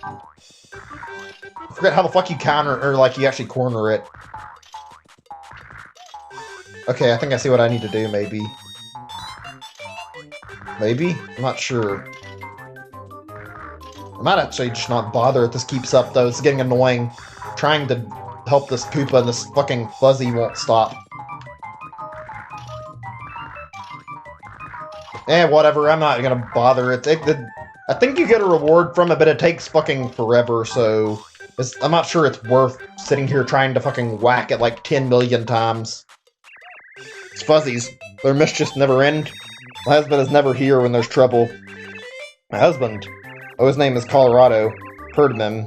I forget how the fuck you counter, or like you actually corner it. Okay, I think I see what I need to do, maybe. Maybe? I'm not sure. I might actually just not bother if this keeps up, though. It's getting annoying. Trying to help this Koopa and this fucking Fuzzy won't stop. Whatever, I'm not gonna bother. I think you get a reward from it, but it takes fucking forever, so... I'm not sure it's worth sitting here trying to fucking whack it like 10 million times. It's Fuzzies. Their mischiefs never end. My husband is never here when there's trouble. My husband? Oh, his name is Colorado. Heard of him.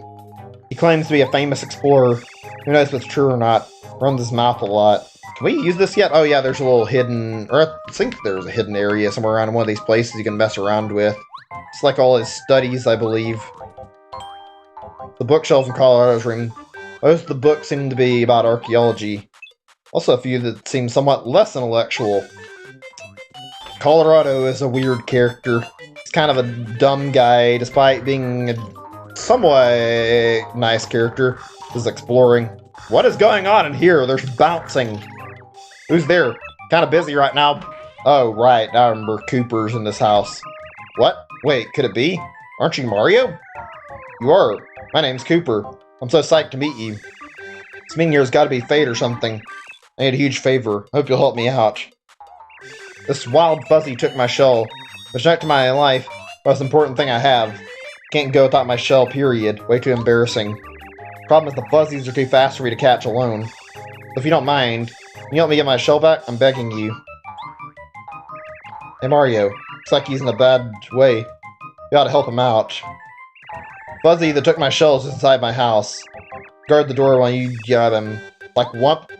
He claims to be a famous explorer. Who knows if it's true or not. Runs his mouth a lot. Can we use this yet? Oh yeah, there's a little hidden... Or I think there's a hidden area somewhere around one of these places you can mess around with. It's like all his studies, I believe. The bookshelf in Colorado's room. Most of the books seem to be about archaeology. Also a few that seem somewhat less intellectual. Colorado is a weird character. He's kind of a dumb guy, despite being a somewhat nice character. He's exploring. What is going on in here? There's bouncing. Who's there? Kind of busy right now. Oh, right. I remember Cooper's in this house. What? Wait, could it be? Aren't you Mario? You are. My name's Cooper. I'm so psyched to meet you. This meeting here's got to be fate or something. I need a huge favor. Hope you'll help me out. This wild Fuzzy took my shell. It's back to my life. Most important thing I have. Can't go without my shell, period. Way too embarrassing. Problem is the Fuzzies are too fast for me to catch alone. So if you don't mind, can you help me get my shell back? I'm begging you. Hey Mario, looks like he's in a bad way. You ought to help him out. Fuzzy that took my shells is inside my house. Guard the door while you grab him. Like whump.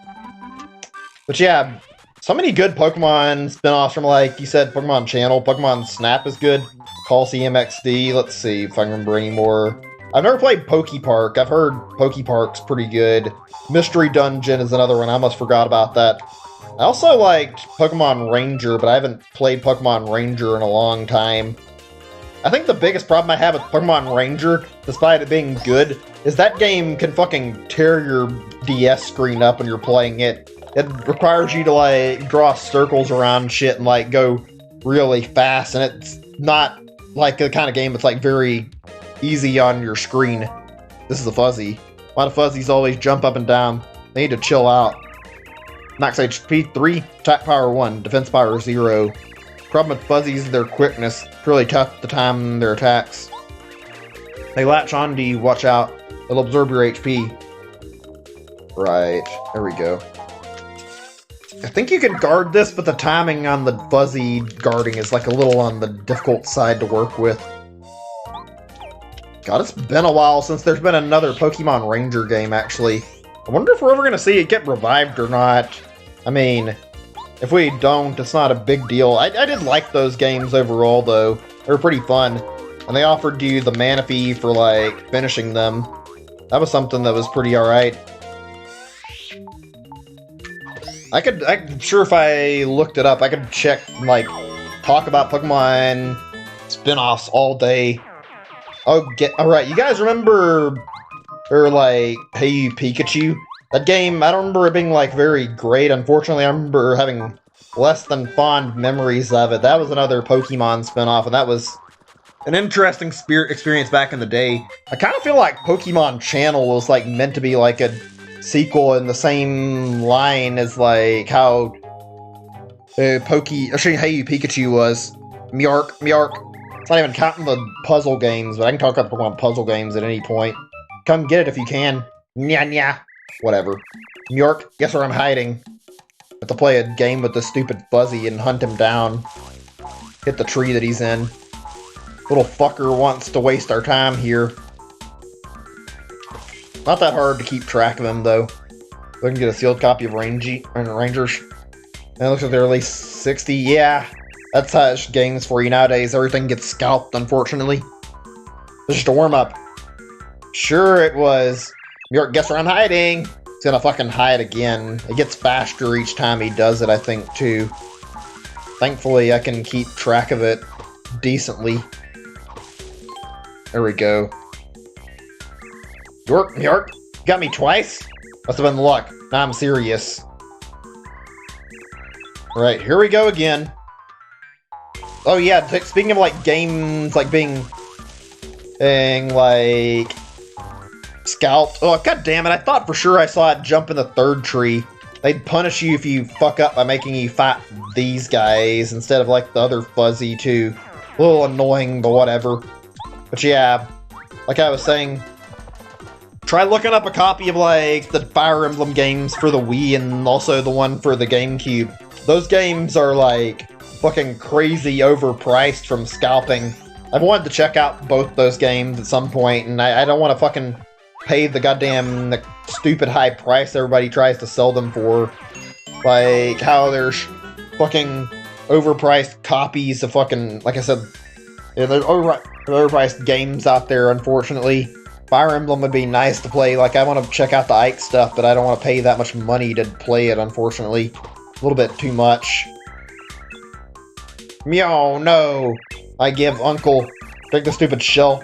But yeah, so many good Pokemon spin-offs from, like you said, Pokemon Channel. Pokemon Snap is good. Coliseum XD. Let's see if I can remember any more. I've never played Pokepark. I've heard Pokepark's pretty good. Mystery Dungeon is another one. I almost forgot about that. I also liked Pokemon Ranger, but I haven't played Pokemon Ranger in a long time. I think the biggest problem I have with Pokemon Ranger, despite it being good, is that game can fucking tear your DS screen up when you're playing it. It requires you to, like, draw circles around shit and, like, go really fast, and it's not, like, the kind of game that's, like, very easy on your screen. This is a fuzzy. Why do fuzzies always jump up and down? They need to chill out. Max HP 3, attack power 1, defense power 0. Problem with fuzzies is their quickness. It's really tough to time their attacks. They latch on to you, watch out. They'll absorb your HP. Right, there we go. I think you can guard this, but the timing on the fuzzy guarding is like a little on the difficult side to work with. God, it's been a while since there's been another Pokemon Ranger game, actually. I wonder if we're ever going to see it get revived or not. I mean, if we don't, it's not a big deal. I did like those games overall, though. They were pretty fun. And they offered you the mana fee for, like, finishing them. That was something that was pretty alright. I'm sure if I looked it up, I could check, like, talk about Pokemon spin-offs all day. Alright, you guys remember, or like, Hey Pikachu? That game, I don't remember it being, like, very great. Unfortunately, I remember having less than fond memories of it. That was another Pokemon spin-off, and that was an interesting experience back in the day. I kind of feel like Pokemon Channel was, like, meant to be, like, a sequel in the same line as, like, how Hey Pikachu was. Miark. It's not even counting the puzzle games, but I can talk about Pokemon puzzle games at any point. Come get it if you can. Nya. Whatever. Miark, guess where I'm hiding? Have to play a game with the stupid fuzzy and hunt him down. Hit the tree that he's in. Little fucker wants to waste our time here. Not that hard to keep track of him, though. We can get a sealed copy of Rangers. And it looks like they're at least 60. Yeah, that's such games for you nowadays. Everything gets scalped, unfortunately. It's just a warm-up. Sure it was. Guess where I'm hiding? He's gonna fucking hide again. It gets faster each time he does it, I think, too. Thankfully, I can keep track of it decently. There we go. York, got me twice? Must have been luck. Now I'm serious. Alright, here we go again. Oh yeah, speaking of, like, games, like, being like, scalped. Oh, god damn it, I thought for sure I saw it jump in the third tree. They'd punish you if you fuck up by making you fight these guys instead of, like, the other fuzzy, too. A little annoying, but whatever. But yeah, like I was saying, try looking up a copy of, like, the Fire Emblem games for the Wii and also the one for the GameCube. Those games are, like, fucking crazy overpriced from scalping. I've wanted to check out both those games at some point, and I don't want to fucking pay the stupid high price everybody tries to sell them for. Like, how there's fucking overpriced copies of fucking, like I said, there's overpriced games out there, unfortunately. Fire Emblem would be nice to play. Like, I want to check out the Ike stuff, but I don't want to pay that much money to play it, unfortunately. A little bit too much. Meow, no! I give Uncle. Take the stupid shell.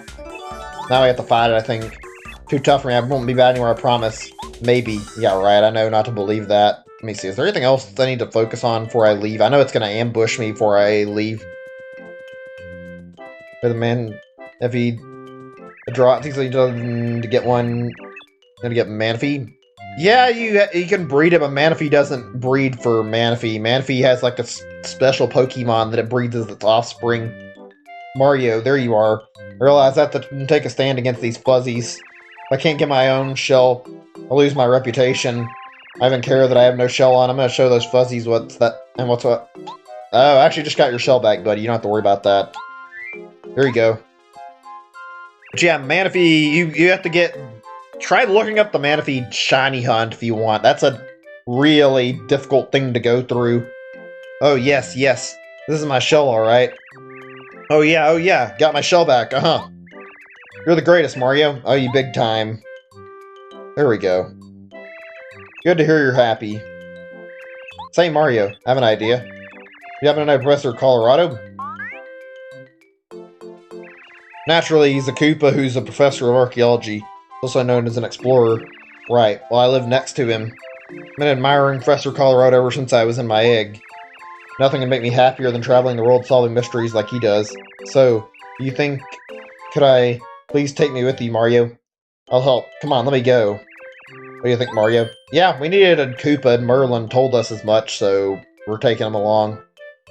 Now we have to fight it, I think. Too tough for me. I won't be bad anymore, I promise. Maybe. Yeah, right. I know not to believe that. Let me see. Is there anything else I need to focus on before I leave? I know it's going to ambush me before I leave. For the man, if he draw it, to get one, gonna get Manaphy. Yeah, you can breed it, but Manaphy doesn't breed for Manaphy. Manaphy has, like, a special Pokemon that it breeds as its offspring. Mario, there you are. I realize I have to take a stand against these fuzzies. If I can't get my own shell, I'll lose my reputation. I even care that I have no shell on. I'm gonna show those fuzzies what's that and what's what. Oh, I actually just got your shell back, buddy. You don't have to worry about that. There you go. But yeah, Manaphy, you have to get... Try looking up the Manaphy shiny hunt if you want. That's a really difficult thing to go through. Oh, yes. This is my shell, alright. Oh, yeah. Got my shell back. Uh-huh. You're the greatest, Mario. Oh, you big time. There we go. Good to hear you're happy. Say, Mario, I have an idea. You happen to know Professor Colorado? Naturally, he's a Koopa who's a professor of archaeology, also known as an explorer. Right, well I live next to him. I've been admiring Professor Colorado ever since I was in my egg. Nothing can make me happier than traveling the world solving mysteries like he does. So, do you think... Could I please take me with you, Mario? I'll help. Come on, let me go. What do you think, Mario? Yeah, we needed a Koopa and Merlin told us as much, so we're taking him along.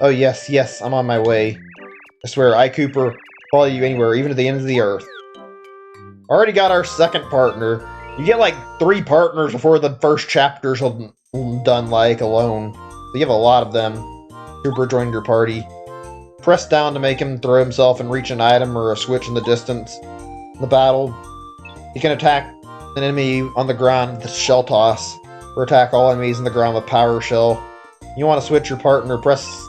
Oh yes, yes, I'm on my way. I swear, I, Cooper, follow you anywhere, even to the ends of the earth. Already got our second partner. You get like 3 partners before the first chapter's done, like, alone. So you have a lot of them. Cooper joined your party. Press down to make him throw himself and reach an item or a switch in the distance. In the battle, you can attack an enemy on the ground with the shell toss, or attack all enemies on the ground with power shell. You want to switch your partner, press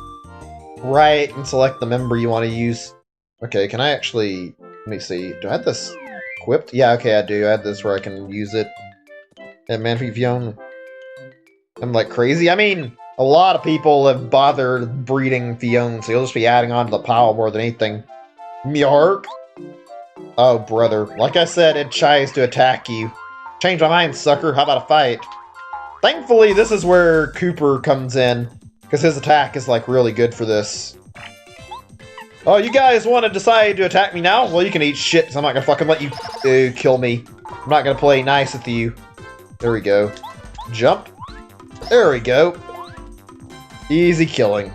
right and select the member you want to use. Okay, can I actually... Let me see. Do I have this equipped? Yeah, okay, I do. I have this where I can use it. And Manphy Fion. I'm like crazy. I mean, a lot of people have bothered breeding Fion, so you'll just be adding on to the pile more than anything. Mjark? Oh, brother. Like I said, it tries to attack you. Change my mind, sucker. How about a fight? Thankfully, this is where Cooper comes in, because his attack is, like, really good for this. Oh, you guys want to decide to attack me now? Well, you can eat shit, because I'm not going to fucking let you kill me. I'm not going to play nice with you. There we go. Jump. There we go. Easy killing.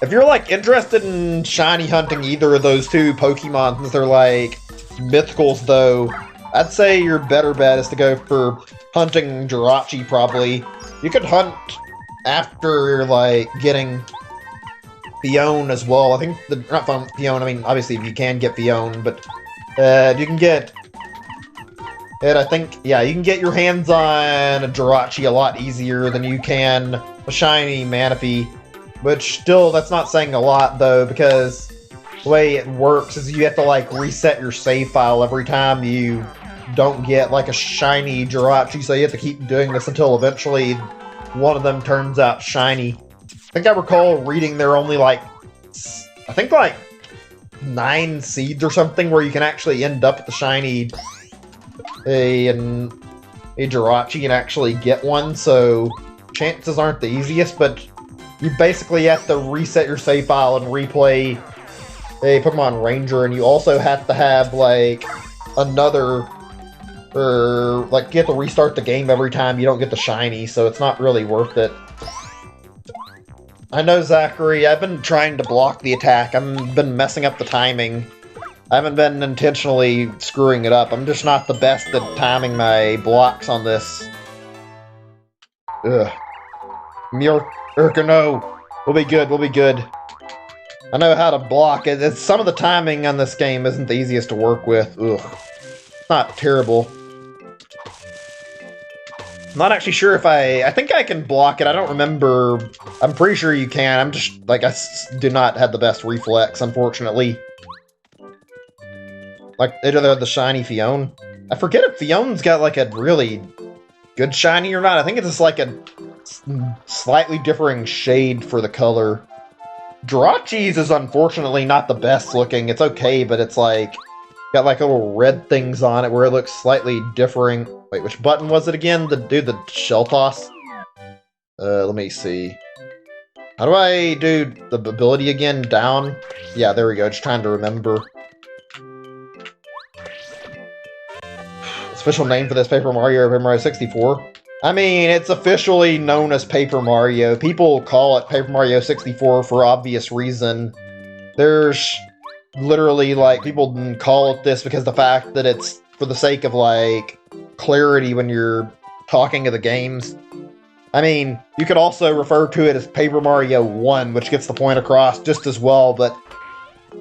If you're, like, interested in shiny hunting either of those 2 Pokemon, since they're, like, mythicals, though, I'd say your better bet is to go for hunting Jirachi, probably. You could hunt after, like, getting Fion as well. I think, not Fion, I mean, obviously you can get Fion, but you can get it, I think, yeah, you can get your hands on a Jirachi a lot easier than you can a shiny Manaphy. Which, still, that's not saying a lot, though, because the way it works is you have to, like, reset your save file every time you don't get, like, a shiny Jirachi, so you have to keep doing this until eventually one of them turns out shiny. I think I recall reading there are only, like, I think, like, 9 seeds or something where you can actually end up with the shiny a Jirachi and actually get one, so chances aren't the easiest, but you basically have to reset your save file and replay a Pokemon Ranger, and you also have to have, like, another, or, like, you have to restart the game every time you don't get the shiny, so it's not really worth it. I know, Zachary, I've been trying to block the attack. I've been messing up the timing. I haven't been intentionally screwing it up. I'm just not the best at timing my blocks on this. Ugh. No. We'll be good, we'll be good. I know how to block it. Some of the timing on this game isn't the easiest to work with. Ugh. It's not terrible. I'm not actually sure if I think I can block it. I don't remember. I'm pretty sure you can. I'm just, like, I do not have the best reflex, unfortunately. Like, either the shiny Fion. I forget if Fion's got, like, a really good shiny or not. I think it's just, like, a slightly differing shade for the color. Jirachi's is unfortunately not the best looking. It's okay, but it's, like, got, like, little red things on it where it looks slightly differing. Wait, which button was it again? The shell toss? Let me see. How do I do the ability again? Down? Yeah, there we go. Just trying to remember. Official name for this Paper Mario 64. I mean, it's officially known as Paper Mario. People call it Paper Mario 64 for obvious reason. There's literally, like, people call it this because the fact that it's for the sake of, like, clarity when you're talking of the games. I mean, you could also refer to it as Paper Mario 1, which gets the point across just as well, but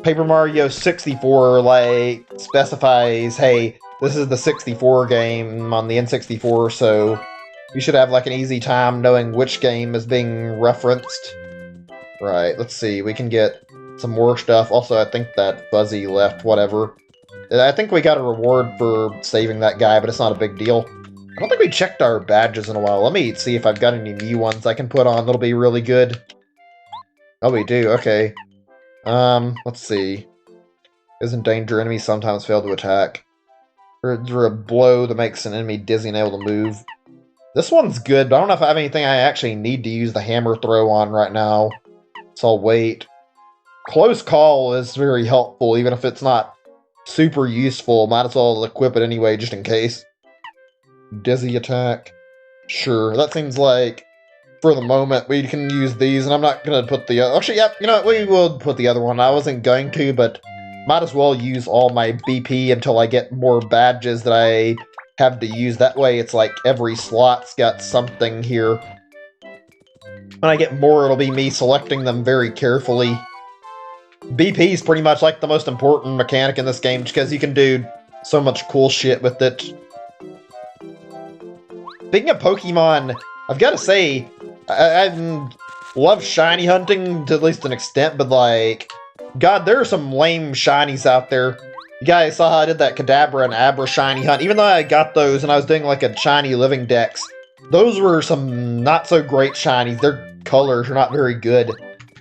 Paper Mario 64, like, specifies, hey, this is the 64 game on the N64, so you should have, like, an easy time knowing which game is being referenced. Right, let's see, we can get some more stuff. Also, I think that Fuzzy left, whatever. I think we got a reward for saving that guy, but it's not a big deal. I don't think we checked our badges in a while. Let me see if I've got any new ones I can put on that'll be really good. Oh, we do, okay. Let's see. Is in danger. Enemies sometimes fail to attack. Or a blow that makes an enemy dizzy and able to move. This one's good, but I don't know if I have anything I actually need to use the hammer throw on right now. So I'll wait. Close call is very helpful, even if it's not super useful. Might as well equip it anyway, just in case. Dizzy attack. Sure, that seems like, for the moment, we can use these, and I'm not going to put the other... Actually, yep, you know what, we will put the other one. I wasn't going to, but might as well use all my BP until I get more badges that I have to use. That way, it's like every slot's got something here. When I get more, it'll be me selecting them very carefully. BP is pretty much like the most important mechanic in this game, just because you can do so much cool shit with it. Speaking of Pokemon, I've got to say, I love shiny hunting to at least an extent, but like, God, there are some lame shinies out there. You guys saw how I did that Kadabra and Abra shiny hunt. Even though I got those and I was doing like a shiny living dex, those were some not so great shinies. Their colors are not very good.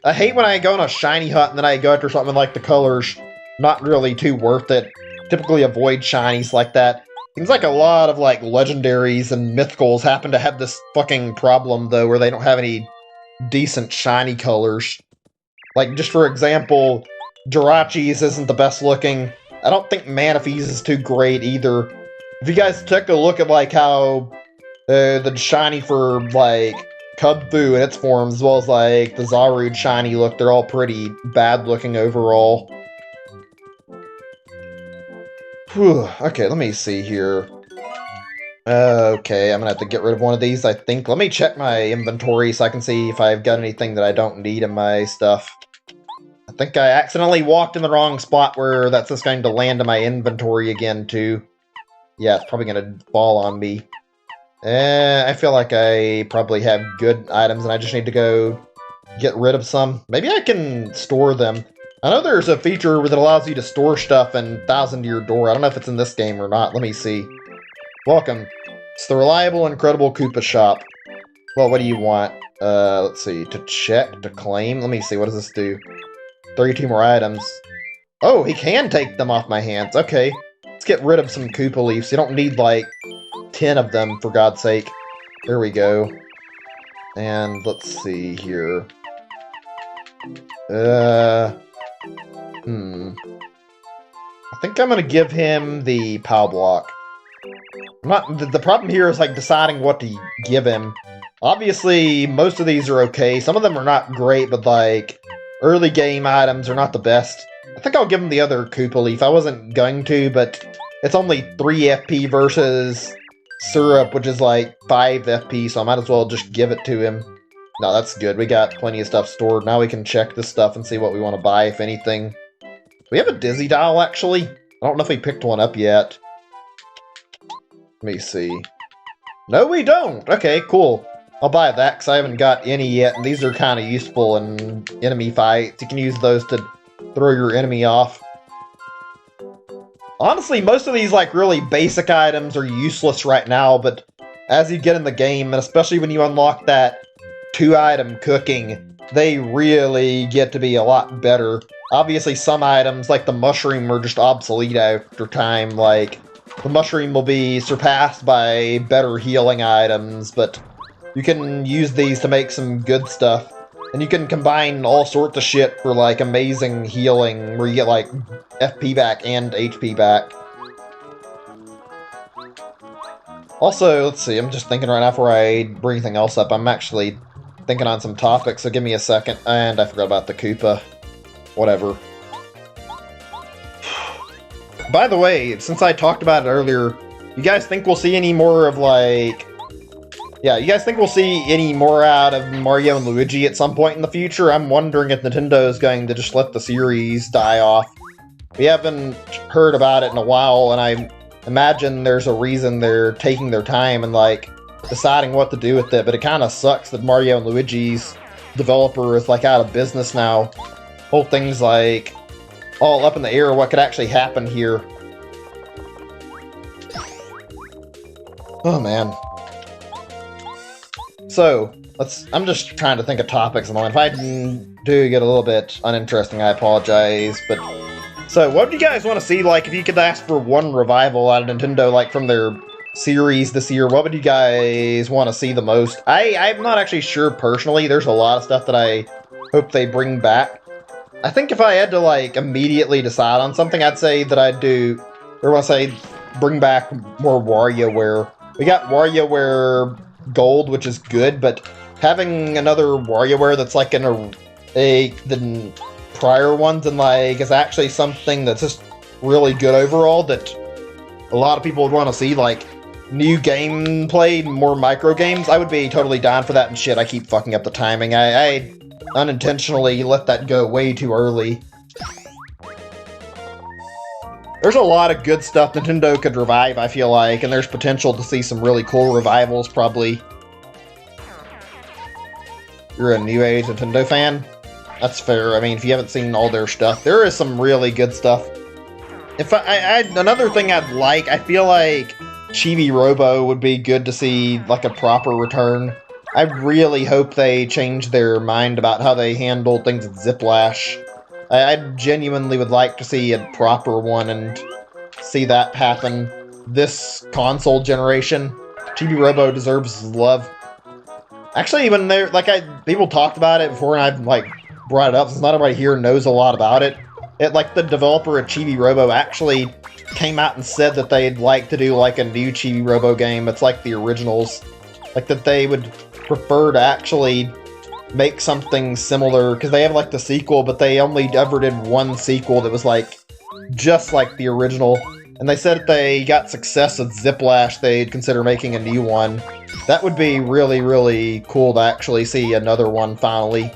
I hate when I go on a shiny hunt and then I go after something like the colors not really too worth it. Typically avoid shinies like that. Seems like a lot of like legendaries and mythicals happen to have this fucking problem though, where they don't have any decent shiny colors. Like, just for example, Jirachi's isn't the best looking. I don't think Manaphy's is too great either. If you guys took a look at like how the shiny for like Kubfu in its form, as well as like the Zarude shiny look, they're all pretty bad looking overall. Whew, okay, let me see here. Okay, I'm gonna have to get rid of one of these, I think. Let me check my inventory so I can see if I've got anything that I don't need in my stuff. I think I accidentally walked in the wrong spot where that's just going to land in my inventory again, too. Yeah, it's probably gonna fall on me. I feel like I probably have good items and I just need to go get rid of some. Maybe I can store them. I know there's a feature that allows you to store stuff and 1,000 to your door. I don't know if it's in this game or not. Let me see. Welcome. It's the reliable, incredible Koopa shop. Well, what do you want? Let's see. To check, to claim. Let me see. What does this do? 32 more items. Oh, he can take them off my hands. Okay. Let's get rid of some Koopa leaves. You don't need, like, 10 of them, for God's sake. There we go. And let's see here. I think I'm gonna give him the POW block. The problem here is like deciding what to give him. Obviously, most of these are okay. Some of them are not great, but like early game items are not the best. I think I'll give him the other Koopa Leaf. I wasn't going to, but it's only 3 FP versus Syrup, which is like 5 FP, so I might as well just give it to him. No, that's good. We got plenty of stuff stored. Now we can check this stuff and see what we want to buy, if anything. We have a Dizzy Dial, actually. I don't know if we picked one up yet. Let me see. No, we don't! Okay, cool. I'll buy that, because I haven't got any yet, and these are kind of useful in enemy fights. You can use those to throw your enemy off. Honestly, most of these, like, really basic items are useless right now, but as you get in the game, and especially when you unlock that 2-item cooking, they really get to be a lot better. Obviously, some items, like the mushroom, are just obsolete after time. Like, the mushroom will be surpassed by better healing items, but you can use these to make some good stuff. And you can combine all sorts of shit for, like, amazing healing, where you get, like, FP back and HP back. Also, let's see, I'm just thinking right now before I bring anything else up, I'm actually thinking on some topics, so give me a second. And I forgot about the Koopa. Whatever. By the way, since I talked about it earlier, you guys think we'll see any more of, like... Yeah, you guys think we'll see any more out of Mario and Luigi at some point in the future? I'm wondering if Nintendo is going to just let the series die off. We haven't heard about it in a while, and I imagine there's a reason they're taking their time and, like, deciding what to do with it, but it kind of sucks that Mario and Luigi's developer is, like, out of business now. Whole thing's, like, all up in the air what could actually happen here. Oh, man. So, I'm just trying to think of topics at the moment. If I do get a little bit uninteresting, I apologize, but So, what do you guys want to see? Like, if you could ask for one revival out of Nintendo, like from their series this year, what would you guys want to see the most? I'm not actually sure personally. There's a lot of stuff that I hope they bring back. I think if I had to, like, immediately decide on something, I'd say that I'd do, or want to say, bring back more WarioWare. We got WarioWare Gold, which is good, but having another WarioWare that's like in the prior ones and like is actually something that's just really good overall that a lot of people would want to see, like new gameplay, more micro games. I would be totally down for that, and shit, I keep fucking up the timing. I unintentionally let that go way too early. There's a lot of good stuff Nintendo could revive, I feel like, and there's potential to see some really cool revivals, probably. You're a new age Nintendo fan? That's fair. I mean, if you haven't seen all their stuff, there is some really good stuff. If another thing I'd like, I feel like Chibi Robo would be good to see, like, a proper return. I really hope they change their mind about how they handle things with Ziplash. I genuinely would like to see a proper one and see that happen this console generation. Chibi Robo deserves love. Actually, when they're like, people talked about it before, and I've like brought it up since not everybody here knows a lot about it. Like the developer of Chibi Robo actually came out and said that they'd like to do like a new Chibi Robo game. It's like the originals, like that they would prefer to actually make something similar, because they have like the sequel, but they only ever did one sequel that was like just like the original, and they said if they got success with Ziplash, they'd consider making a new one. That would be really, really cool to actually see another one finally.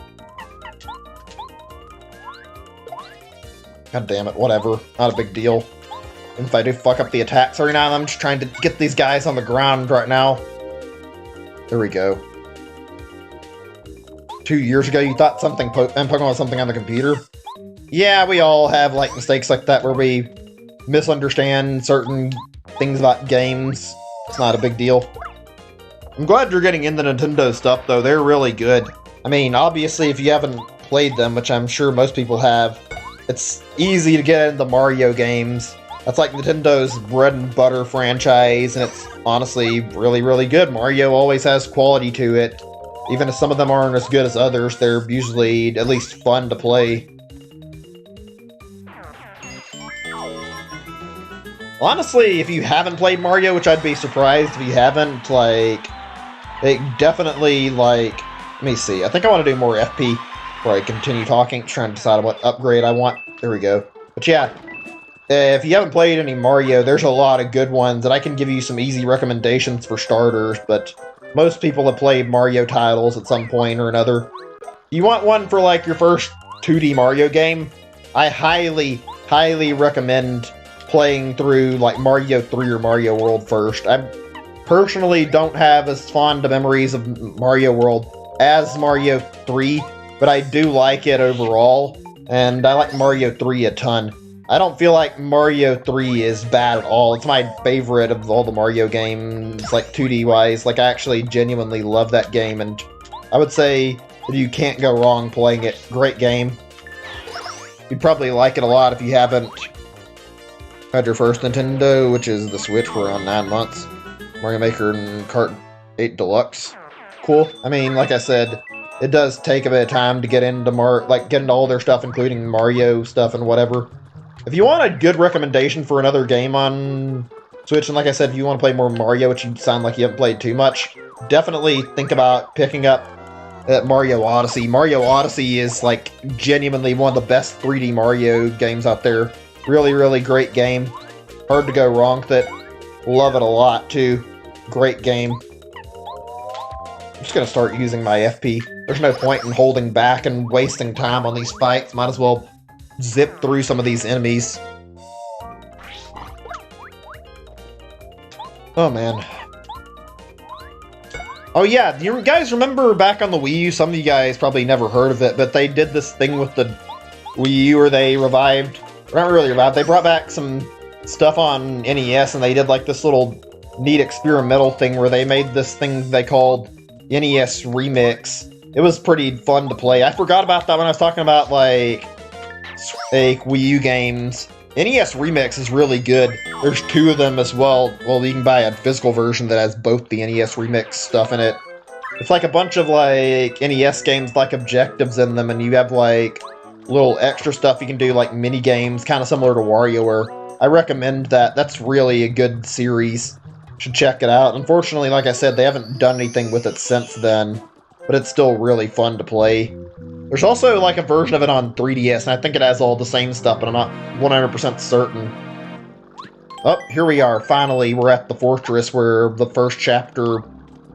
God damn it, whatever, not a big deal. And if I do fuck up the attacks every now and then, I'm just trying to get these guys on the ground right now. There we go. 2 years ago, you thought something Pokemon was something on the computer? Yeah, we all have like mistakes like that where we misunderstand certain things about games. It's not a big deal. I'm glad you're getting into Nintendo stuff, though. They're really good. I mean, obviously, if you haven't played them, which I'm sure most people have, it's easy to get into Mario games. That's like Nintendo's bread and butter franchise, and it's honestly really, really good. Mario always has quality to it. Even if some of them aren't as good as others, they're usually at least fun to play. Honestly, if you haven't played Mario, which I'd be surprised if you haven't, like, it definitely, like, let me see. I think I want to do more FP before I continue talking, trying to decide what upgrade I want. There we go. But yeah, if you haven't played any Mario, there's a lot of good ones, and I can give you some easy recommendations for starters, but most people have played Mario titles at some point or another. You want one for, like, your first 2D Mario game? I highly, highly recommend playing through, like, Mario 3 or Mario World first. I personally don't have as fond of memories of Mario World as Mario 3, but I do like it overall, and I like Mario 3 a ton. I don't feel like Mario 3 is bad at all. It's my favorite of all the Mario games, like 2D-wise. Like, I actually genuinely love that game, and I would say that you can't go wrong playing it. Great game. You'd probably like it a lot if you haven't had your first Nintendo, which is the Switch, for around 9 months. Mario Maker and Kart 8 Deluxe. Cool. I mean, like I said, it does take a bit of time to get into get into all their stuff, including Mario stuff and whatever. If you want a good recommendation for another game on Switch, and like I said, if you want to play more Mario, which you sound like you haven't played too much, definitely think about picking up Mario Odyssey. Mario Odyssey is, like, genuinely one of the best 3D Mario games out there. Really, really great game. Hard to go wrong with it. Love it a lot, too. Great game. I'm just gonna start using my FP. There's no point in holding back and wasting time on these fights. Might as well zip through some of these enemies. Oh, man. Oh, yeah, do you guys remember back on the Wii U? Some of you guys probably never heard of it, but they did this thing with the Wii U where they revived, not really revived, they brought back some stuff on NES, and they did like this little neat experimental thing where they made this thing they called NES Remix. It was pretty fun to play. I forgot about that when I was talking about, like, like Wii U games. NES Remix is really good. There's 2 of them as well. Well, you can buy a physical version that has both the NES Remix stuff in it. It's like a bunch of like NES games, like objectives in them, and you have like little extra stuff you can do, like mini games, kind of similar to WarioWare. I recommend that. That's really a good series. You should check it out. Unfortunately, like I said, they haven't done anything with it since then, but it's still really fun to play. There's also like a version of it on 3DS, and I think it has all the same stuff, but I'm not 100% certain. Oh, here we are. Finally, we're at the fortress where the first chapter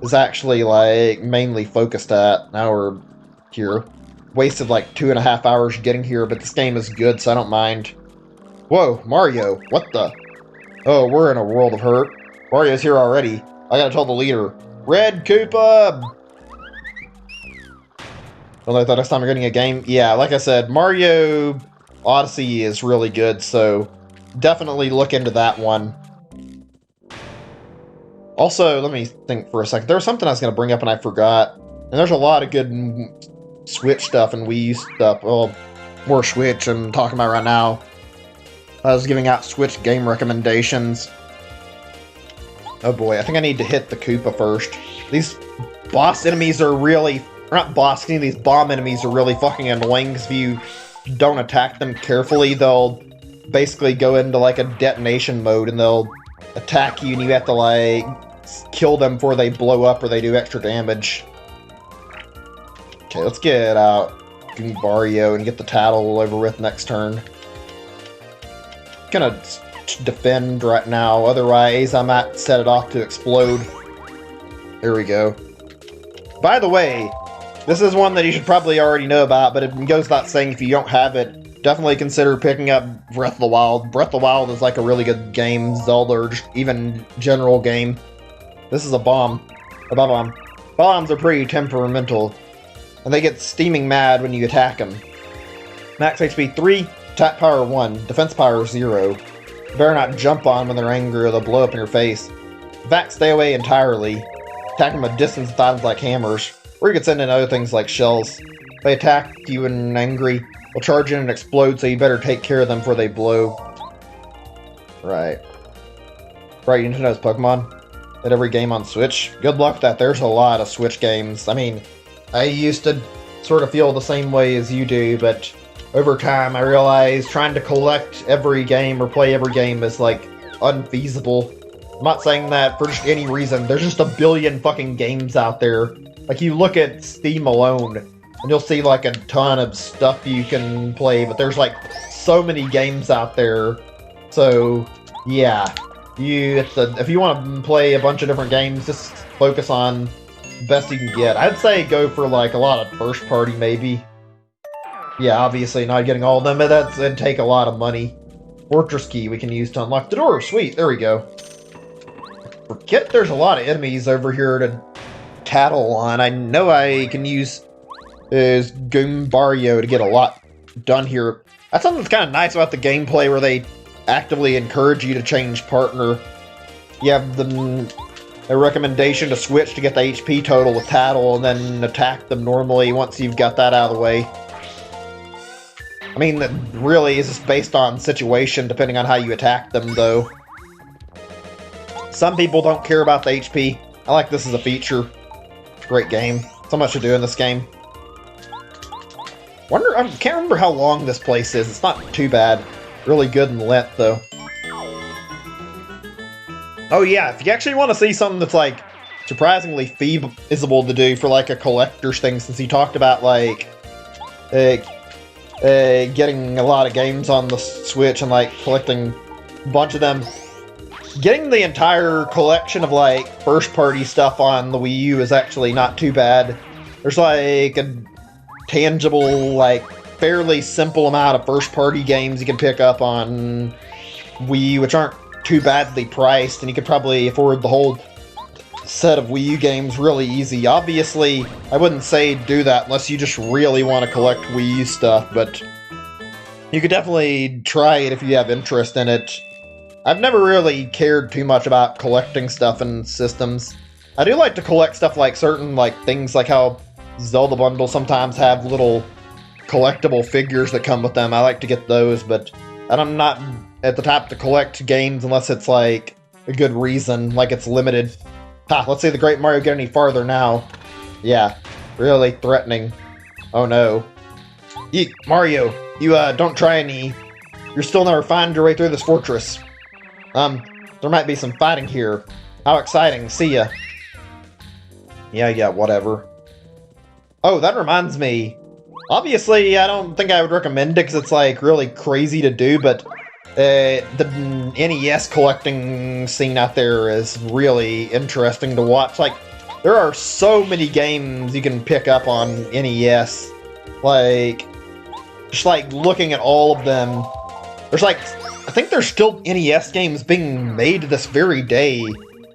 is actually like mainly focused at. Now we're here. Wasted like 2.5 hours getting here, but this game is good, so I don't mind. Whoa, Mario, what the? Oh, we're in a world of hurt. Mario's here already. I gotta tell the leader. Red Koopa! Well, I thought next time you're getting a game. Yeah, like I said, Mario Odyssey is really good, so definitely look into that one. Also, let me think for a second. There was something I was going to bring up and I forgot. And there's a lot of good Switch stuff and Wii U stuff. Well, more Switch I'm talking about right now. I was giving out Switch game recommendations. Oh boy, I think I need to hit the Koopa first. These boss enemies are really... not boss, these bomb enemies are really fucking annoying, because if you don't attack them carefully, they'll basically go into like a detonation mode, and they'll attack you, and you have to like kill them before they blow up or they do extra damage. Okay, let's get out Mario and get the tattle over with next turn. Gonna defend right now, otherwise I might set it off to explode. There we go. By the way, this is one that you should probably already know about, but it goes without saying if you don't have it, definitely consider picking up Breath of the Wild. Breath of the Wild is like a really good game, Zelda, or just even general game. This is a bomb. A bomb. Bombs are pretty temperamental, and they get steaming mad when you attack them. Max HP 3, attack power 1, defense power 0. You better not jump on when they're angry or they'll blow up in your face. In fact, stay away entirely. Attack them at distance with items like hammers. Or you could send in other things like shells. If they attack you and angry, they'll charge in and explode, so you better take care of them before they blow. Right. Right, Nintendo's Pokemon. At every game on Switch. Good luck with that. There's a lot of Switch games. I mean, I used to sort of feel the same way as you do, but over time I realized trying to collect every game or play every game is, like, unfeasible. I'm not saying that for just any reason. There's just a billion fucking games out there. Like, you look at Steam alone, and you'll see, like, a ton of stuff you can play, but there's, like, so many games out there. So, yeah. If you want to play a bunch of different games, just focus on the best you can get. I'd say go for, like, a lot of first-party, maybe. Yeah, obviously not getting all of them, but it'd take a lot of money. Fortress key we can use to unlock the door. Sweet, there we go. Forget there's a lot of enemies over here to tattle on. I know I can use Mario to get a lot done here. That's something that's kind of nice about the gameplay, where they actively encourage you to change partner. You have a recommendation to switch to get the HP total with tattle, and then attack them normally once you've got that out of the way. I mean, that really is just based on situation, depending on how you attack them, though. Some people don't care about the HP. I like this as a feature. Great game. So much to do in this game. I can't remember how long this place is. It's not too bad. Really good in length, though. Oh yeah, if you actually want to see something that's, like, surprisingly feasible to do for, like, a collector's thing, since he talked about, like, getting a lot of games on the Switch and, like, collecting a bunch of them. Getting the entire collection of, like, first-party stuff on the Wii U is actually not too bad. There's, like, a tangible, like, fairly simple amount of first-party games you can pick up on Wii U, which aren't too badly priced, and you could probably afford the whole set of Wii U games really easy. Obviously, I wouldn't say do that unless you just really want to collect Wii U stuff, but you could definitely try it if you have interest in it. I've never really cared too much about collecting stuff in systems. I do like to collect stuff like certain, like, things like how Zelda bundles sometimes have little collectible figures that come with them. I like to get those, but I'm not at the top to collect games unless it's like a good reason, like it's limited. Ha, let's see the Great Mario get any farther now. Yeah, really threatening. Oh no. Mario, you don't try any. You'll still never find your way through this fortress. There might be some fighting here. How exciting, see ya. Yeah, whatever. Oh, that reminds me. Obviously, I don't think I would recommend it because it's like really crazy to do, but the NES collecting scene out there is really interesting to watch. Like, there are so many games you can pick up on NES. Like, just like looking at all of them, there's like, I think there's still NES games being made this very day.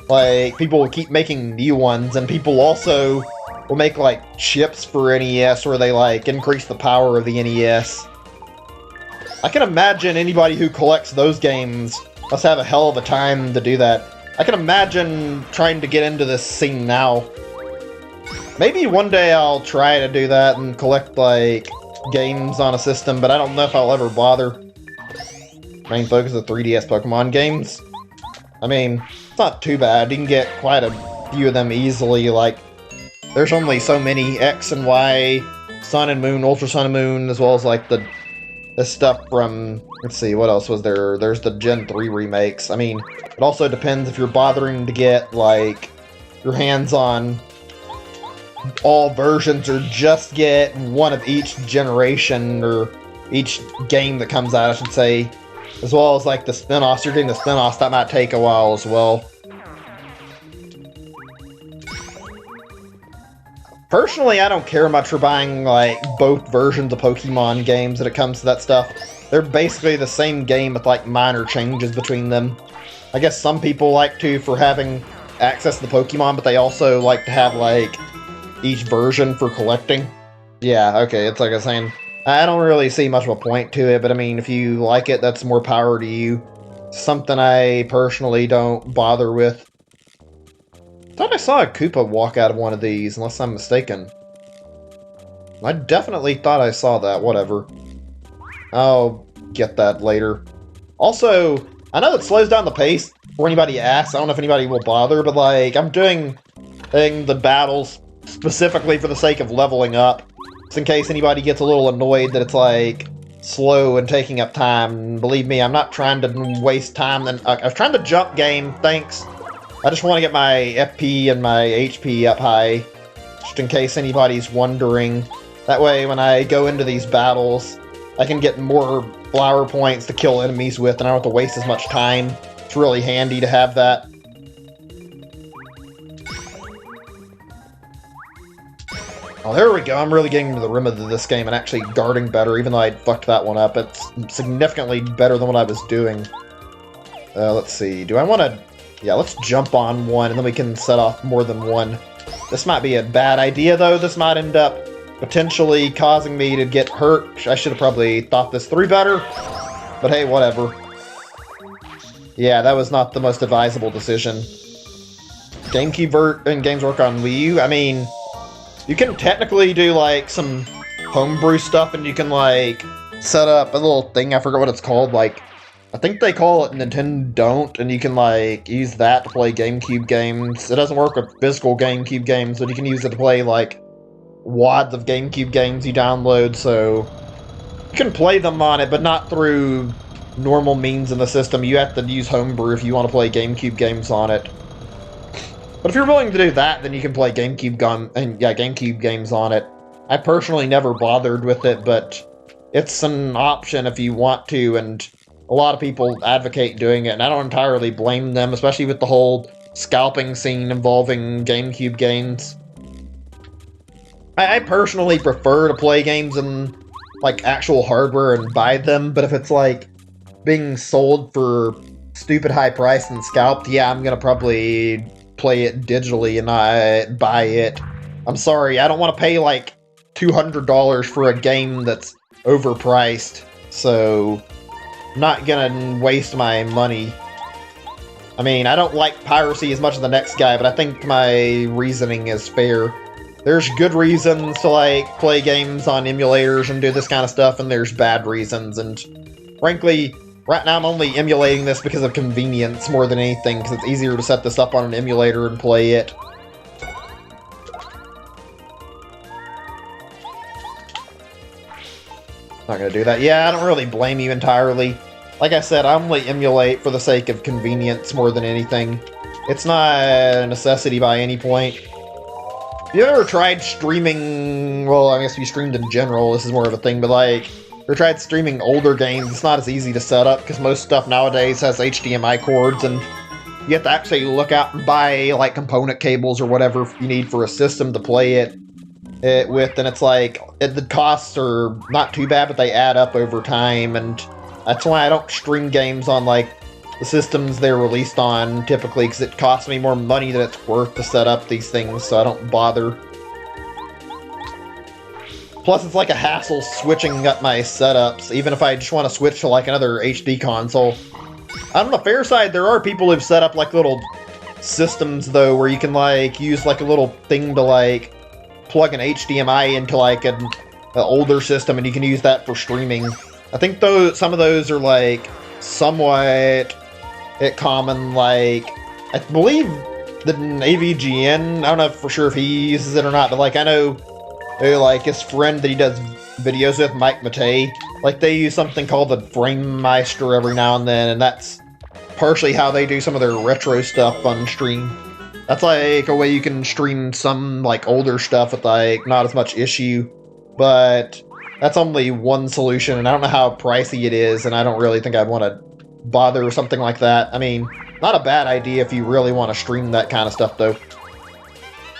Like, people will keep making new ones, and people also will make like chips for NES where they like increase the power of the NES. I can imagine anybody who collects those games must have a hell of a time to do that. I can imagine trying to get into this scene now. Maybe one day I'll try to do that and collect like games on a system, but I don't know if I'll ever bother. Main focus of 3DS Pokemon games. I mean, it's not too bad. You can get quite a few of them easily. Like, there's only so many X and Y, Sun and Moon, Ultra Sun and Moon, as well as like the stuff from, let's see, what else was there? There's the Gen 3 remakes. I mean, it also depends if you're bothering to get like your hands on all versions or just get one of each generation or each game that comes out, I should say. As well as like the spin-offs. You're getting the spin-offs, that might take a while as well. Personally, I don't care much for buying like both versions of Pokemon games when it comes to that stuff. They're basically the same game with like minor changes between them. I guess some people like to for having access to the Pokemon, but they also like to have like each version for collecting. Yeah, okay, it's like I was saying. I don't really see much of a point to it, but I mean, if you like it, that's more power to you. Something I personally don't bother with. I thought I saw a Koopa walk out of one of these, unless I'm mistaken. I definitely thought I saw that, whatever. I'll get that later. Also, I know it slows down the pace before anybody asks. I don't know if anybody will bother, but like, I'm doing the battles specifically for the sake of leveling up. Just in case anybody gets a little annoyed that it's like slow and taking up time. Believe me, I'm not trying to waste time. I was trying to jump game, thanks. I just want to get my FP and my HP up high, just in case anybody's wondering. That way, when I go into these battles, I can get more flower points to kill enemies with, and I don't have to waste as much time. It's really handy to have that. Oh, there we go. I'm really getting to the rim of this game and actually guarding better, even though I fucked that one up. It's significantly better than what I was doing. Let's see. Do I want to... Yeah, let's jump on one, and then we can set off more than one. This might be a bad idea, though. This might end up potentially causing me to get hurt. I should have probably thought this through better. But hey, whatever. Yeah, that was not the most advisable decision. GameCube and games work on Wii U. I mean... You can technically do, like, some homebrew stuff, and you can, like, set up a little thing, I forget what it's called, like, I think they call it Nintendo Don't, and you can, like, use that to play GameCube games. It doesn't work with physical GameCube games, but you can use it to play, like, wads of GameCube games you download, so... You can play them on it, but not through normal means in the system. You have to use homebrew if you want to play GameCube games on it. But if you're willing to do that, then you can play GameCube games on it. I personally never bothered with it, but it's an option if you want to, and a lot of people advocate doing it, and I don't entirely blame them, especially with the whole scalping scene involving GameCube games. I personally prefer to play games in, like, actual hardware and buy them, but if it's, like, being sold for stupid high price and scalped, yeah, I'm gonna probably... play it digitally and not buy it. I'm sorry, I don't want to pay like $200 for a game that's overpriced, so I'm not gonna waste my money. I mean, I don't like piracy as much as the next guy, but I think my reasoning is fair. there's good reasons to, like, play games on emulators and do this kind of stuff, and there's bad reasons, and frankly, right now I'm only emulating this because of convenience more than anything, because it's easier to set this up on an emulator and play it. Not gonna do that. Yeah, I don't really blame you entirely. Like I said, I only emulate for the sake of convenience more than anything. It's not a necessity by any point. Have you ever tried streaming, well, I guess if you streamed in general, this is more of a thing, but like, if you tried streaming older games, it's not as easy to set up, because most stuff nowadays has HDMI cords, and you have to actually look out and buy, like, component cables or whatever you need for a system to play it with, and it's like, the costs are not too bad, but they add up over time, and that's why I don't stream games on, like, the systems they're released on, typically, because it costs me more money than it's worth to set up these things, so I don't bother. Plus, it's like a hassle switching up my setups, even if I just want to switch to, like, another HD console. On the fair side, there are people who've set up, like, little systems, though, where you can, like, use, like, a little thing to, like, plug an HDMI into, like, an older system, and you can use that for streaming. I think some of those are, like, somewhat common, like, I believe that in AVGN, I don't know for sure if he uses it or not, but, like, I know, like, his friend that he does videos with, Mike Matei, like, they use something called the Frame Meister every now and then, and that's partially how they do some of their retro stuff on stream. That's, like, a way you can stream some, like, older stuff with, like, not as much issue, but that's only one solution, and I don't know how pricey it is, and I don't really think I'd want to bother with something like that. I mean, not a bad idea if you really want to stream that kind of stuff, though.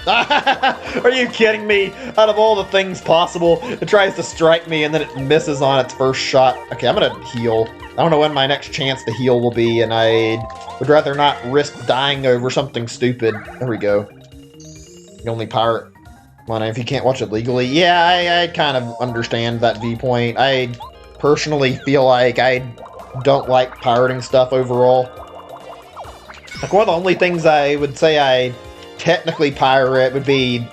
Are you kidding me? Out of all the things possible, it tries to strike me, and then it misses on its first shot. Okay, I'm gonna heal. I don't know when my next chance to heal will be, and I would rather not risk dying over something stupid. There we go. The only pirate. Come on, if you can't watch it legally. Yeah, I kind of understand that viewpoint. I personally feel like I don't like pirating stuff overall. Like, one of the only things I would say I technically pirate would be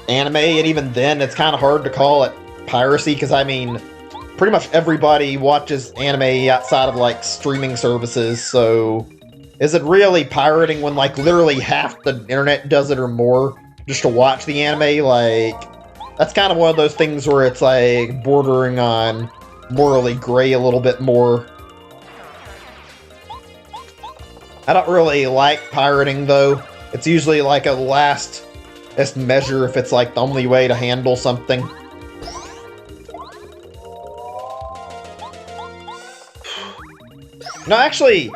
anime, and even then, it's kind of hard to call it piracy, because, I mean, pretty much everybody watches anime outside of, like, streaming services, so is it really pirating when, like, literally half the internet does it or more just to watch the anime? Like, that's kind of one of those things where it's, like, bordering on morally gray a little bit more. I don't really like pirating, though. It's usually, like, a last measure if it's, like, the only way to handle something. No, actually,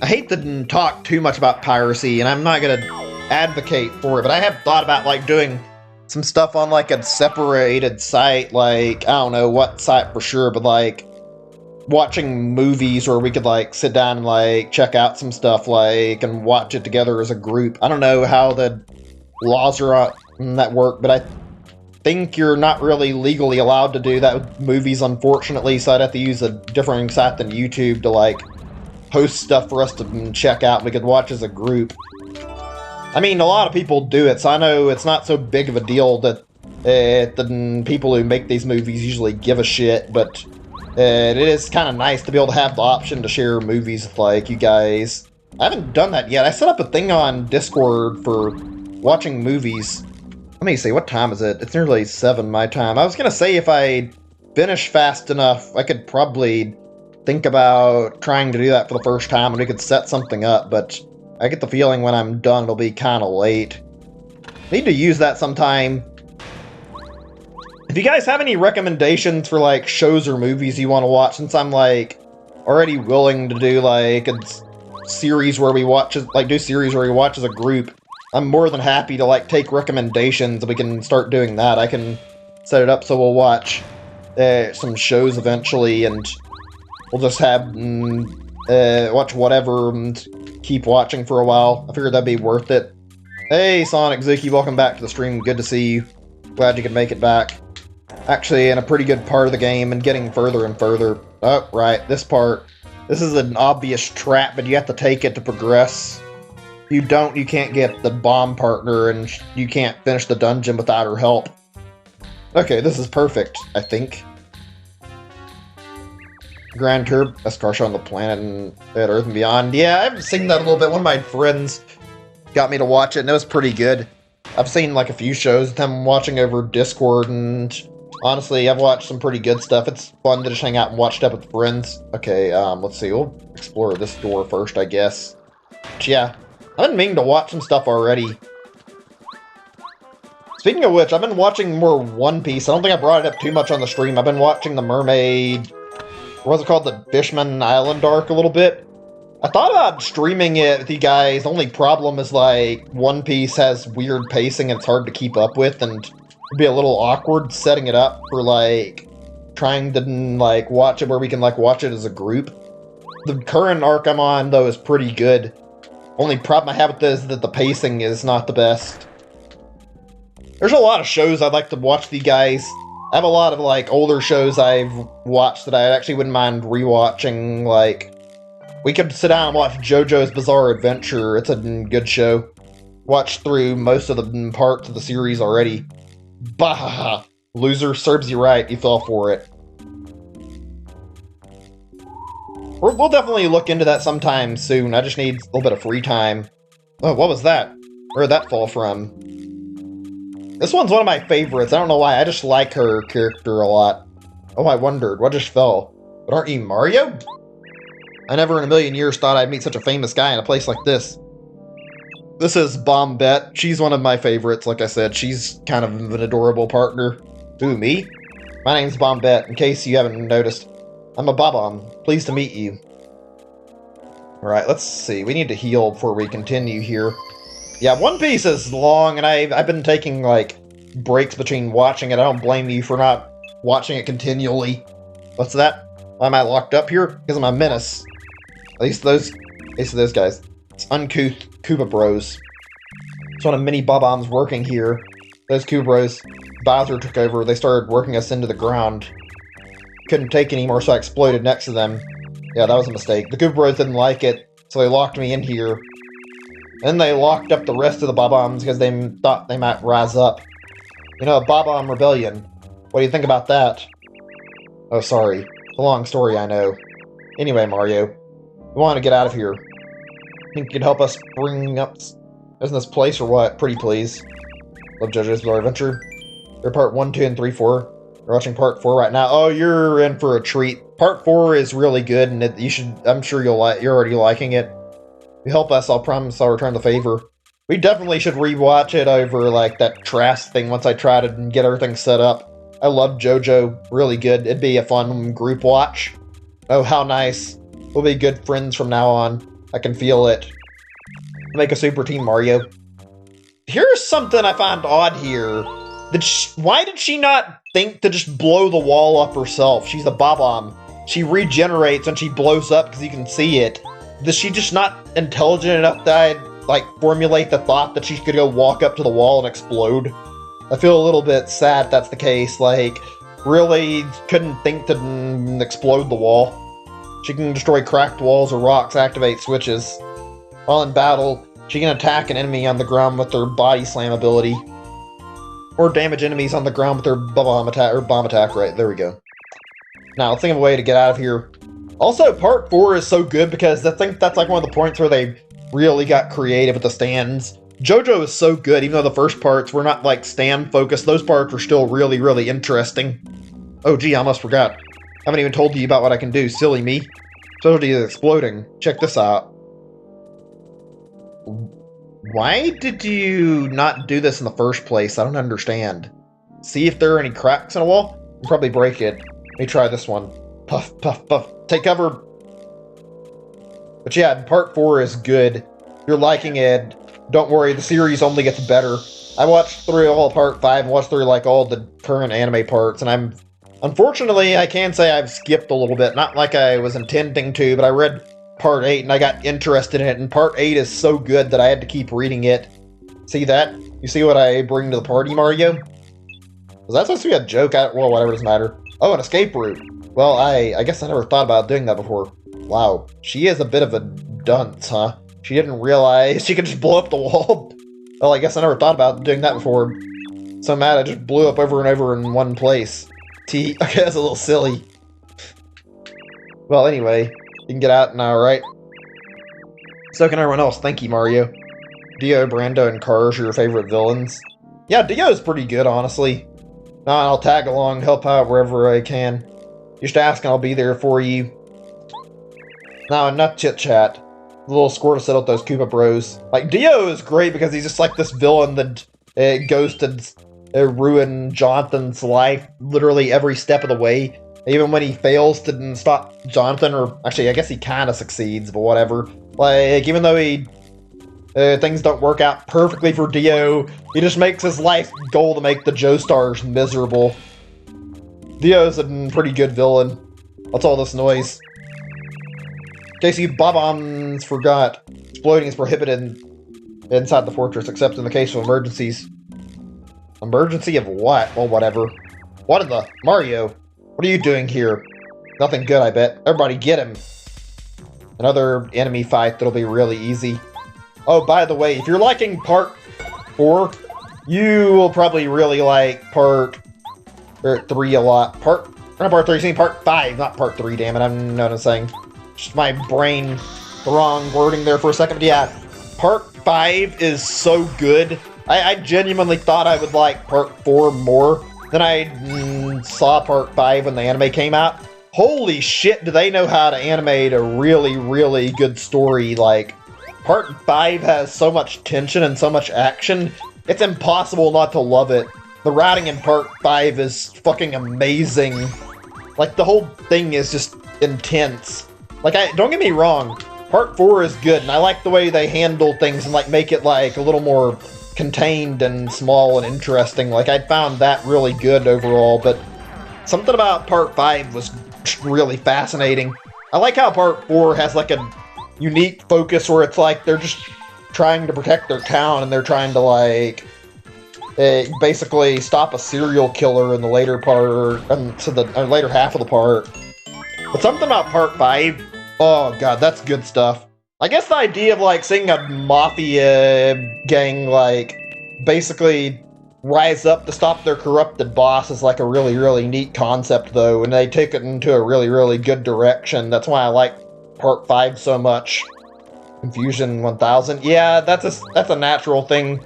I hate to talk too much about piracy, and I'm not gonna advocate for it, but I have thought about, like, doing some stuff on, like, a separated site, like, I don't know what site for sure, but, like, watching movies where we could, like, sit down and, like, check out some stuff, like, and watch it together as a group. I don't know how the laws are on that work, but I think you're not really legally allowed to do that with movies, unfortunately, so I'd have to use a different site than YouTube to, like, post stuff for us to check out. We could watch as a group. I mean, a lot of people do it, so I know it's not so big of a deal that the people who make these movies usually give a shit, but it is kind of nice to be able to have the option to share movies with, like, you guys. I haven't done that yet. I set up a thing on Discord for watching movies. Let me see, what time is it? It's nearly 7 my time. I was gonna say if I finish fast enough, I could probably think about trying to do that for the first time, and we could set something up, but I get the feeling when I'm done it'll be kind of late. Need to use that sometime. If you guys have any recommendations for, like, shows or movies you want to watch, since I'm, like, already willing to do, like, a series where we watch, like, do series where we watch as a group, I'm more than happy to, like, take recommendations, and we can start doing that. I can set it up so we'll watch some shows eventually, and we'll just have, watch whatever and keep watching for a while. I figured that'd be worth it. Hey, Sonic Zuki, welcome back to the stream. Good to see you. Glad you could make it back. Actually, in a pretty good part of the game and getting further and further. Oh, right, this part. This is an obvious trap, but you have to take it to progress. If you can't get the bomb partner, and you can't finish the dungeon without her help. Okay, this is perfect, I think. Grand Tour, best car show on the planet and at Earth and Beyond. Yeah, I haven't seen that a little bit. One of my friends got me to watch it, and it was pretty good. I've seen like a few shows with them watching over Discord, and honestly, I've watched some pretty good stuff. It's fun to just hang out and watch stuff with friends. Okay, let's see. We'll explore this door first, I guess. But yeah, I've been meaning to watch some stuff already. Speaking of which, I've been watching more One Piece. I don't think I brought it up too much on the stream. I've been watching the Mermaid... What's it called? The Fishman Island arc a little bit. I thought about streaming it with you guys. The only problem is, like, One Piece has weird pacing and it's hard to keep up with, and it'd be a little awkward setting it up for, like, trying to, like, watch it where we can, like, watch it as a group. The current arc I'm on, though, is pretty good. Only problem I have with this is that the pacing is not the best. There's a lot of shows I'd like to watch with you guys. I have a lot of, like, older shows I've watched that I actually wouldn't mind rewatching. Like, we could sit down and watch JoJo's Bizarre Adventure. It's a good show. Watched through most of the parts of the series already. Bah! Loser, serves you right. You fell for it. We'll definitely look into that sometime soon. I just need a little bit of free time. Oh, what was that? Where did that fall from? This one's one of my favorites. I don't know why. I just like her character a lot. Oh, I wondered. What just fell? But aren't you Mario? I never in a million years thought I'd meet such a famous guy in a place like this. This is Bombette. She's one of my favorites, like I said. She's kind of an adorable partner. Who, me? My name's Bombette, in case you haven't noticed. I'm a Bob-omb. Pleased to meet you. Alright, let's see. We need to heal before we continue here. Yeah, One Piece is long, and I've been taking, like, breaks between watching it. I don't blame you for not watching it continually. What's that? Why am I locked up here? Because I'm a menace. At least those guys. It's uncouth Koopa Bros. It's one of many Bob-ombs working here. Those Koopa Bros, Bowser took over. They started working us into the ground. Couldn't take anymore, so I exploded next to them. Yeah, that was a mistake. The Koopa Bros didn't like it, so they locked me in here. And then they locked up the rest of the Bob-ombs because they thought they might rise up. You know, a Bob-omb rebellion. What do you think about that? Oh, sorry. It's a long story, I know. Anyway, Mario, we want to get out of here. Think you could help us bring up this place or what? Pretty please. Love JoJo's Bizarre Adventure. They're part 1, 2, and 3, 4. We're watching part 4 right now. Oh, you're in for a treat. Part 4 is really good, and I'm sure you're already liking it. If you help us, I'll promise I'll return the favor. We definitely should rewatch it over, like, that Trask thing once I try to get everything set up. I love JoJo. Really good. It'd be a fun group watch. Oh, how nice. We'll be good friends from now on. I can feel it. Make a super team, Mario. Here's something I find odd here. Why did she not think to just blow the wall up herself? She's a Bob-omb. She regenerates when she blows up because you can see it. Is she just not intelligent enough that I'd, like, formulate the thought that she could go walk up to the wall and explode? I feel a little bit sad that's the case. Like, really couldn't think to explode the wall. She can destroy cracked walls or rocks, activate switches. While in battle, she can attack an enemy on the ground with her body slam ability. Or damage enemies on the ground with her bomb attack. Right, there we go. Now, let's think of a way to get out of here. Also, part 4 is so good because I think that's like one of the points where they really got creative with the stands. JoJo is so good, even though the first parts were not like stand focused. Those parts were still really, really interesting. Oh gee, I almost forgot. I haven't even told you about what I can do, silly me. Told you it's exploding. Check this out. Why did you not do this in the first place? I don't understand. See if there are any cracks in a wall? You'll probably break it. Let me try this one. Puff, puff, puff. Take cover. But yeah, part 4 is good. If you're liking it, don't worry, the series only gets better. I watched through all part 5 and watched through like all the current anime parts, and unfortunately, I can say I've skipped a little bit. Not like I was intending to, but I read part 8 and I got interested in it, and part 8 is so good that I had to keep reading it. See that? You see what I bring to the party, Mario? Was that supposed to be a joke? Well, whatever, doesn't matter. Oh, an escape route. Well, I guess I never thought about doing that before. Wow, she is a bit of a dunce, huh? She didn't realize she could just blow up the wall. Well, I guess I never thought about doing that before. So mad I just blew up over and over in one place. Okay, that's a little silly. Well, anyway, you can get out now, right? So can everyone else. Thank you, Mario. Dio, Brando, and Cars are your favorite villains. Yeah, Dio's pretty good, honestly. I'll tag along, help out wherever I can. Just ask and I'll be there for you. Now, enough chit-chat. The little score to settle with those Koopa Bros. Like, Dio is great because he's just like this villain that goes to ruin Jonathan's life literally every step of the way. Even when he fails to stop Jonathan, or actually, I guess he kind of succeeds, but whatever. Like, even though things don't work out perfectly for Dio, he just makes his life goal to make the Joestars miserable. Dio's a pretty good villain. What's all this noise? In case you Bob-ombs forgot, exploding is prohibited inside the fortress, except in the case of emergencies. Emergency of what? Well, whatever. What in the... Mario, what are you doing here? Nothing good, I bet. Everybody get him. Another enemy fight that'll be really easy. Oh, by the way, if you're liking part 4, you will probably really like part 3 a lot. Not part 3, saying part 5, not part 3, damn it. I'm not saying. Just my brain, the wrong wording there for a second. But yeah, part 5 is so good. I genuinely thought I would like part 4 more. Then I saw part 5 when the anime came out. Holy shit, do they know how to animate a really, really good story. Like, part 5 has so much tension and so much action, it's impossible not to love it. The writing in part 5 is fucking amazing. Like, the whole thing is just intense. Like, don't get me wrong, part 4 is good, and I like the way they handle things and, like, make it, like, a little more contained and small and interesting. Like, I found that really good overall, but something about part 5 was really fascinating. I like how part 4 has, like, a unique focus where it's like they're just trying to protect their town and they're trying to, like, basically stop a serial killer in the later part, so the later half of the part. But something about part 5, oh god, that's good stuff. I guess the idea of, like, seeing a mafia gang, like, basically rise up to stop their corrupted boss is, like, a really, really neat concept, though, and they take it into a really, really good direction. That's why I like part 5 so much. Confusion 1000. Yeah, that's a natural thing.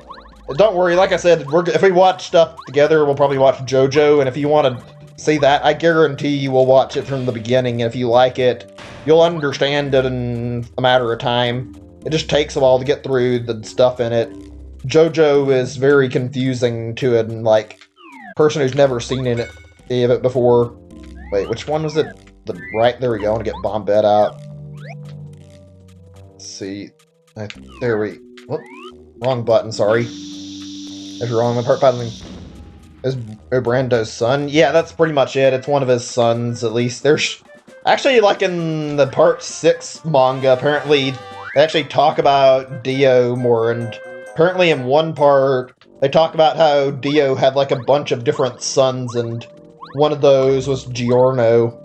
Don't worry, like I said, if we watch stuff together, we'll probably watch JoJo, and if you want to see that, I guarantee you will watch it from the beginning, and if you like it, you'll understand it in a matter of time. It just takes a while to get through the stuff in it. JoJo is very confusing to it, and, like, person who's never seen it before. Wait, which one was it? The right, there we go, I want to get Bombette out. Let's see. There we... Whoop, wrong button, sorry. If you're wrong, my part button is Brando's son. Yeah, that's pretty much it. It's one of his sons, at least. There's... Actually, like in the part 6 manga, apparently, they actually talk about Dio more, and apparently in one part, they talk about how Dio had, like, a bunch of different sons, and one of those was Giorno.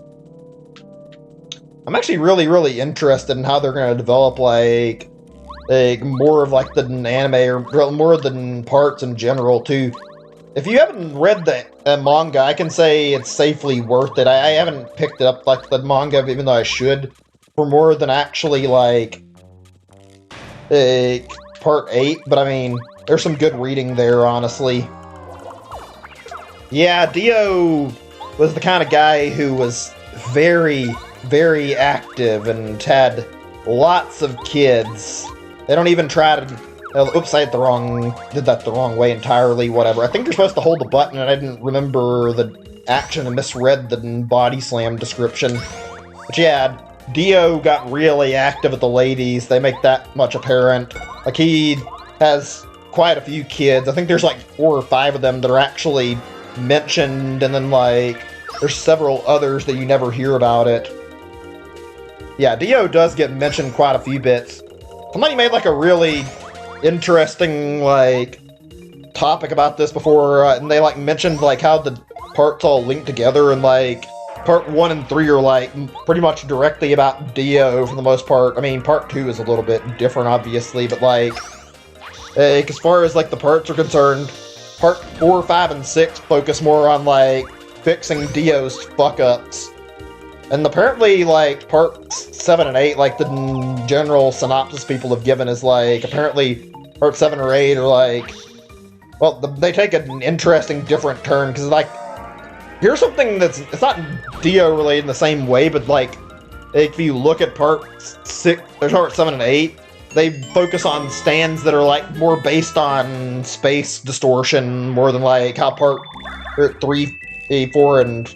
I'm actually really, really interested in how they're going to develop, like, more of, like, the anime, or more of the parts in general, too. If you haven't read the manga, I can say it's safely worth it. I haven't picked it up, like, the manga, even though I should, for more than actually, like, part 8, but I mean, there's some good reading there, honestly. Yeah, Dio was the kind of guy who was very, very active and had lots of kids. They don't even try to... oops, I did that the wrong way entirely, whatever. I think you're supposed to hold the button, and I didn't remember the action and misread the body slam description. But yeah, Dio got really active with the ladies. They make that much apparent. Like, he has quite a few kids. I think there's like 4 or 5 of them that are actually mentioned, and then, like, there's several others that you never hear about it. Yeah, Dio does get mentioned quite a few bits. Somebody made, like, a really interesting, like, topic about this before, and they, like, mentioned, like, how the parts all link together, and, like, part 1 and 3 are like pretty much directly about Dio for the most part. I mean, part 2 is a little bit different, obviously, but like as far as like the parts are concerned, part 4, 5, and 6 focus more on like fixing Dio's fuck-ups. And apparently, like, part 7 and 8, like, the general synopsis people have given is, like, apparently part 7 or 8 are, like, well, they take an interesting, different turn, because, like, here's something it's not Dio-related in the same way, but, like, if you look at part 6, there's part 7 and 8, they focus on stands that are, like, more based on space distortion, more than, like, how part 3, 4, and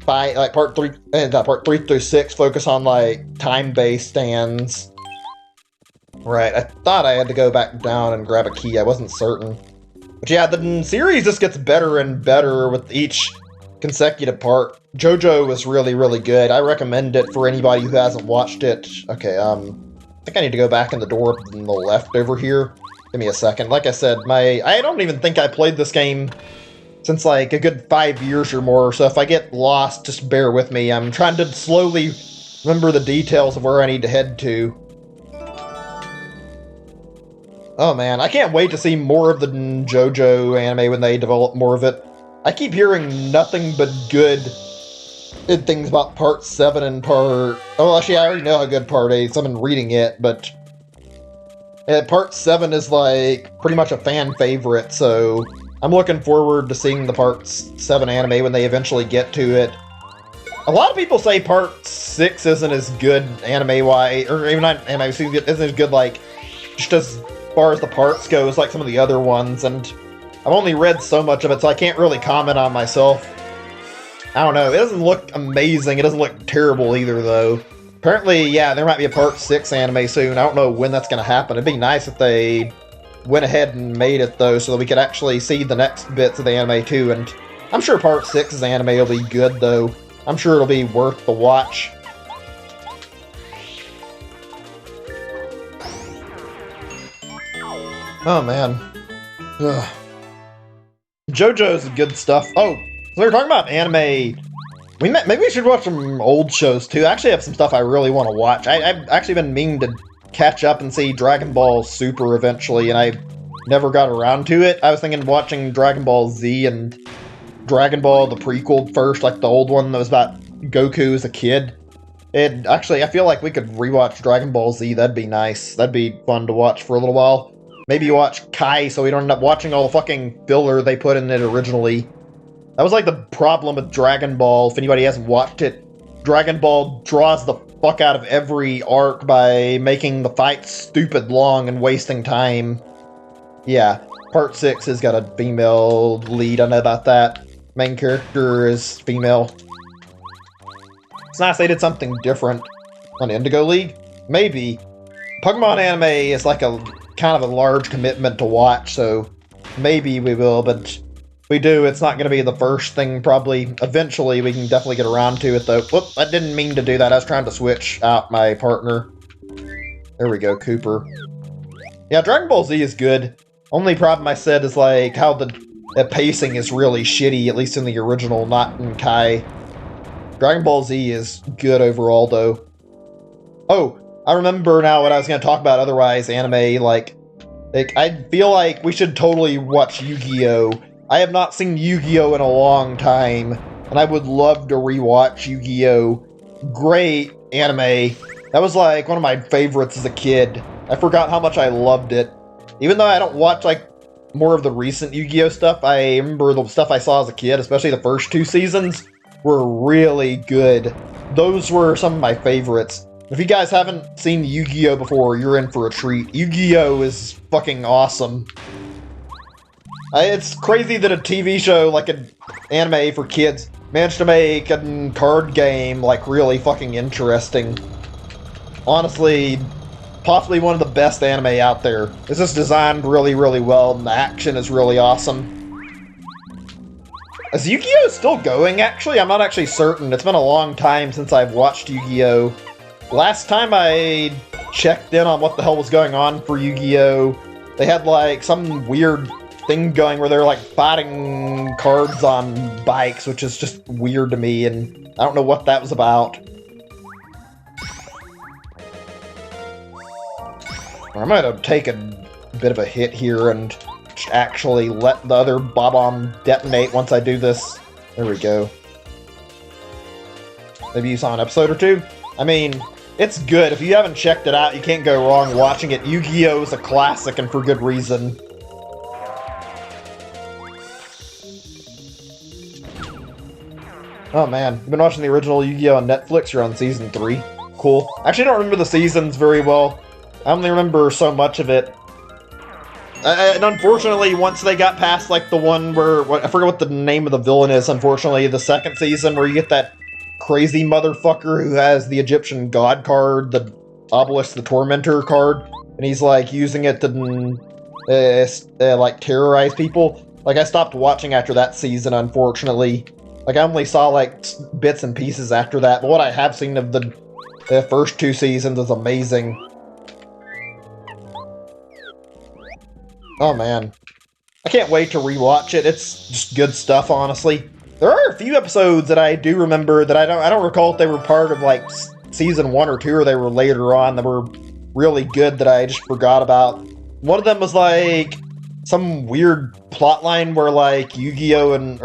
5, like part 3 through 6 focus on like time-based stands. Right, I thought I had to go back down and grab a key, I wasn't certain. But yeah, the series just gets better and better with each consecutive part. JoJo was really, really good. I recommend it for anybody who hasn't watched it. Okay, I think I need to go back in the door on the left over here. Give me a second. Like I said, I don't even think I played this game since like a good 5 years or more, so if I get lost, just bear with me. I'm trying to slowly remember the details of where I need to head to. Oh man, I can't wait to see more of the JoJo anime when they develop more of it. I keep hearing nothing but good things about part 7 and part... Oh, actually, I already know how good part 8 is. I've been reading it, but... part 7 is like pretty much a fan favorite, so... I'm looking forward to seeing the part 7 anime when they eventually get to it. A lot of people say part 6 isn't as good anime-wise, or even not anime, isn't as good, like, just as far as the parts go as, like, some of the other ones, and I've only read so much of it, so I can't really comment on myself. I don't know, it doesn't look amazing, it doesn't look terrible either, though. Apparently, yeah, there might be a part 6 anime soon, I don't know when that's gonna happen. It'd be nice if they went ahead and made it, though, so that we could actually see the next bits of the anime, too, and I'm sure part 6's anime will be good, though. I'm sure it'll be worth the watch. Oh, man. Ugh. JoJo's good stuff. Oh, so we were talking about anime. Maybe we should watch some old shows, too. I actually have some stuff I really want to watch. I've actually been meaning to catch up and see Dragon Ball Super eventually, and I never got around to it. I was thinking of watching Dragon Ball Z and Dragon Ball, the prequel first, like the old one that was about Goku as a kid. And actually, I feel like we could rewatch Dragon Ball Z. That'd be nice. That'd be fun to watch for a little while. Maybe watch Kai so we don't end up watching all the fucking filler they put in it originally. That was like the problem with Dragon Ball. If anybody hasn't watched it, Dragon Ball draws the fuck out of every arc by making the fights stupid long and wasting time. Yeah, part 6 has got a female lead, I know about that. Main character is female. It's nice they did something different on Indigo League. Maybe. Pokemon anime is like a kind of a large commitment to watch, so maybe we will, but if we do, it's not going to be the first thing, probably. Eventually, we can definitely get around to it, though. Whoop, I didn't mean to do that. I was trying to switch out my partner. There we go, Cooper. Yeah, Dragon Ball Z is good. Only problem I said is, like, how the pacing is really shitty, at least in the original, not in Kai. Dragon Ball Z is good overall, though. Oh, I remember now what I was going to talk about otherwise, anime, like, I feel like we should totally watch Yu-Gi-Oh! I have not seen Yu-Gi-Oh! In a long time, and I would love to rewatch Yu-Gi-Oh! Great anime. That was like one of my favorites as a kid. I forgot how much I loved it. Even though I don't watch like more of the recent Yu-Gi-Oh! Stuff, I remember the stuff I saw as a kid, especially the first 2 seasons, were really good. Those were some of my favorites. If you guys haven't seen Yu-Gi-Oh! Before, you're in for a treat. Yu-Gi-Oh! Is fucking awesome. It's crazy that a TV show, like an anime for kids, managed to make a card game, like, really fucking interesting. Honestly, possibly one of the best anime out there. It's just designed really, really well, and the action is really awesome. Is Yu-Gi-Oh! Still going, actually? I'm not actually certain. It's been a long time since I've watched Yu-Gi-Oh! Last time I checked in on what the hell was going on for Yu-Gi-Oh! They had, like, some weird thing going where they're, like, fighting fucking cards on bikes, which is just weird to me, and I don't know what that was about. I might have taken a bit of a hit here and actually let the other Bob-omb detonate once I do this. There we go. Maybe you saw an episode or two? I mean, it's good. If you haven't checked it out, you can't go wrong watching it. Yu-Gi-Oh! Is a classic, and for good reason. Oh man, you've been watching the original Yu-Gi-Oh! On Netflix, you're on Season 3. Cool. Actually, I don't remember the seasons very well. I only remember so much of it. And unfortunately, once they got past, like, the one where... I forget what the name of the villain is, unfortunately. The second season where you get that crazy motherfucker who has the Egyptian god card, the Obelisk the Tormentor card, and he's, like, using it to, like, terrorize people. Like, I stopped watching after that season, unfortunately. Like, I only saw, like, bits and pieces after that, but what I have seen of the first two seasons is amazing. Oh man, I can't wait to rewatch it. It's just good stuff, honestly. There are a few episodes that I do remember that I don't recall if they were part of like season 1 or 2 or they were later on that were really good that I just forgot about. One of them was like some weird plotline where like Yu-Gi-Oh and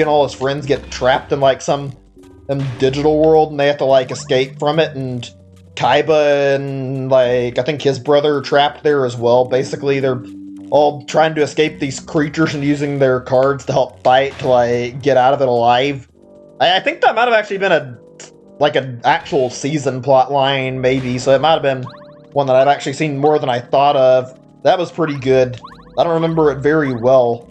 all his friends get trapped in like some digital world and they have to like escape from it, and Kaiba and like I think his brother are trapped there as well. Basically, they're all trying to escape these creatures and using their cards to help fight to like get out of it alive. I think that might have actually been an actual season plot line, maybe, so it might have been one that I've actually seen more than I thought of. That was pretty good. I don't remember it very well.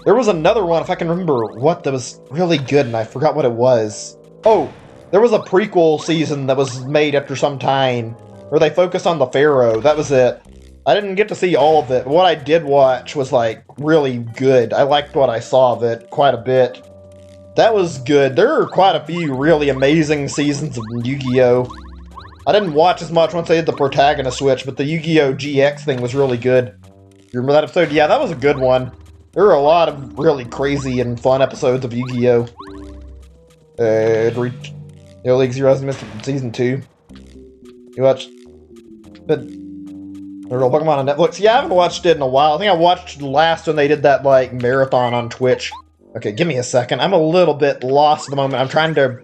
There was another one, if I can remember what, that was really good and I forgot what it was. Oh, there was a prequel season that was made after some time where they focused on the Pharaoh. That was it. I didn't get to see all of it. What I did watch was, like, really good. I liked what I saw of it quite a bit. That was good. There are quite a few really amazing seasons of Yu-Gi-Oh! I didn't watch as much once they did the protagonist switch, but the Yu-Gi-Oh! GX thing was really good. You remember that episode? Yeah, that was a good one. There were a lot of really crazy and fun episodes of Yu-Gi-Oh! League Zeroes missed Season 2. You watched... But... The real Pokemon on Netflix? Yeah, I haven't watched it in a while. I think I watched last when they did that, like, marathon on Twitch. Okay, give me a second. I'm a little bit lost at the moment. I'm trying to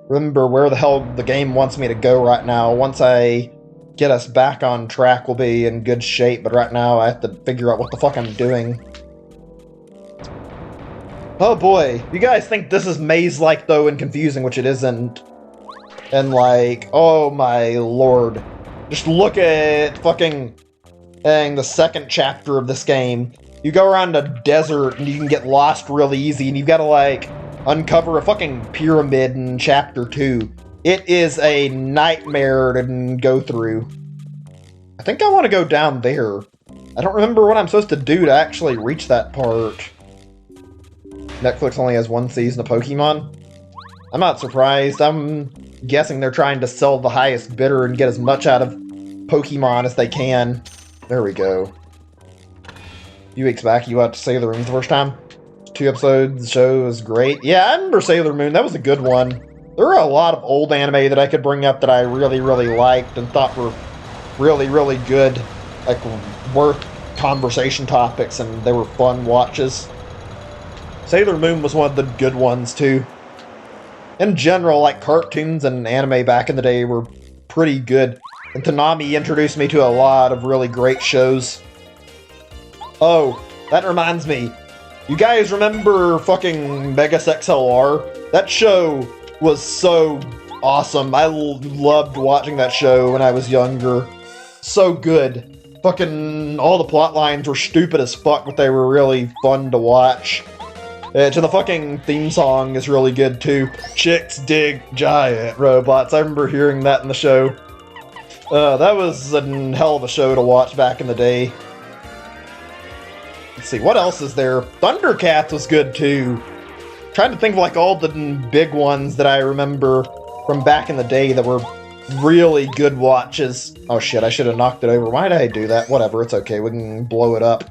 remember where the hell the game wants me to go right now. Once I get us back on track, we'll be in good shape. But right now, I have to figure out what the fuck I'm doing. Oh boy. You guys think this is maze-like, though, and confusing, which it isn't. And, like, oh my lord. Just look at fucking... the second chapter of this game. You go around a desert and you can get lost really easy, and you've got to, like, uncover a fucking pyramid in chapter 2. It is a nightmare to go through. I think I want to go down there. I don't remember what I'm supposed to do to actually reach that part. Netflix only has one season of Pokemon. I'm not surprised. I'm guessing they're trying to sell the highest bidder and get as much out of Pokemon as they can. There we go. A few weeks back, you watched Sailor Moon the first time? 2 episodes, the show was great. Yeah, I remember Sailor Moon, that was a good one. There were a lot of old anime that I could bring up that I really, really liked and thought were really, really good. Like, worth conversation topics, and they were fun watches. Sailor Moon was one of the good ones, too. In general, like, cartoons and anime back in the day were pretty good. And Toonami introduced me to a lot of really great shows. Oh, that reminds me. You guys remember fucking Megas XLR? That show was so awesome. I loved watching that show when I was younger. So good. Fucking all the plot lines were stupid as fuck, but they were really fun to watch. To the fucking theme song is really good too. Chicks dig giant robots. I remember hearing that in the show. That was a hell of a show to watch back in the day. Let's see, what else is there? Thundercats was good too. Trying to think of like all the big ones that I remember from back in the day that were really good watches. Oh shit, I should have knocked it over. Why did I do that? Whatever, it's okay, we can blow it up.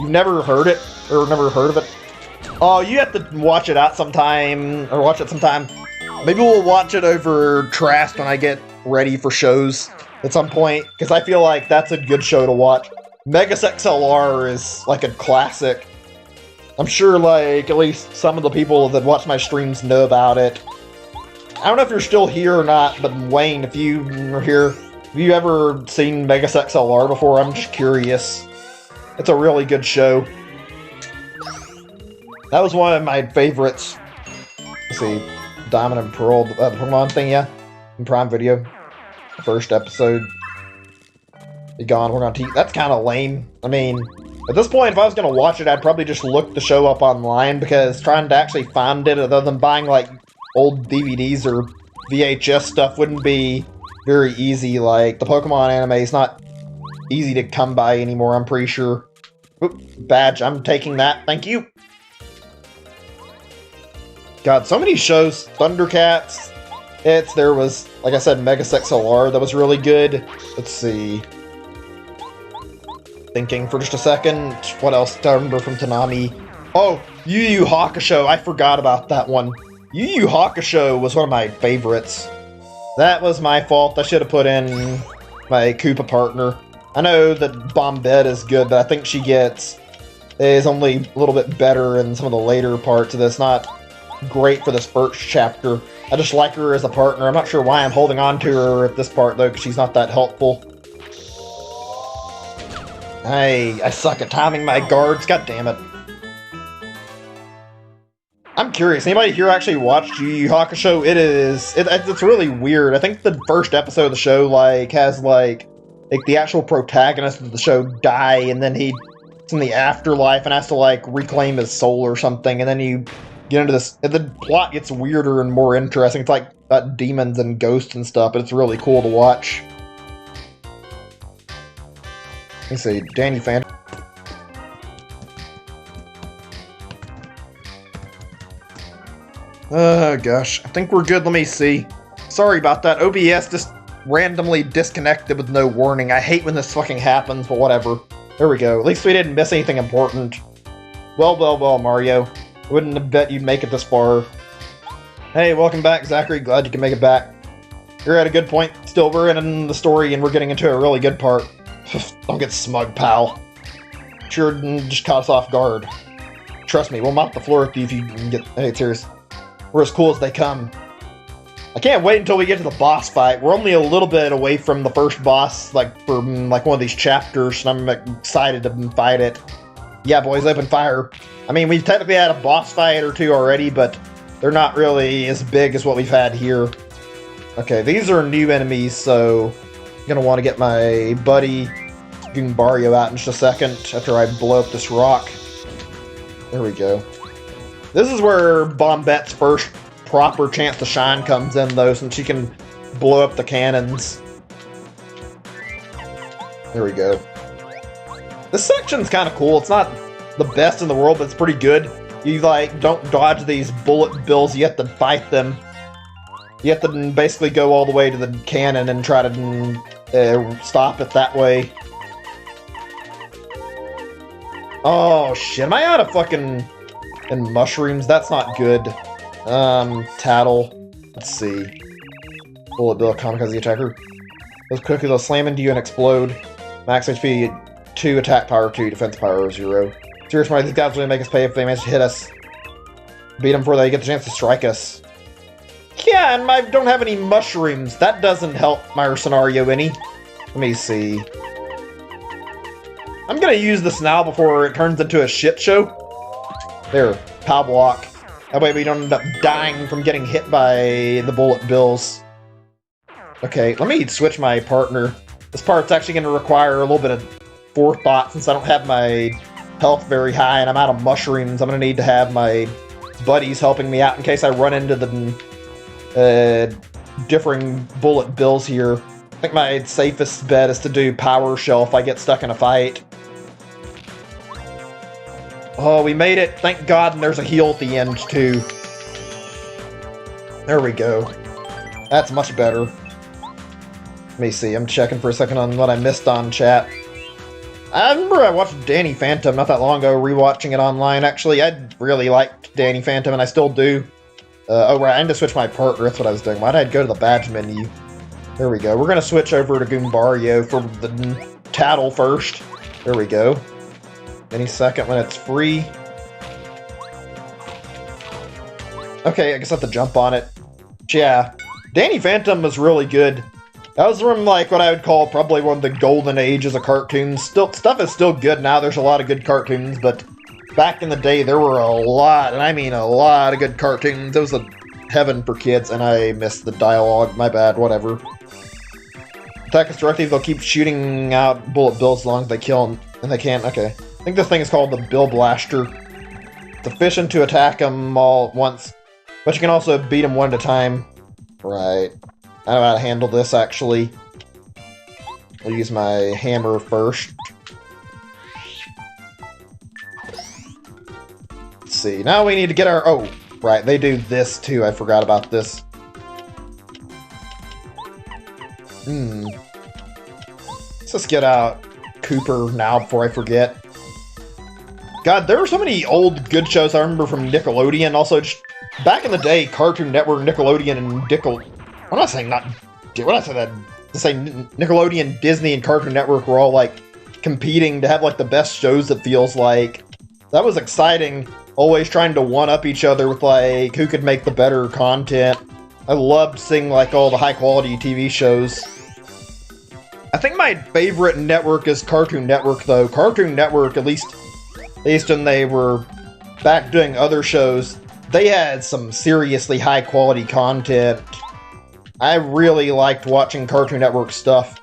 You've never heard it, or never heard of it? Oh, you have to watch it out sometime, or watch it sometime. Maybe we'll watch it over Trast when I get ready for shows at some point, because I feel like that's a good show to watch. Megas XLR is like a classic. I'm sure like at least some of the people that watch my streams know about it. I don't know if you're still here or not, but Wayne, if you are here, have you ever seen Megas XLR before? I'm just curious. It's a really good show. That was one of my favorites. Let's see, Diamond and Pearl, the Pokemon thing, yeah, in Prime Video, first episode. Be gone. We're gonna teach. That's kind of lame. I mean, at this point, if I was gonna watch it, I'd probably just look the show up online, because trying to actually find it, other than buying like old DVDs or VHS stuff, wouldn't be very easy. Like the Pokemon anime is not easy to come by anymore. I'm pretty sure. Oop, badge. I'm taking that. Thank you. God, so many shows. Thundercats. There was, like I said, Megas XLR that was really good. Let's see. Thinking for just a second. What else do I remember from Toonami? Oh, Yu Yu Hakusho. I forgot about that one. Yu Yu Hakusho was one of my favorites. That was my fault. I should have put in my Koopa partner. I know that Bombette is good, but I think she is only a little bit better in some of the later parts of this. Not great for this first chapter. I just like her as a partner. I'm not sure why I'm holding on to her at this part, though, because she's not that helpful. I suck at timing my guards. God damn it. I'm curious. Anybody here actually watched Yu Yu Hakusho? It's really weird. I think the first episode of the show has the actual protagonist of the show die, and then he's in the afterlife and has to reclaim his soul or something, and then you get into this, and the plot gets weirder and more interesting. It's like got demons and ghosts and stuff, but it's really cool to watch. Let's see, Danny Fan. Oh gosh, I think we're good. Let me see. Sorry about that. OBS just randomly disconnected with no warning. I hate when this fucking happens, but whatever. There we go. At least we didn't miss anything important. Well, Mario. Wouldn't have bet you'd make it this far. Hey, welcome back, Zachary. Glad you can make it back. You're at a good point. Still, we're in the story, and we're getting into a really good part. Don't get smug, pal. Sure, just caught us off guard. Trust me, we'll mop the floor with you if you can get... Hey, serious. We're as cool as they come. I can't wait until we get to the boss fight. We're only a little bit away from the first boss, for one of these chapters, and I'm excited to fight it. Yeah, boys, open fire. I mean, we've technically had a boss fight or two already, but they're not really as big as what we've had here. Okay, these are new enemies, so I'm gonna want to get my buddy Goombario out in just a second after I blow up this rock. There we go. This is where Bombette's first proper chance to shine comes in, though, since she can blow up the cannons. There we go. This section's kind of cool. It's not the best in the world, but it's pretty good. You, don't dodge these bullet bills. You have to fight them. You have to basically go all the way to the cannon and try to stop it that way. Oh, shit. Am I out of fucking... and mushrooms? That's not good. Tattle. Let's see. Bullet bill, kamikaze attacker. Those cookies will slam into you and explode. Max HP 2, attack power 2, defense power 0. Serious, Mario, these guys will make us pay if they manage to hit us. Beat them before they get the chance to strike us. Yeah, and I don't have any mushrooms. That doesn't help my scenario any. Let me see. I'm gonna use this now before it turns into a shit show. There, pow block. That way we don't end up dying from getting hit by the bullet bills. Okay, let me switch my partner. This part's actually going to require a little bit of forethought since I don't have my health very high and I'm out of mushrooms. I'm going to need to have my buddies helping me out in case I run into the differing bullet bills here. I think my safest bet is to do Power Shell if I get stuck in a fight. Oh, we made it. Thank God, and there's a heal at the end, too. There we go. That's much better. Let me see. I'm checking for a second on what I missed on chat. I remember I watched Danny Phantom not that long ago, rewatching it online. Actually, I really liked Danny Phantom, and I still do. Oh, right, I need to switch my partner. That's what I was doing. Why did I go to the badge menu? There we go. We're going to switch over to Goombario for the Tattle first. There we go. Any second when it's free. Okay, I guess I have to jump on it. Yeah, Danny Phantom was really good. That was from, like, what I would call probably one of the golden ages of cartoons. Stuff is still good now. There's a lot of good cartoons, but back in the day, there were a lot, and I mean a lot of good cartoons. It was a heaven for kids, and I missed the dialogue. My bad, whatever. Attack is directive, they'll keep shooting out bullet bills as long as they kill them, and they can't. Okay. I think this thing is called the Bill Blaster. It's efficient to attack them all at once, but you can also beat them one at a time. Right. I know how to handle this, actually. I'll use my hammer first. Let's see. Now we need to get our... Oh, right. They do this, too. I forgot about this. Let's just get out Cooper now before I forget. God, there were so many old good shows I remember from Nickelodeon. Also, just back in the day, Cartoon Network, Nickelodeon, and I'm not saying not... When I say that, to say Nickelodeon, Disney, and Cartoon Network were all, like, competing to have, like, the best shows, it feels like. That was exciting. Always trying to one-up each other with, like, who could make the better content. I loved seeing, like, all the high-quality TV shows. I think my favorite network is Cartoon Network, though. Cartoon Network, at least when they were back doing other shows, they had some seriously high-quality content. I really liked watching Cartoon Network stuff.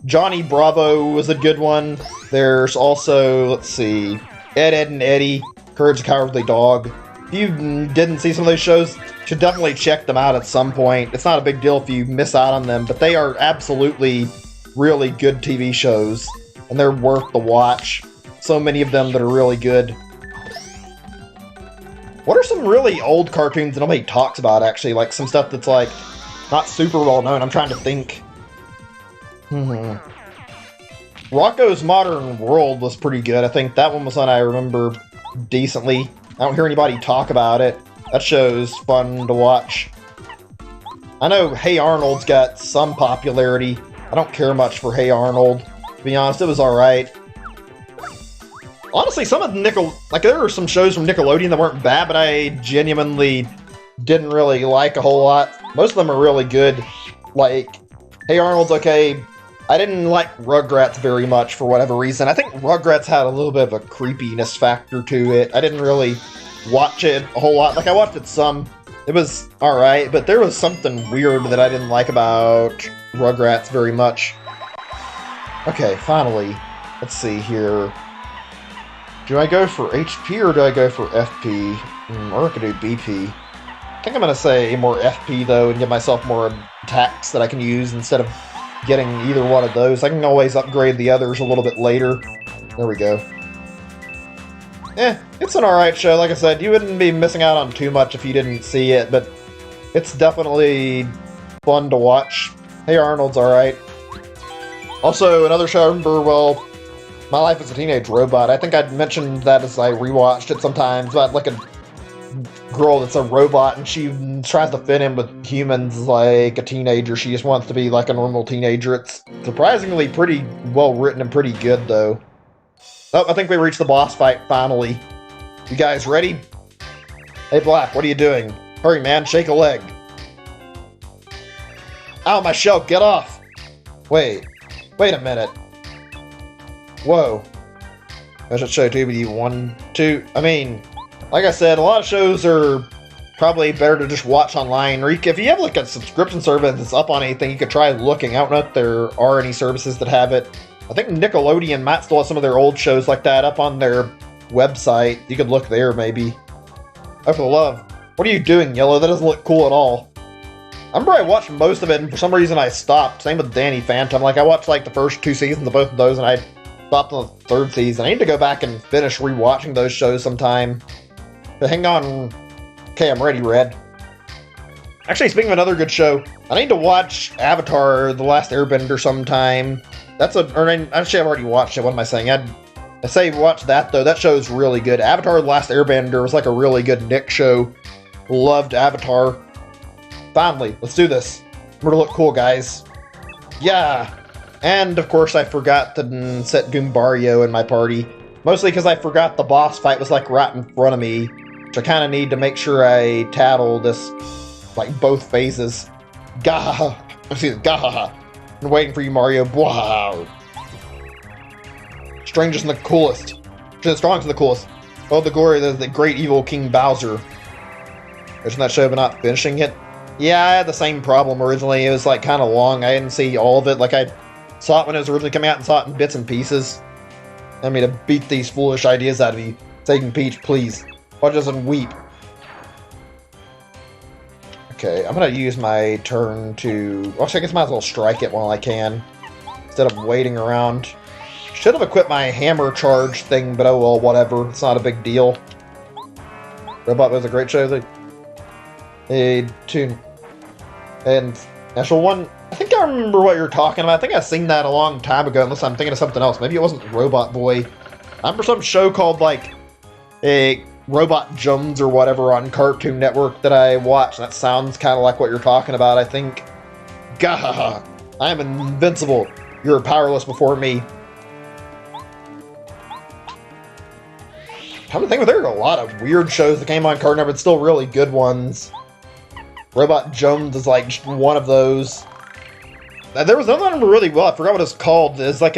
Johnny Bravo was a good one. There's also, let's see, Ed, Edd and Eddy, Courage the Cowardly Dog. If you didn't see some of those shows, you should definitely check them out at some point. It's not a big deal if you miss out on them, but they are absolutely really good TV shows, and they're worth the watch. So many of them that are really good. What are some really old cartoons that nobody talks about, actually? Like, some stuff that's, like, not super well known. I'm trying to think. Rocko's Modern World was pretty good. I think that one was one I remember decently. I don't hear anybody talk about it. That show's fun to watch. I know Hey Arnold's got some popularity. I don't care much for Hey Arnold. To be honest, it was alright. Honestly, some of the there were some shows from Nickelodeon that weren't bad, but I genuinely didn't really like a whole lot. Most of them are really good. Like, Hey Arnold's okay. I didn't like Rugrats very much for whatever reason. I think Rugrats had a little bit of a creepiness factor to it. I didn't really watch it a whole lot. Like, I watched it some. It was alright, but there was something weird that I didn't like about Rugrats very much. Okay, finally. Let's see here. Do I go for HP or do I go for FP? Or I could do BP. I think I'm going to say more FP, though, and give myself more attacks that I can use instead of getting either one of those. I can always upgrade the others a little bit later. There we go. It's an alright show. Like I said, you wouldn't be missing out on too much if you didn't see it, but it's definitely fun to watch. Hey Arnold's alright. Also, another show I remember, well, My Life as a Teenage Robot. I think I'd mentioned that as I rewatched it sometimes, about like a girl that's a robot and she tries to fit in with humans like a teenager. She just wants to be like a normal teenager. It's surprisingly pretty well written and pretty good, though. Oh, I think we reached the boss fight finally. You guys ready? Hey Black, what are you doing? Hurry man, shake a leg. Ow, my shell, get off! Wait a minute. Whoa. I should show you 1, 2. I mean, like I said, a lot of shows are probably better to just watch online. Or if you have like a subscription service that's up on anything, you could try looking. I don't know if there are any services that have it. I think Nickelodeon might still have some of their old shows like that up on their website. You could look there, maybe. Oh, for the love. What are you doing, Yellow? That doesn't look cool at all. I remember I watched most of it, and for some reason I stopped. Same with Danny Phantom. Like, I watched like the first 2 seasons of both of those, and I stopped on the 3rd season. I need to go back and finish rewatching those shows sometime. But hang on. Okay, I'm ready, Red. Actually, speaking of another good show, I need to watch Avatar: The Last Airbender sometime. Actually, I've already watched it. What am I saying? I say watch that, though. That show is really good. Avatar: The Last Airbender was like a really good Nick show. Loved Avatar. Finally, let's do this. We're gonna look cool, guys. Yeah. And, of course, I forgot to set Goombario in my party. Mostly because I forgot the boss fight was, like, right in front of me. Which I kind of need to make sure I tattle this, like, both phases. Gah! Excuse me, gah! I'm waiting for you, Mario. Wow! Strangest and the coolest. The strongest and the coolest. Oh, the glory of the great evil King Bowser. Isn't that show but not finishing it? Yeah, I had the same problem originally. It was, like, kind of long. I didn't see all of it. Like, I saw it when it was originally coming out and saw it in bits and pieces. I mean, to beat these foolish ideas out of you. Taking Peach, please. Watch us and weep. Okay, I'm gonna use my turn to... Well, I guess I might as well strike it while I can. Instead of waiting around. Should have equipped my hammer charge thing, but oh well, whatever. It's not a big deal. Robot was a great show. A tune. And National One... I think I remember what you're talking about. I think I've seen that a long time ago, unless I'm thinking of something else. Maybe it wasn't Robot Boy. I remember some show called, like, a Robot Jones or whatever on Cartoon Network that I watched. That sounds kind of like what you're talking about, I think. Gah! I am invincible. You're powerless before me. I'm thinking there are a lot of weird shows that came on Cartoon Network, but still really good ones. Robot Jones is, like, just one of those. There was another one really well. I forgot what it's called. It's like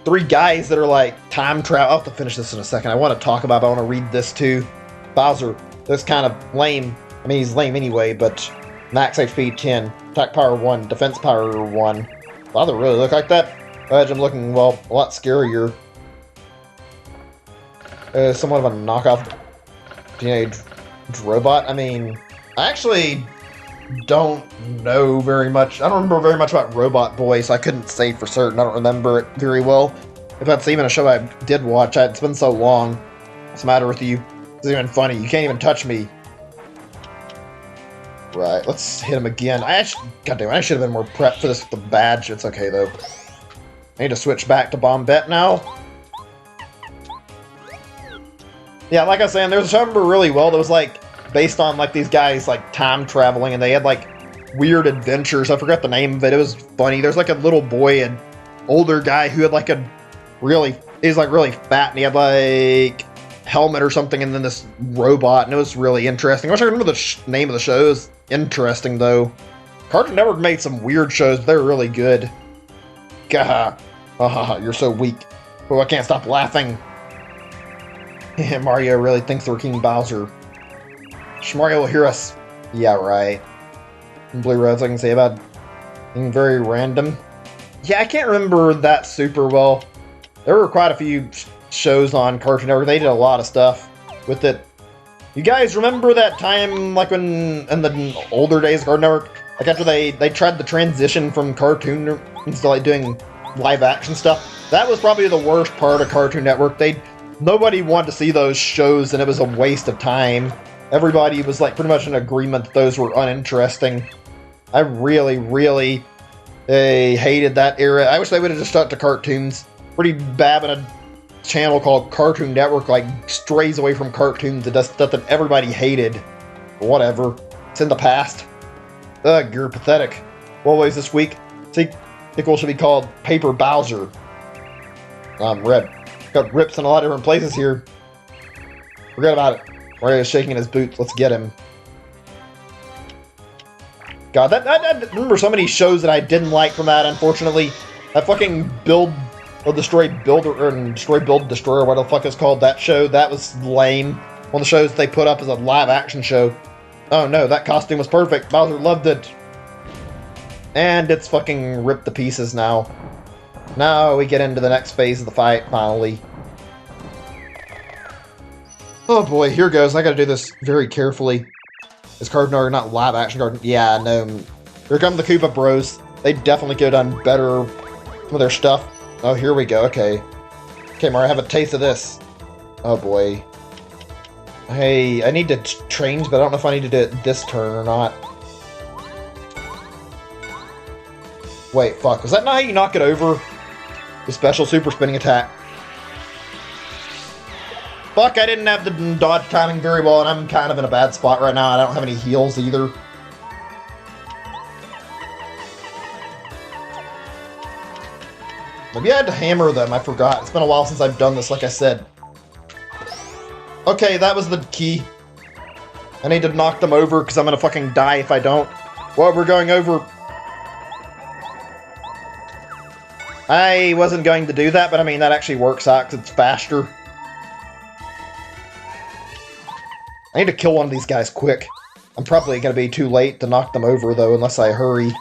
three guys that are like time travel. I'll have to finish this in a second. I want to talk about it, but I want to read this too. Bowser. That's kind of lame. I mean, he's lame anyway, but max HP 10, attack power 1, defense power 1. Wow, they really look like that. I'm looking, well, a lot scarier. Somewhat of a knockoff teenage robot. I mean, I actually don't know very much. I don't remember very much about Robot Boy, so I couldn't say for certain. I don't remember it very well. If that's even a show I did watch, it's been so long. What's the matter with you? It's even funny. You can't even touch me. Right, let's hit him again. Goddamn, I should have been more prepped for this with the badge. It's okay, though. I need to switch back to Bombette now. Yeah, like I was saying, there's a show I remember really well that was, like, based on, like, these guys, like, time traveling, and they had, like, weird adventures. I forgot the name of it. It was funny. There's, like, a little boy, an older guy who had, like, he's, like, really fat, and he had, like, helmet or something, and then this robot, and it was really interesting. I wish I remember the name of the show. It was interesting, though. Cartoon Network made some weird shows, but they're really good. Gah. You're so weak. Oh, I can't stop laughing. Mario really thinks we're King Bowser. Mario will hear us. Yeah, right. Blue Roads, I can say about being very random. Yeah, I can't remember that super well. There were quite a few shows on Cartoon Network. They did a lot of stuff with it. You guys remember that time, like, when, in the older days of Cartoon Network, like, after they tried the transition from cartoon to, like, doing live action stuff? That was probably the worst part of Cartoon Network. Nobody wanted to see those shows, and it was a waste of time. Everybody was, like, pretty much in agreement that those were uninteresting. I really, really hated that era. I wish they would have just stuck to cartoons. Pretty bad when a channel called Cartoon Network, like, strays away from cartoons and does stuff that everybody hated. Whatever. It's in the past. Ugh, you're pathetic. What was this week? Sequel should be called Paper Bowser. Red. Got rips in a lot of different places here. Forget about it. Mario's shaking in his boots. Let's get him. God, I remember so many shows that I didn't like from that, unfortunately. That fucking Destroy, Build, Destroy, what the fuck it's called, that show, that was lame. One of the shows they put up as a live action show. Oh no, that costume was perfect. Bowser loved it. And it's fucking ripped to pieces now. Now we get into the next phase of the fight, finally. Oh boy, here goes. I gotta do this very carefully. Is Cartoon Network not live action Cartoon? Yeah, no. Here come the Koopa Bros. They definitely could have done better with their stuff. Oh, here we go. Okay. Okay, Mario, have a taste of this. Oh boy. Hey, I need to change, but I don't know if I need to do it this turn or not. Wait, fuck. Was that not how you knock it over? The special super spinning attack. Fuck, I didn't have the dodge timing very well, and I'm kind of in a bad spot right now. I don't have any heals either. Maybe I had to hammer them, I forgot. It's been a while since I've done this, like I said. Okay, that was the key. I need to knock them over, because I'm gonna fucking die if I don't. Well, we're going over... I wasn't going to do that, but I mean, that actually works out, because it's faster. I need to kill one of these guys quick. I'm probably going to be too late to knock them over, though, unless I hurry.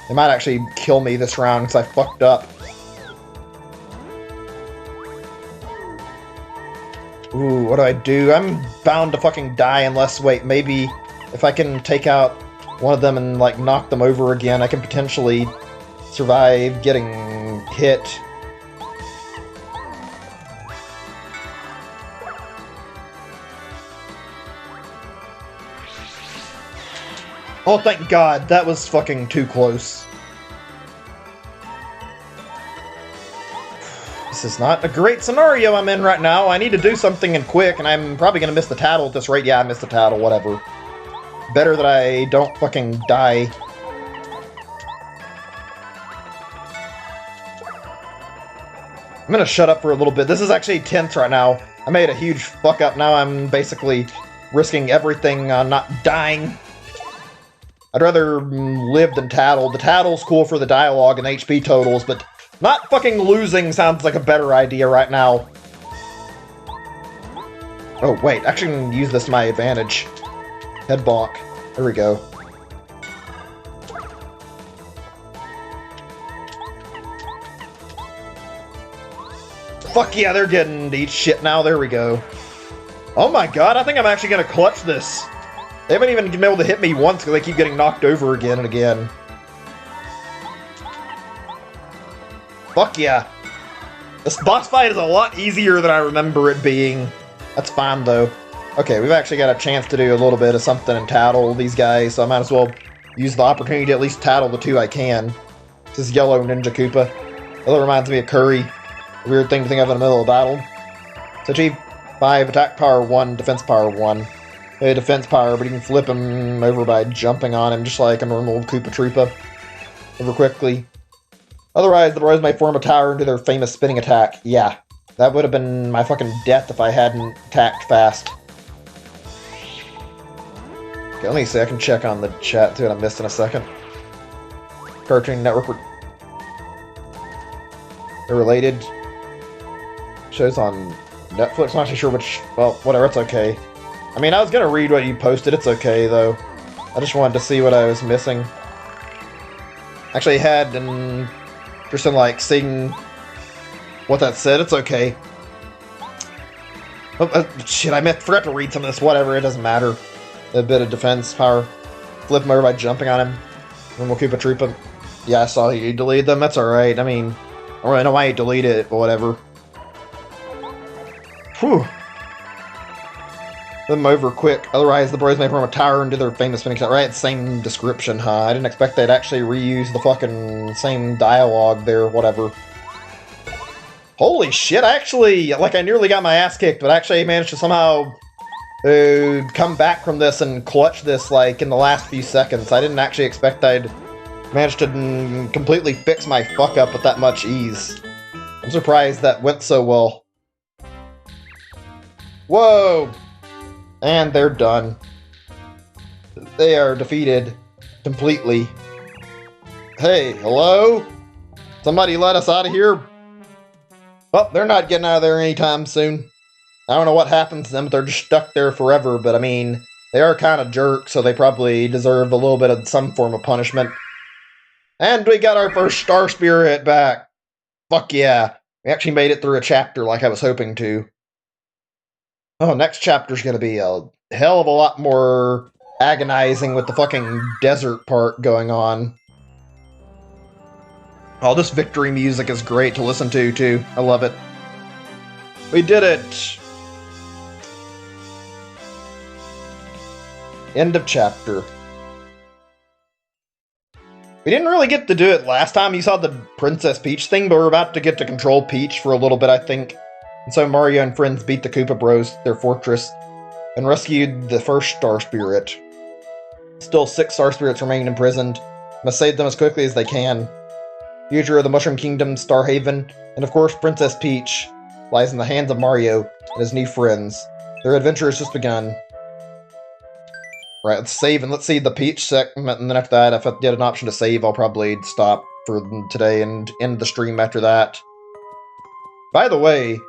They might actually kill me this round, because I fucked up. Ooh, what do I do? I'm bound to fucking die unless, wait, maybe if I can take out one of them and, like, knock them over again, I can potentially survive getting hit. Oh, thank God, that was fucking too close. This is not a great scenario I'm in right now. I need to do something and quick, and I'm probably gonna miss the tattle at this rate. Yeah, I missed the tattle, whatever. Better that I don't fucking die. I'm gonna shut up for a little bit. This is actually tense right now. I made a huge fuck up. Now I'm basically risking everything on not dying. I'd rather live than tattle. The tattle's cool for the dialogue and HP totals, but not fucking losing sounds like a better idea right now. Oh, wait. Actually, I can use this to my advantage. Head bonk. There we go. Fuck yeah, they're getting to eat shit now. There we go. Oh my god, I think I'm actually gonna clutch this. They haven't even been able to hit me once because they keep getting knocked over again and again. Fuck yeah. This boss fight is a lot easier than I remember it being. That's fine, though. Okay, we've actually got a chance to do a little bit of something and tattle these guys, so I might as well use the opportunity to at least tattle the two I can. This is yellow Ninja Koopa. That reminds me of Curry. A weird thing to think of in the middle of battle. So achieve 5, attack power 1, defense power 1. Defense power, but you can flip him over by jumping on him, just like a normal Koopa Troopa. Over quickly. Otherwise, the bros might form a tower into their famous spinning attack. Yeah, that would have been my fucking death if I hadn't attacked fast. Okay, let me see, I can check on the chat, see what I missed in a second. Cartoon Network. They're related. Shows on Netflix, I'm not too sure which, well, whatever, it's okay. I mean, I was gonna read what you posted, it's okay, though. I just wanted to see what I was missing. Actually had an interest in, like, seeing what that said, it's okay. Oh, shit, I forgot to read some of this, whatever, it doesn't matter. A bit of defense power. Flip him over by jumping on him. Normal Koopa Troopa. Yeah, I saw you deleted them, that's alright, I mean, I don't really know why you deleted it, but whatever. Whew. Them over quick, otherwise the bros may form a tower into their famous spinning attack. Right, same description, huh? I didn't expect they'd actually reuse the fucking same dialogue there, whatever. Holy shit, I actually, like, I nearly got my ass kicked, but actually managed to somehow come back from this and clutch this, like, in the last few seconds. I didn't actually expect I'd manage to completely fix my fuck up with that much ease. I'm surprised that went so well. Whoa! And they're done. They are defeated completely. Hey, hello? Somebody let us out of here? Oh, they're not getting out of there anytime soon. I don't know what happens to them, but they're just stuck there forever, but I mean, they are kind of jerks, so they probably deserve a little bit of some form of punishment. And we got our first Star Spirit back. Fuck yeah. We actually made it through a chapter like I was hoping to. Oh, next chapter's gonna be a hell of a lot more agonizing with the fucking desert part going on. Oh, this victory music is great to listen to, too. I love it. We did it! End of chapter. We didn't really get to do it last time. You saw the Princess Peach thing, but we're about to get to control Peach for a little bit, I think. And so Mario and friends beat the Koopa Bros, their fortress, and rescued the first Star Spirit. Still 6 Star Spirits remain imprisoned. Must save them as quickly as they can. Future of the Mushroom Kingdom, Star Haven, and of course Princess Peach lies in the hands of Mario and his new friends. Their adventure has just begun. Right, let's save and let's see the Peach segment, and then after that, if I get an option to save, I'll probably stop for today and end the stream after that. By the way,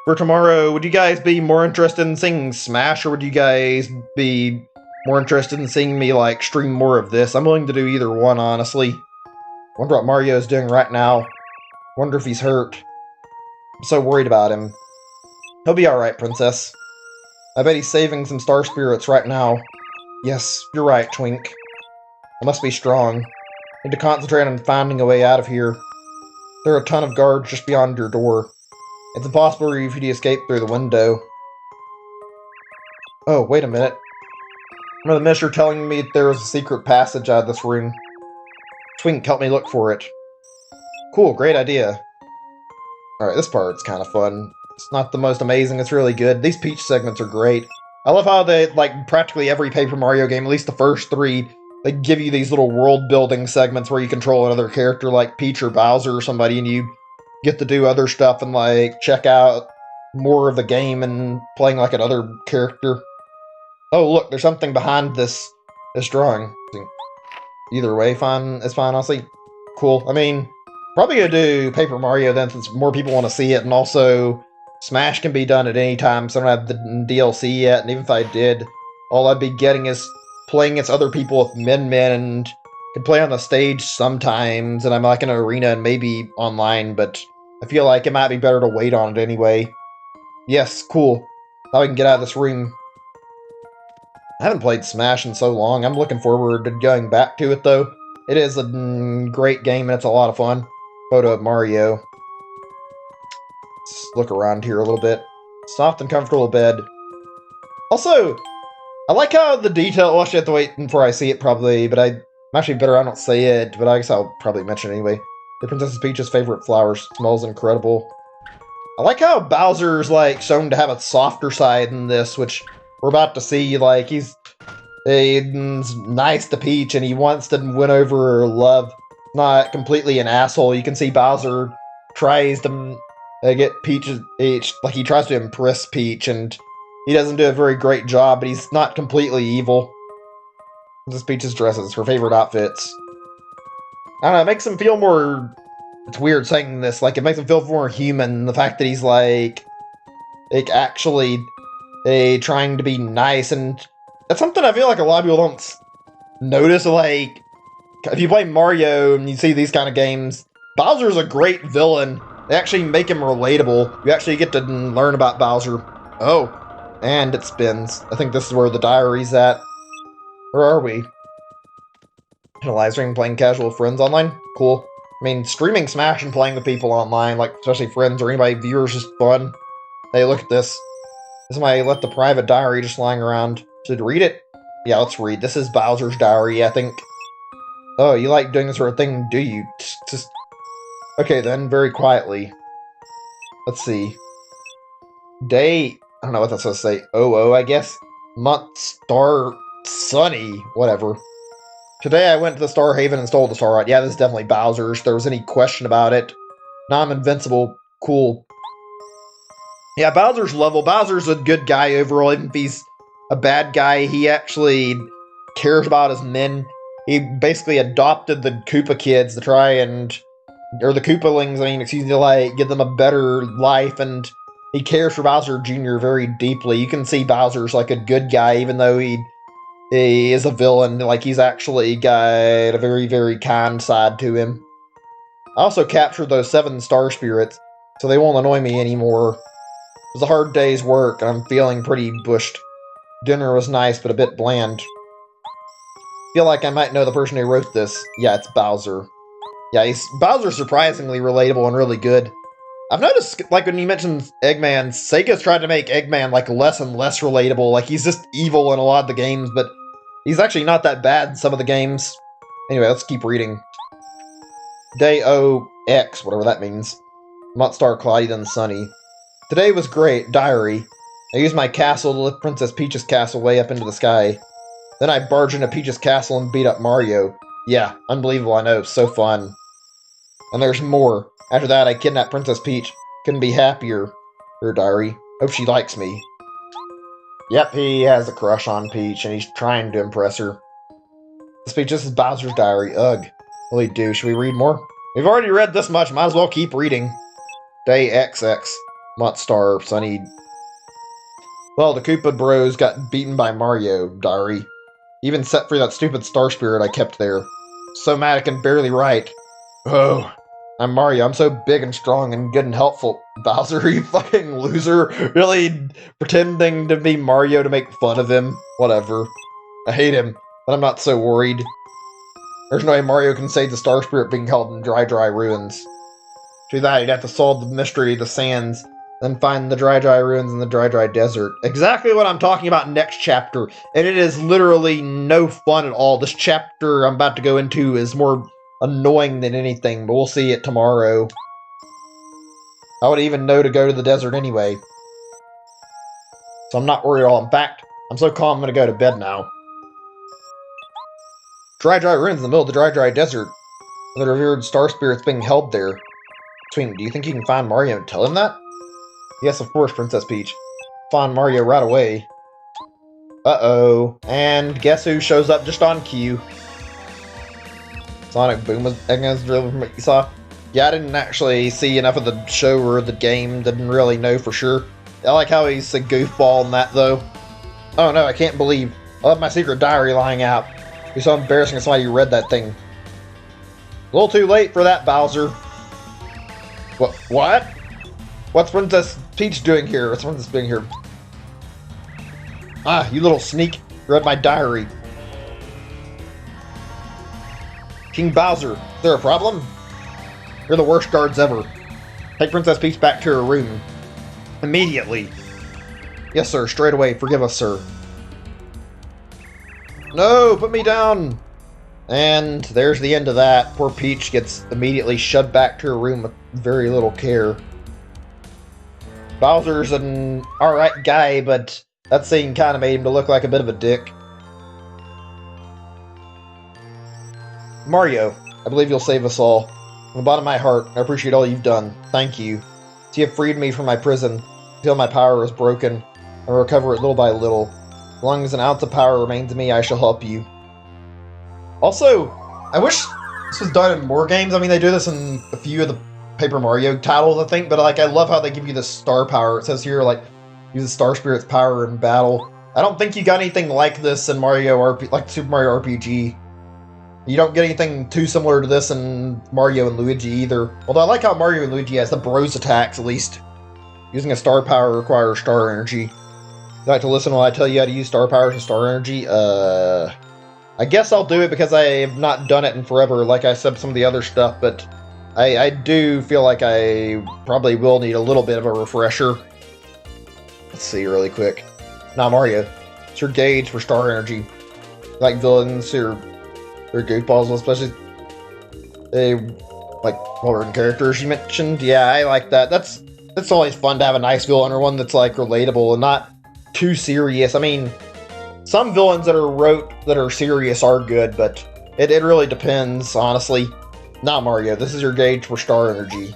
for tomorrow, would you guys be more interested in seeing Smash, or would you guys be more interested in seeing me, like, stream more of this? I'm willing to do either one, honestly. Wonder what Mario's doing right now. Wonder if he's hurt. I'm so worried about him. He'll be alright, Princess. I bet he's saving some Star Spirits right now. Yes, you're right, Twink. I must be strong. Need to concentrate on finding a way out of here. There are a ton of guards just beyond your door. It's impossible for you to escape through the window. Oh, wait a minute. I remember the minister telling me there was a secret passage out of this room. Twink, help me look for it. Cool, great idea. Alright, this part's kind of fun. It's not the most amazing, it's really good. These Peach segments are great. I love how they, like, practically every Paper Mario game, at least the first 3, they give you these little world-building segments where you control another character like Peach or Bowser or somebody, and you get to do other stuff and, like, check out more of the game and playing like another character. Oh, look, there's something behind this drawing. Either way, it's fine, honestly. Cool. I mean, probably gonna do Paper Mario then, since more people want to see it, and also Smash can be done at any time, so I don't have the DLC yet, and even if I did, all I'd be getting is playing against other people with Min Min, and can play on the stage sometimes, and I'm like in an arena and maybe online, but I feel like it might be better to wait on it anyway. Yes, cool. Now we can get out of this room. I haven't played Smash in so long. I'm looking forward to going back to it, though. It is a great game, and it's a lot of fun. Photo of Mario. Let's look around here a little bit. Soft and comfortable bed. Also, I like how the detail... Well, I should have to wait before I see it, probably, but I'm actually better I don't say it, but I guess I'll probably mention it anyway. The Princess Peach's favorite flowers. Smells incredible. I like how Bowser's, like, shown to have a softer side in this, which we're about to see. Like, he's nice to Peach, and he wants to win over her love. Not completely an asshole. You can see Bowser tries to get Peach, like, he tries to impress Peach, and he doesn't do a very great job, but he's not completely evil. This Peach's dresses, her favorite outfits. I don't know, it makes him feel more... It's weird saying this, like, it makes him feel more human, the fact that he's, like actually, trying to be nice, and that's something I feel like a lot of people don't notice. Like, if you play Mario and you see these kind of games, Bowser's a great villain. They actually make him relatable. You actually get to learn about Bowser. Oh, and it spins. I think this is where the diary's at. Where are we? In a live stream playing casual friends online? Cool. I mean, streaming Smash and playing with people online, like, especially friends or anybody, viewers, is fun. Hey, look at this. Somebody left the private diary just lying around. Should read it? Yeah, let's read. This is Bowser's diary, I think. Oh, you like doing this sort of thing, do you? Just... Okay, then, very quietly. Let's see. Day... I don't know what that's supposed to say. Oh, I guess? Month, star, sunny, whatever. Today I went to the Star Haven and stole the Star Rod. Yeah, this is definitely Bowser's. If there was any question about it. Now I'm invincible. Cool. Yeah, Bowser's level. Bowser's a good guy overall. Even if he's a bad guy, he actually cares about his men. He basically adopted the Koopa kids to try and... Or the Koopalings, I mean, excuse me, to, like, give them a better life, and he cares for Bowser Jr. very deeply. You can see Bowser's, like, a good guy, even though he is a villain. Like, he's actually got a very, very kind side to him. I also captured those 7 Star Spirits, so they won't annoy me anymore. It was a hard day's work, and I'm feeling pretty bushed. Dinner was nice, but a bit bland. Feel like I might know the person who wrote this. Yeah, it's Bowser. Yeah, Bowser's surprisingly relatable and really good. I've noticed, like, when you mentioned Eggman, Sega's tried to make Eggman, like, less and less relatable. Like, he's just evil in a lot of the games, but he's actually not that bad in some of the games. Anyway, let's keep reading. Day OX, whatever that means. Montstar, cloudy, then sunny. Today was great. Diary. I used my castle to lift Princess Peach's castle way up into the sky. Then I barged into Peach's castle and beat up Mario. Yeah, unbelievable, I know. So fun. And there's more. After that, I kidnapped Princess Peach. Couldn't be happier. Her diary. Hope she likes me. Yep, he has a crush on Peach, and he's trying to impress her. This is Bowser's diary. Ugh. Really do. Should we read more? We've already read this much. Might as well keep reading. Day XX. Montstar. Sunny. Well, the Koopa Bros got beaten by Mario. Diary. Even set free that stupid Star Spirit I kept there. So mad I can barely write. Oh. I'm Mario. I'm so big and strong and good and helpful. Bowser, you fucking loser. Really pretending to be Mario to make fun of him. Whatever. I hate him, but I'm not so worried. There's no way Mario can save the Star Spirit being held in dry ruins. To do that, he'd have to solve the mystery of the sands, then find the dry ruins in the dry desert. Exactly what I'm talking about next chapter, and it is literally no fun at all. This chapter I'm about to go into is more annoying than anything, but we'll see it tomorrow. I would even know to go to the desert anyway. So I'm not worried at all. In fact, I'm so calm I'm gonna go to bed now. Dry ruins in the middle of the dry desert. The revered Star Spirit's being held there. Swing, do you think you can find Mario and tell him that? Yes, of course, Princess Peach. Find Mario right away. Uh-oh. And guess who shows up just on cue? Sonic Boom was driven from what you saw. Yeah, I didn't actually see enough of the show or the game. Didn't really know for sure. I like how he's a goofball in that, though. Oh no, I can't believe. I left my secret diary lying out. You're so embarrassing if somebody read that thing. A little too late for that, Bowser. What? What's Princess Peach doing here? What's Princess doing here? Ah, you little sneak. You read my diary. King Bowser, is there a problem? You're the worst guards ever. Take Princess Peach back to her room. Immediately. Yes, sir. Straight away. Forgive us, sir. No! Put me down! And there's the end of that. Poor Peach gets immediately shoved back to her room with very little care. Bowser's an alright guy, but that scene kind of made him to look like a bit of a dick. Mario, I believe you'll save us all. From the bottom of my heart, I appreciate all you've done. Thank you. So you have freed me from my prison. Until my power is broken. I will recover it little by little. As long as an ounce of power remains in me, I shall help you. Also, I wish this was done in more games. I mean, they do this in a few of the Paper Mario titles, I think, but like, I love how they give you the star power. It says here, like, use the Star Spirit's power in battle. I don't think you got anything like this in like Super Mario RPG. You don't get anything too similar to this in Mario and Luigi either. Although I like how Mario and Luigi has the bros attacks, at least. Using a star power requires star energy. You like to listen while I tell you how to use star powers and star energy? I guess I'll do it because I have not done it in forever, like I said some of the other stuff, but I do feel like I probably will need a little bit of a refresher. Let's see really quick. Now Mario, it's your gauge for star energy. Like villains or goofballs, especially like modern characters you mentioned. Yeah, I like that. It's always fun to have a nice villain or one that's like relatable and not too serious. I mean, some villains that are serious are good, but it really depends, honestly. Now Mario, this is your gauge for star energy.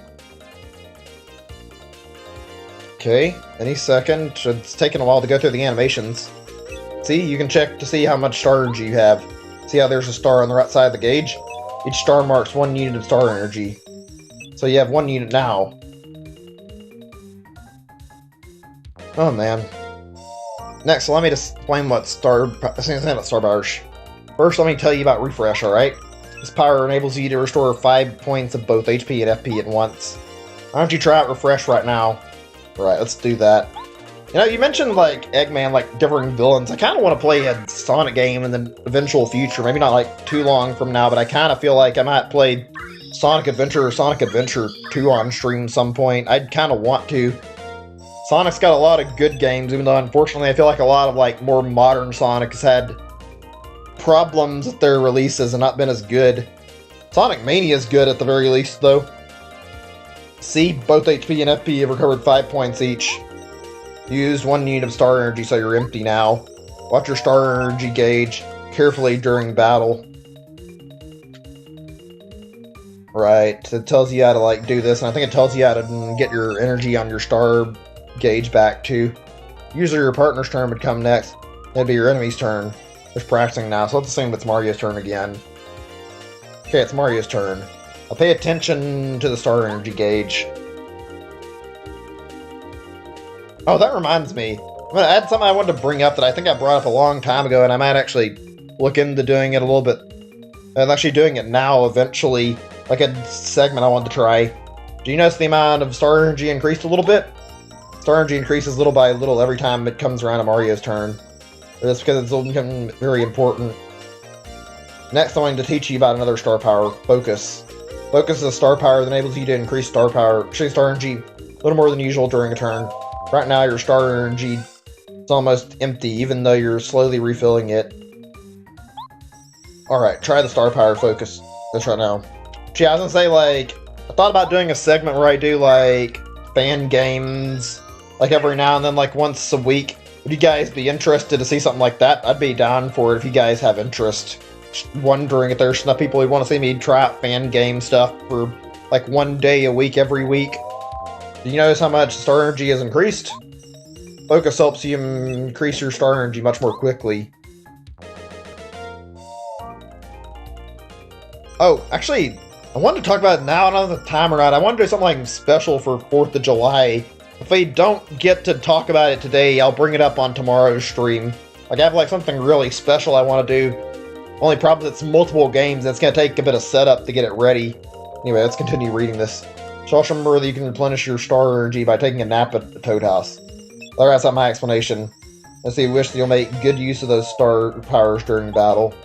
Okay, any second. It's taking a while to go through the animations. See, you can check to see how much star energy you have. See how there's a star on the right side of the gauge? Each star marks 1 unit of star energy. So you have 1 unit now. Oh man. Next, let me explain what star powers. First, let me tell you about refresh, alright? This power enables you to restore 5 points of both HP and FP at once. Why don't you try out refresh right now? Alright, let's do that. You know, you mentioned, like, Eggman, like, differing villains. I kind of want to play a Sonic game in the eventual future. Maybe not, like, too long from now, but I kind of feel like I might play Sonic Adventure or Sonic Adventure 2 on stream some point. I'd kind of want to. Sonic's got a lot of good games, even though, unfortunately, I feel like a lot of, like, more modern Sonic has had problems with their releases and not been as good. Sonic Mania is good at the very least, though. See, both HP and FP have recovered 5 points each. You used 1 unit of star energy, so you're empty now. Watch your star energy gauge carefully during battle. Right, it tells you how to, like, do this, and I think it tells you how to get your energy on your star gauge back, too. Usually your partner's turn would come next. That'd be your enemy's turn. There's practicing now, so let's assume it's Mario's turn again. Okay, it's Mario's turn. I'll pay attention to the star energy gauge. Oh, that reminds me. I'm gonna add something I wanted to bring up that I think I brought up a long time ago, and I might actually look into doing it a little bit. I'm actually doing it now, eventually. Like a segment I wanted to try. Do you notice the amount of star energy increased a little bit? Star energy increases little by little every time it comes around to Mario's turn. That's because it's becoming very important. Next, I wanted to teach you about another star power, Focus. Focus is a star power that enables you to increase star energy a little more than usual during a turn. Right now, your star energy is almost empty, even though you're slowly refilling it. Alright, try the star power Focus. This right now. Gee, I was gonna say, like, I thought about doing a segment where I do, like, fan games, like, every now and then, like, once a week. Would you guys be interested to see something like that? I'd be down for it if you guys have interest. Just wondering if there's enough people who want to see me try out fan game stuff for, like, 1 day a week every week. Do you notice how much star energy has increased? Focus helps you increase your star energy much more quickly. Oh, actually, I wanted to talk about it now, I don't know if the time or not. I want to do something like special for 4th of July. If we don't get to talk about it today, I'll bring it up on tomorrow's stream. Like, I have, like, something really special I want to do. Only problem is it's multiple games, and it's going to take a bit of setup to get it ready. Anyway, let's continue reading this. So also remember that you can replenish your star energy by taking a nap at the Toad House. There, that's not my explanation. Let's see, wish that you'll make good use of those star powers during battle.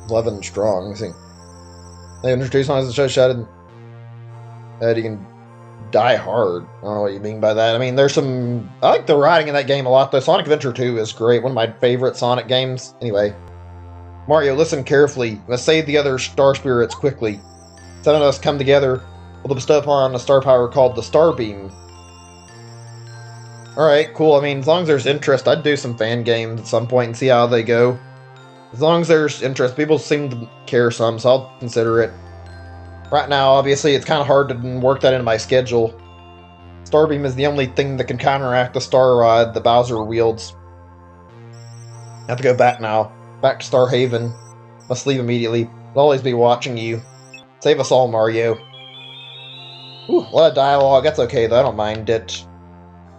11 strong, I think. They introduced on as the show shouted that you can die hard. I don't know what you mean by that. I mean, there's some... I like the writing in that game a lot, though. Sonic Adventure 2 is great. One of my favorite Sonic games. Anyway. Mario, listen carefully. Let's save the other star spirits quickly. 7 of us come together. We'll bestow upon a star power called the Star Beam. Alright, cool. I mean, as long as there's interest, I'd do some fan games at some point and see how they go. As long as there's interest, people seem to care some, so I'll consider it. Right now, obviously, it's kind of hard to work that into my schedule. Starbeam is the only thing that can counteract the Star Rod that Bowser wields. I have to go back now. Back to Star Haven. Must leave immediately. I'll always be watching you. Save us all, Mario. Ooh, a lot of dialogue. That's okay, though. I don't mind it.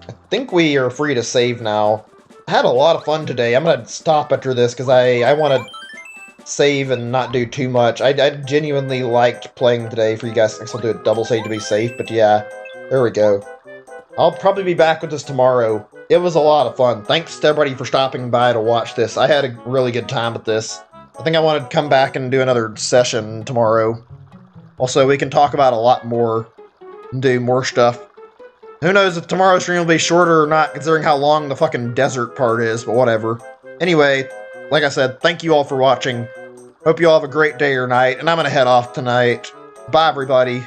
I think we are free to save now. I had a lot of fun today. I'm going to stop after this because I want to save and not do too much. I genuinely liked playing today for you guys. I guess I'll do a double save to be safe, but yeah, there we go. I'll probably be back with this tomorrow. It was a lot of fun. Thanks to everybody for stopping by to watch this. I had a really good time with this. I think I want to come back and do another session tomorrow. Also, we can talk about a lot more and do more stuff. Who knows if tomorrow's stream will be shorter or not, considering how long the fucking desert part is, but whatever. Anyway, like I said, thank you all for watching. Hope you all have a great day or night, and I'm gonna head off tonight. Bye, everybody.